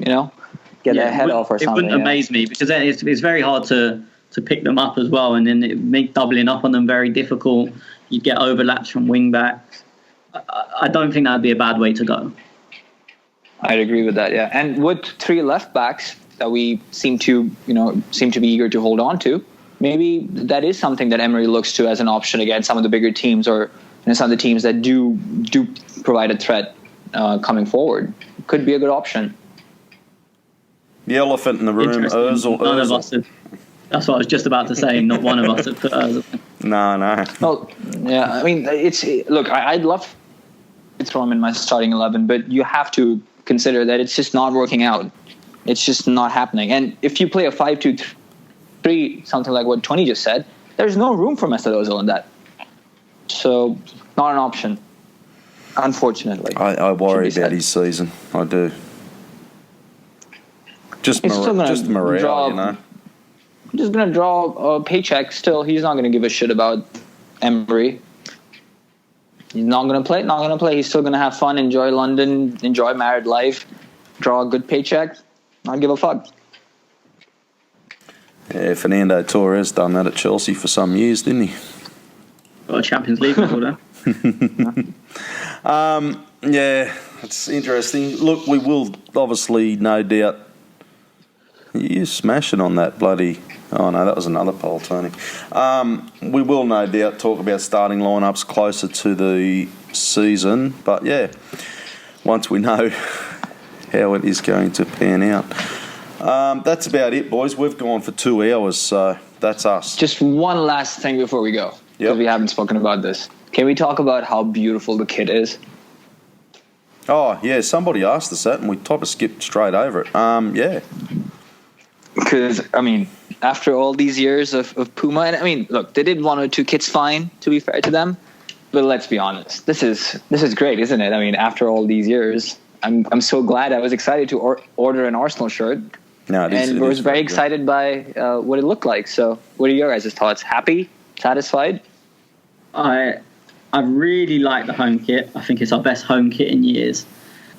get their head off or something. It wouldn't amaze me, because then it's very hard to pick them up as well, and then it make doubling up on them very difficult. You'd get overlaps from wing backs. I don't think that'd be a bad way to go. I'd agree with that, yeah. And with 3 left backs that we seem to be eager to hold on to, maybe that is something that Emery looks to as an option against some of the bigger teams or some of the teams that do provide a threat coming forward. Could be a good option. The elephant in the room, Interesting. Ozil. None of us have. That's what I was just about to say. Not one of us have put Ozil. No. Well, yeah, I mean, look, I'd love to throw him in my starting 11, but you have to consider that it's just not working out. It's just not happening. And if you play a 5-2-3, something like what Tony just said, there's no room for Mesut Ozil in that. So, not an option, unfortunately. I worry about his season. I do. Just morale, draw, you know. Just going to draw a paycheck still. He's not going to give a shit about Emery. He's not going to play. Not going to play. He's still going to have fun, enjoy London, enjoy married life, draw a good paycheck, not give a fuck. Yeah, Fernando Torres done that at Chelsea for some years, didn't he? Got a Champions League holder. Yeah, it's interesting. Look, we will obviously, no doubt, you smashing on that bloody... Oh, no, that was another poll, Tony. We will no doubt talk about starting lineups closer to the season. But, yeah, once we know how it is going to pan out. That's about it, boys. We've gone for 2 hours, so that's us. Just one last thing before we go, because we haven't spoken about this. Can we talk about how beautiful the kit is? Oh, yeah, somebody asked us that, and we type of skipped straight over it. Yeah. Because, I mean, after all these years of Puma, and I mean, look, they did 1 or 2 kits fine, to be fair to them, but let's be honest, this is great, isn't it? I mean, after all these years, I'm so glad. I was excited to order an Arsenal shirt, and was very excited by what it looked like. So, what are your guys' thoughts? Happy? Satisfied? I really like the home kit. I think it's our best home kit in years.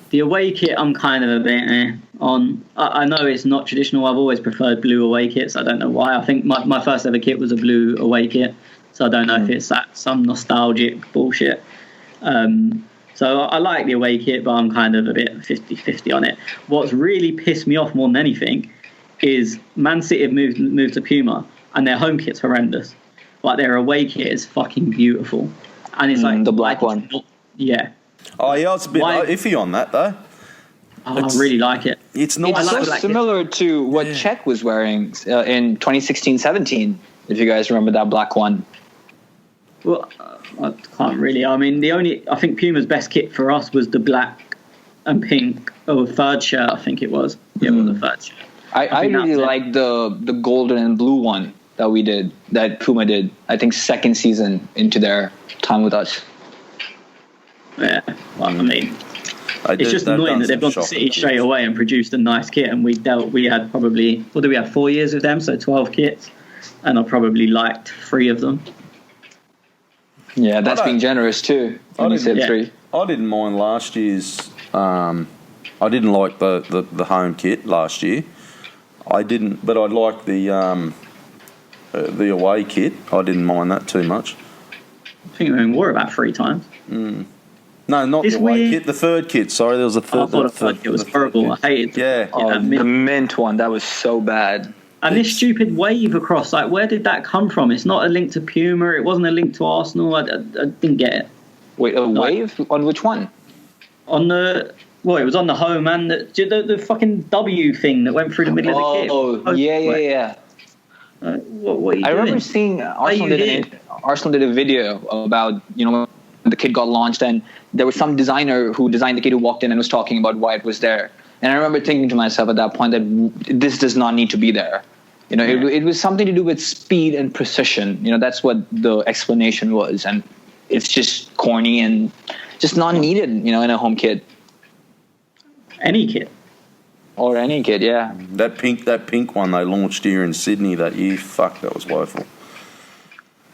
The away kit, I'm kind of a bit on. I know it's not traditional. I've always preferred blue away kits. I don't know why. I think my first ever kit was a blue away kit. So I don't know if it's some nostalgic bullshit. So I like the away kit, but I'm kind of a bit 50-50 on it. What's really pissed me off more than anything is Man City have moved to Puma, and their home kit's horrendous. Like, their away kit is fucking beautiful. And it's like... the black one. Yeah. Oh, yeah, it's a bit iffy on that, though. I really like it. It's not... It's so similar to what Czech was wearing in 2016-17, if you guys remember that black one. Well, I can't really. I mean, I think Puma's best kit for us was the black and pink, third shirt, I think it was. Yeah, it was the third shirt. I really like the golden and blue one that Puma did, I think second season into their time with us. Yeah, well, I mean, it's just annoying that they've gone to City straight away and produced a nice kit, and we had probably, what do we have, 4 years with them, so 12 kits, and I probably liked 3 of them. Yeah, that's being generous too. I didn't mind last year's. I didn't like the home kit last year. I didn't, but I liked the away kit. I didn't mind that too much. I think we wore about 3 times. No, not the away kit. The third kit. Sorry, there was a third. I thought the third kit was horrible. I hated. The mint one. That was so bad. And this stupid wave across, like, where did that come from? It's not a link to Puma. It wasn't a link to Arsenal. I didn't get it. Wait, a wave? On which one? On it was on the home and the fucking W thing that went through the middle of the kit. Oh, yeah. What are you doing? I remember seeing Arsenal did a video about, when the kit got launched, and there was some designer who designed the kit who walked in and was talking about why it was there. And I remember thinking to myself at that point that this does not need to be there. It was something to do with speed and precision. That's what the explanation was. And it's just corny and just not needed, in a home kit. Any kit. Or any kit, yeah. That pink one they launched here in Sydney that year, fuck, that was woeful.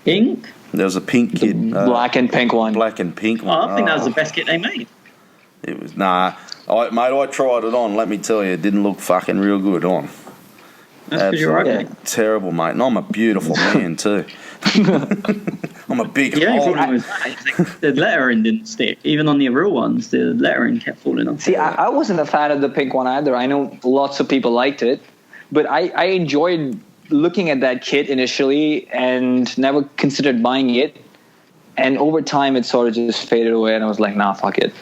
Pink? There was a pink kit. Black and pink one. Black and pink one. I think that was the best kit they made. It was, I tried it on, let me tell you, it didn't look fucking real good on. That's because you're ugly. Terrible, mate. And I'm a beautiful man, too. I'm a big The only problem was the lettering didn't stick. Even on the real ones, the lettering kept falling off. See, I wasn't a fan of the pink one either. I know lots of people liked it. But I enjoyed looking at that kit initially and never considered buying it. And over time, it sort of just faded away, and I was like, nah, fuck it.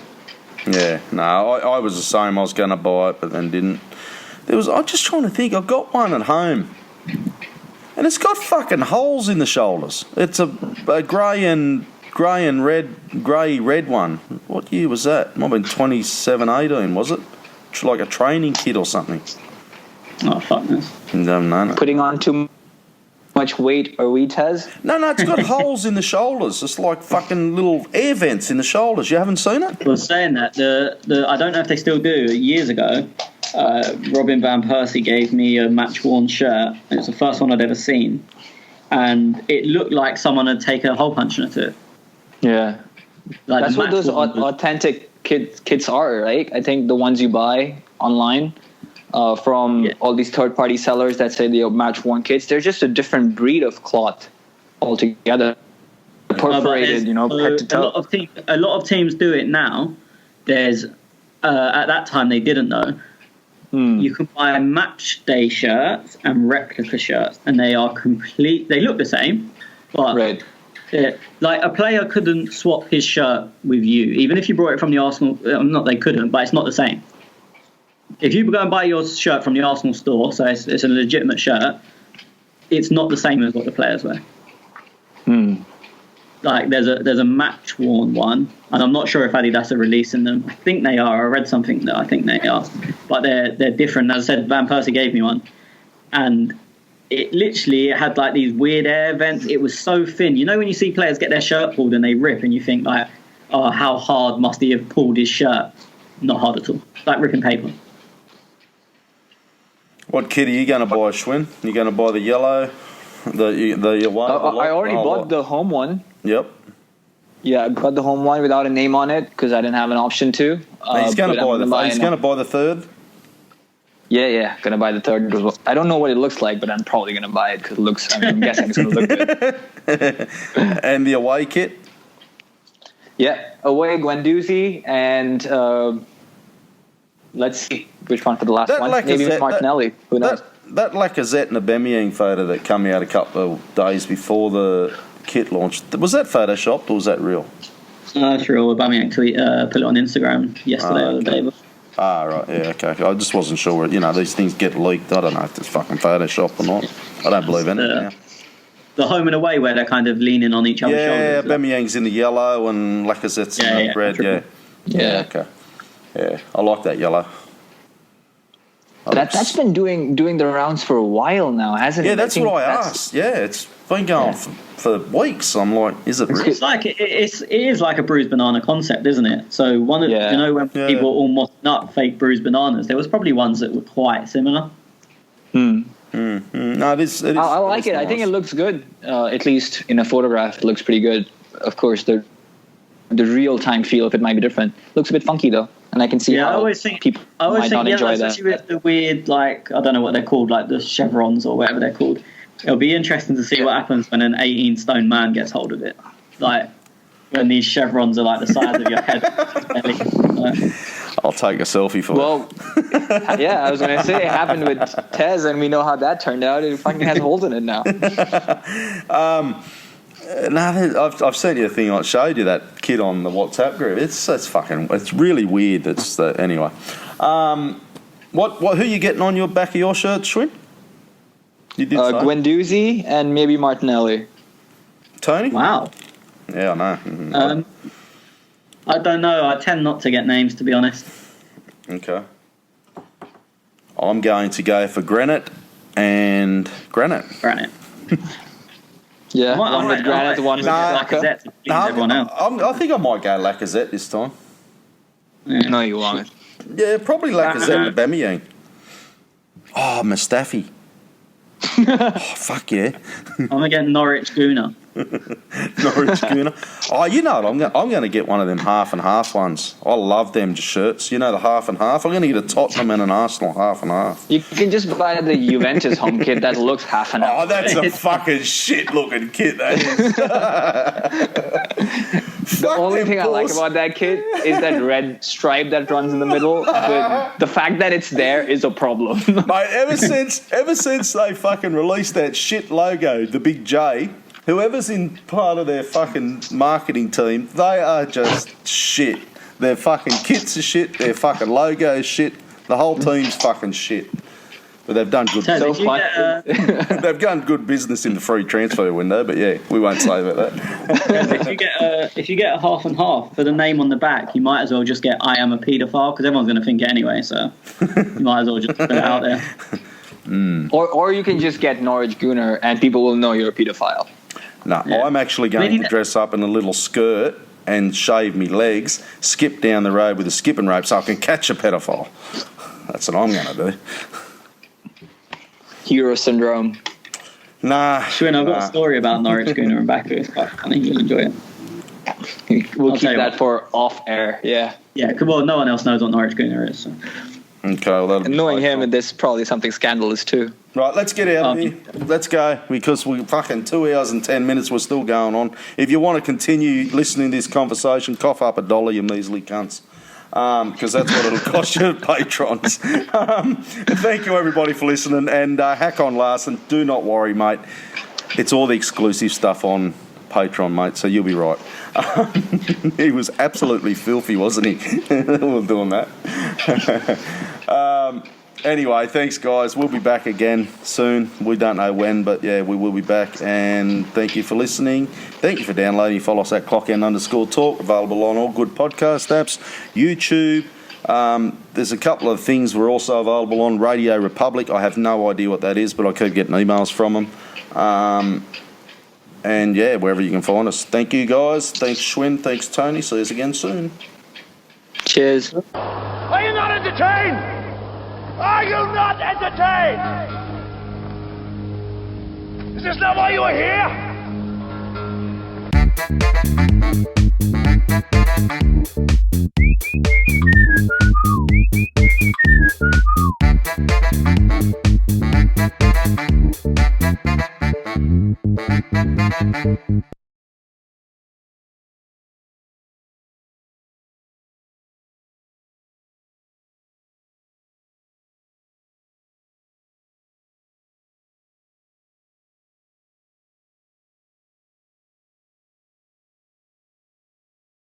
Yeah, no, I was the same. I was going to buy it, but then didn't. I'm just trying to think. I've got one at home, and it's got fucking holes in the shoulders. It's a grey and red one. What year was that? Might have been 27-18, was it? Like a training kit or something. Oh, fuck this. No. Putting on too much weight, are we, Tez? No, it's got holes in the shoulders. It's like fucking little air vents in the shoulders. You haven't seen it? I was saying that the I don't know if they still do. Years ago, Robin van Persie gave me a match-worn shirt. It was the first one I'd ever seen, and it looked like someone had taken a hole punch into it. Yeah. Like That's what those authentic kits are, right? I think the ones you buy online from all these third-party sellers that say they are match-worn kits, they're just a different breed of cloth altogether. Perforated, head to toe. A lot of teams do it now. There's at that time they didn't know. You can buy match day shirts and replica shirts, and they are they look the same, but right. Like a player couldn't swap his shirt with you, even if you brought it from the Arsenal. Not they couldn't, but it's not the same. If you go and buy your shirt from the Arsenal store, so it's a legitimate shirt, it's not the same as what the players wear. Like there's a match worn one, and I'm not sure if Adidas are releasing them. I think they are. I read something that I think they are, but they're different. As I said, Van Persie gave me one, and it had like these weird air vents. It was so thin. You know when you see players get their shirt pulled and they rip, and you think like, oh, how hard must he have pulled his shirt? Not hard at all. Like ripping paper. What kit are you going to buy, Schwinn? You going to buy the yellow, the white? I already bought the home one. Yep. Yeah, I got the home one without a name on it because I didn't have an option to. He's going to buy the third. Yeah, gonna buy the third as well. I don't know what it looks like, but I'm probably gonna buy it because it looks. I'm guessing it's gonna look good. And the away kit. Yeah, away Guendouzi and let's see which one for the last one. Maybe Martinelli. Who knows? That Lacazette and Aubameyang photo that came out a couple of days before the kit launched, was that photoshopped or was that real? That's real. Aubameyang put it on Instagram yesterday or the day before. Ah, right, yeah, okay. I just wasn't sure. These things get leaked. I don't know if it's fucking Photoshop or not. I don't believe anything now. The home and away where they're kind of leaning on each other's shoulders. Yeah, Aubameyang's in the yellow and Lacazette's in the red, Yeah, okay. Yeah, I like that yellow. That's been doing the rounds for a while now, hasn't it? Yeah, that's what I asked. Yeah, it's been going for weeks. I'm like, is it real? It's like it is like a bruised banana concept, isn't it? So when people were all mopping up fake bruised bananas, there was probably ones that were quite similar. No, it is. I like it. Nice. I think it looks good. At least in a photograph, it looks pretty good. Of course, the real time feel of it might be different. Looks a bit funky though, and I can see how people might not enjoy that. Especially with the weird, like I don't know what they're called, like the chevrons or whatever they're called. It'll be interesting to see what happens when an 18-stone man gets hold of it. Like when these chevrons are like the size of your head. I'll take a selfie for it. Yeah, I was going to say it happened with Tez, and we know how that turned out. It fucking has holes in it now. I've sent you a thing. I showed you that kid on the WhatsApp group. It's really weird. Anyway. Who are you getting on your back of your shirt, Schwinn? You did Guendouzi and maybe Martinelli. Tony? Wow. Yeah, I know. Mm-hmm. I don't know. I tend not to get names, to be honest. Okay. I'm going to go for Granite and Granite. Yeah, one with Granite, one with Lacazette. I think I might go Lacazette this time. Yeah. No, you won't. Yeah, probably Lacazette and Aubameyang. Oh, Mustafi. Oh, fuck yeah. I'm going to get Norwich Guna. Norwich Guna. Oh, you know what? I'm going to get one of them half and half ones. I love them shirts. You know, the half and half. I'm going to get a Tottenham and an Arsenal half and half. You can just buy the Juventus home kit that looks half and half. Oh, that's a fucking shit-looking kit, that is. The only thing I like about that kit is that red stripe that runs in the middle, but the fact that it's there is a problem. Mate, ever since they fucking released that shit logo, the big J, whoever's in part of their fucking marketing team, they are just shit. Their fucking kits are shit, their fucking logo is shit, the whole team's fucking shit. But they've done good. So So did you fun. get, They've done good business in the free transfer window. But yeah, we won't say about that. if you get a half and half for the name on the back, you might as well just get "I am a paedophile" because everyone's going to think it anyway. So you might as well just put it out there. Or you can just get Norwich Gunnar and people will know you're a pedophile. No, Yeah. I'm actually going to dress up in a little skirt and shave me legs, skip down the road with a skipping rope so I can catch a pedophile. That's what I'm going to do. Hero syndrome. Nah. Schwinn, I've got a story about Norwich Gunnar and Baku. It's quite funny. You'll enjoy it. We'll I'll keep tell you that what. for off air. Yeah. Yeah, well, no one else knows what Norwich Gunnar is. So. Okay, well, that'll And be knowing quite him, fun. this is probably something scandalous too. Right, let's get out of here. Let's go, because we fucking 2 hours and 10 minutes, we're still going on. If you want to continue listening to this conversation, cough up $1, you measly cunts. Because that's what it'll cost you patrons. Thank you, everybody, for listening. And hack on Larson. Do not worry, mate. It's all the exclusive stuff on Patreon, mate, so you'll be right. He was absolutely filthy, wasn't he? We're doing that. Anyway, thanks, guys. We'll be back again soon. We don't know when, but yeah, we will be back. And thank you for listening. Thank you for downloading. Follow us at @clockend_talk. Available on all good podcast apps, YouTube. There's a couple of things we're also available on. Radio Republic. I have no idea what that is, but I keep getting emails from them. And yeah, wherever you can find us. Thank you, guys. Thanks, Schwinn. Thanks, Tony. See us again soon. Cheers. Are you not entertained? Are you not entertained? Is this not why you are here?